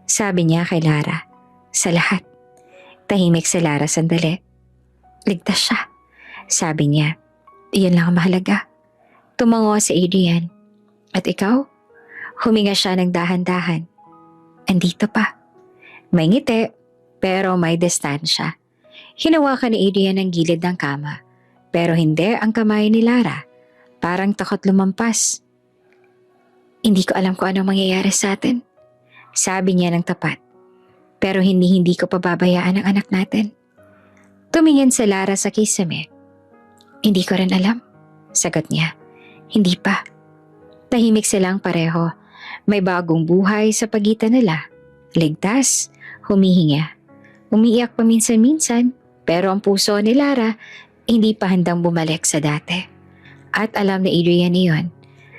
Sabi niya kay Lara. Sa lahat. Tahimik si Lara sandali. Ligtas siya. Sabi niya. Iyan lang ang mahalaga. Tumango si Adrian. At ikaw? Huminga siya ng dahan-dahan. Andito pa. May ngiti, pero may distansya. Hinawakan ni Adrian ang gilid ng kama, pero hindi ang kamay ni Lara. Parang takot lumampas. Hindi ko alam kung ano mangyayari sa atin. Sabi niya ng tapat. Pero hindi ko pababayaan ang anak natin. Tumingin si Lara sa kisame. Hindi ko rin alam. Sagot niya. Hindi pa. Tahimik silang pareho. May bagong buhay sa pagitan nila. Ligtas, humihinga. Umiiyak paminsan-minsan, pero ang puso ni Lara hindi pa handang bumalik sa dati. At alam ni Adrian iyon.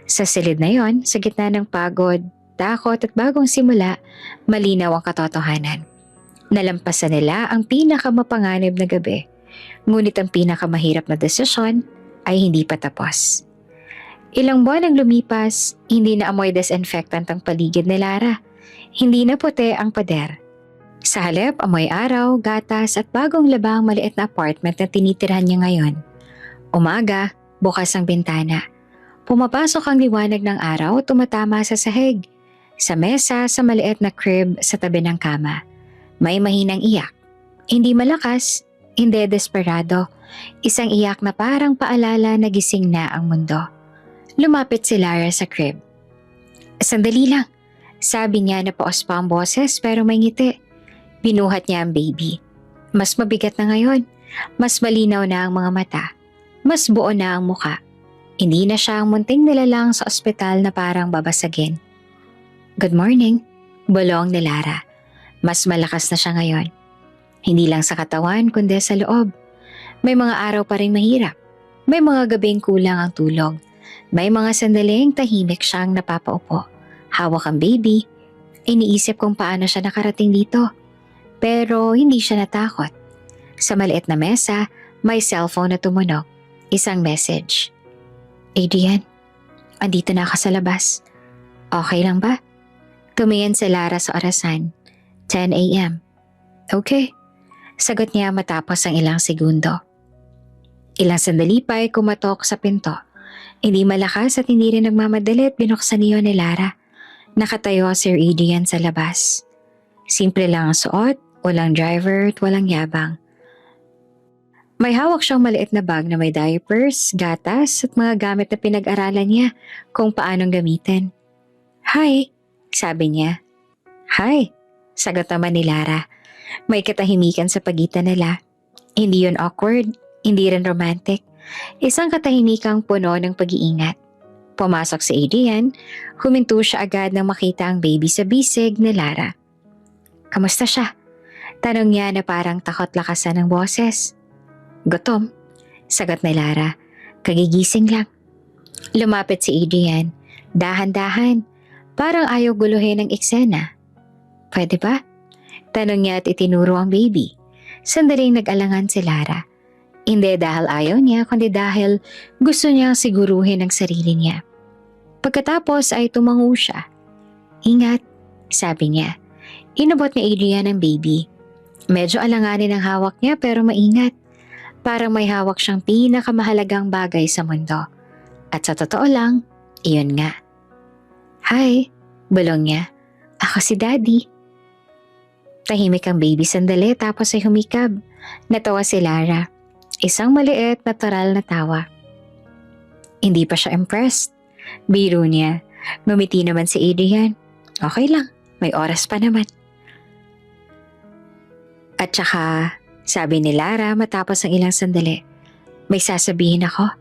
Sa silid na yon, sa gitna ng pagod, takot at bagong simula, malinaw ang katotohanan. Nalampasan nila ang pinakamapanganib na gabi, ngunit ang pinakamahirap na desisyon ay hindi pa tapos. Ilang buwan ang lumipas, hindi na amoy disinfectant ang paligid ni Lara. Hindi na puti ang pader. Sa halip, amoy araw, gatas at bagong labang maliit na apartment na tinitirhan niya ngayon. Umaga, bukas ang bintana. Pumapasok ang liwanag ng araw, tumatama sa sahig. Sa mesa, sa maliit na crib sa tabi ng kama. May mahinang iyak. Hindi malakas, hindi desperado. Isang iyak na parang paalala na gising na ang mundo. Lumapit si Lara sa crib. Sandali lang. Sabi niya na paos pa ang boses pero may ngiti. Binuhat niya ang baby. Mas mabigat na ngayon. Mas malinaw na ang mga mata. Mas buo na ang muka. Hindi na siya ang munting nilalang sa ospital na parang babasagin. Good morning, bulong ni Lara. Mas malakas na siya ngayon. Hindi lang sa katawan kundi sa loob. May mga araw pa rin mahirap. May mga gabing kulang ang tulog. May mga sandaling tahimik siyang napapaupo. Hawak ang baby. Iniisip kung paano siya nakarating dito. Pero hindi siya natakot. Sa maliit na mesa, may cellphone na tumunog. Isang message. Adrian, andito na ako sa labas. Okay lang ba? Tumingin si Lara sa orasan. 10 a.m. Okay, sagot niya matapos ang ilang segundo. Ilang sandali pa ay kumatok sa pinto. Hindi malakas at hindi rin nagmamadali at binuksan niyo ni Lara. Nakatayo si Sir Adrian sa labas. Simple lang ang suot, walang driver at walang yabang. May hawak siyang maliit na bag na may diapers, gatas at mga gamit na pinag-aralan niya kung paanong gamitin. "Hi," sabi niya. "Hi," sagot naman ni Lara. May katahimikan sa pagitan nila. Hindi yun awkward, hindi rin romantic. Isang katahimikang puno ng pag-iingat. Pumasok si Adrian, huminto siya agad nang makita ang baby sa bisig ni Lara. "Kamusta siya?" Tanong niya na parang takot lakasan ng boses. "Gutom," sagot ni Lara. "Kagigising lang." Lumapit si Adrian. Dahan-dahan, parang ayaw guluhin ang eksena. "Pwede ba?" Tanong niya at itinuro ang baby. Sandaling nag-alangan si Lara. Hindi dahil ayaw niya, kundi dahil gusto niyang siguruhin ang sarili niya. Pagkatapos ay tumango siya. "Ingat," sabi niya. Inabot ni Adrian ang baby. Medyo alanganin ang hawak niya pero maingat. Parang may hawak siyang pinakamahalagang bagay sa mundo. At sa totoo lang, iyon nga. "Hi," bulong niya. "Ako si Daddy." Tahimik ang baby sandali tapos ay humikab. Natawa si Lara. Isang maliit, natural na tawa. Hindi pa siya impressed. Biro niya. Ngumiti naman si Adrian. Okay lang, may oras pa naman. At saka, sabi ni Lara matapos ang ilang sandali, "May sasabihin ako."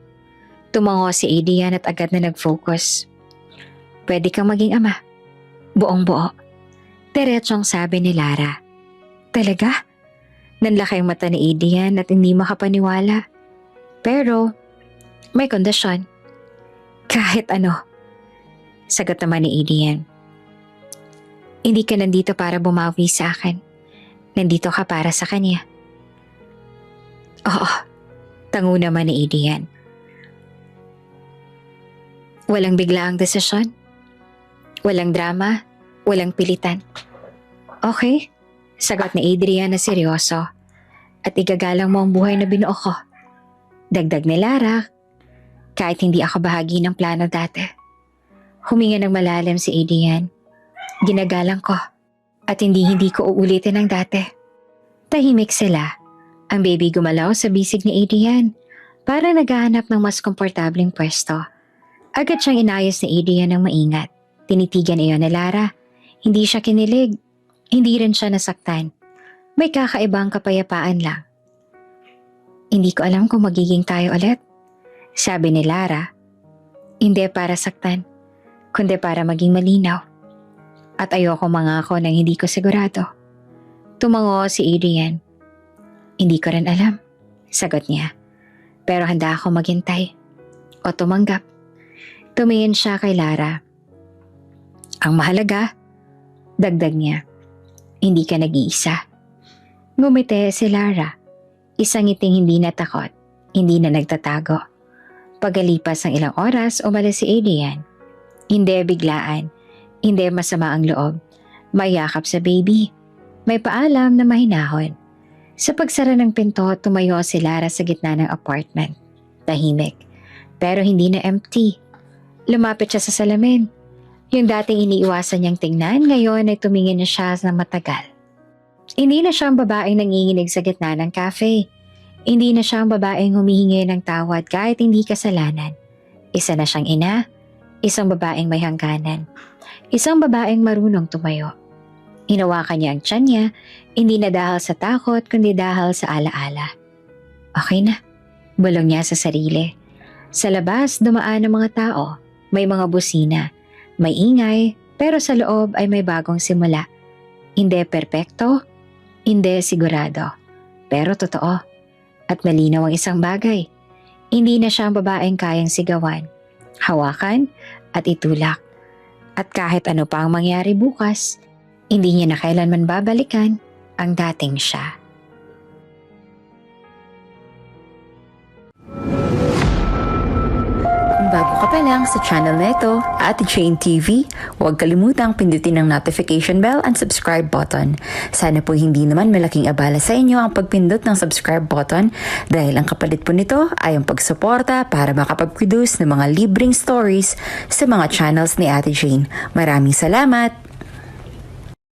Tumango si Adrian at agad na nag-focus. "Pwede kang maging ama. Buong-buo." Diretsong sabi ni Lara. "Talaga?" Nanlaki ang mata ni Adrian at hindi makapaniwala. "Pero, may kondisyon." "Kahit ano," sagot naman ni Adrian. "Hindi ka nandito para bumawi sa akin. Nandito ka para sa kanya." "Oo," tango naman ni Adrian. Walang biglaang desisyon. Walang drama. Walang pilitan. "Okay," sagot ni Adrian na seryoso. "At igagalang mo ang buhay na binuo ko." Dagdag ni Lara, "Kahit hindi ako bahagi ng plano dati." Huminga ng malalim si Adrian. "Ginagalang ko. At hindi ko uulitin ang dati." Tahimik sila. Ang baby gumalaw sa bisig ni Adrian. Parang naghahanap ng mas komportableng pwesto. Agad siyang inayos ni Adrian ng maingat. Tinitigan iyon ni Lara. Hindi siya kinilig. Hindi rin siya nasaktan. May kakaibang kapayapaan lang. "Hindi ko alam kung magiging tayo ulit," sabi ni Lara. Hindi para saktan, kundi para maging malinaw. At ayoko mangako nang hindi ko sigurado. Tumango si Adrian. "Hindi ko rin alam," sagot niya. "Pero handa ako maghintay o tumanggap." Tumingin siya kay Lara. "Ang mahalaga," dagdag niya, "hindi ka nag-iisa." Ngumiti si Lara. Isang ngiting hindi natakot, hindi na nagtatago. Pagkalipas ng ilang oras, umalis si Adrian. Hindi biglaan, hindi masama ang loob. May yakap sa baby. May paalam na mahinahon. Sa pagsara ng pinto, tumayo si Lara sa gitna ng apartment. Tahimik, pero hindi na empty. Lumapit siya sa salamin. Yung dating iniiwasan niyang tingnan, ngayon ay tumingin na siya na matagal. Hindi na siya ang babaeng nanginginig sa gitna ng cafe. Hindi na siya ang babaeng humihingi ng tawad kahit hindi kasalanan. Isa na siyang ina, isang babaeng may hangganan. Isang babaeng marunong tumayo. Hinawakan niya ang tiyan niya, hindi na dahil sa takot kundi dahil sa alaala. Okay na, bulong niya sa sarili. Sa labas, dumaan ang mga tao. May mga busina. May ingay, pero sa loob ay may bagong simula. Hindi perpekto, hindi sigurado. Pero totoo. At malinaw ang isang bagay. Hindi na siya ang babaeng kayang sigawan, hawakan at itulak. At kahit ano pa ang mangyari bukas, hindi niya na kailanman babalikan ang dating siya.
bago ka pa lang sa channel na ito, Ate Jane TV, huwag kalimutang pindutin ang notification bell and subscribe button. Sana po hindi naman malaking abala sa inyo ang pagpindot ng subscribe button dahil ang kapalit po nito ay ang pagsuporta para makapag-produce ng mga libreng stories sa mga channels ni Ate Jane. Maraming salamat!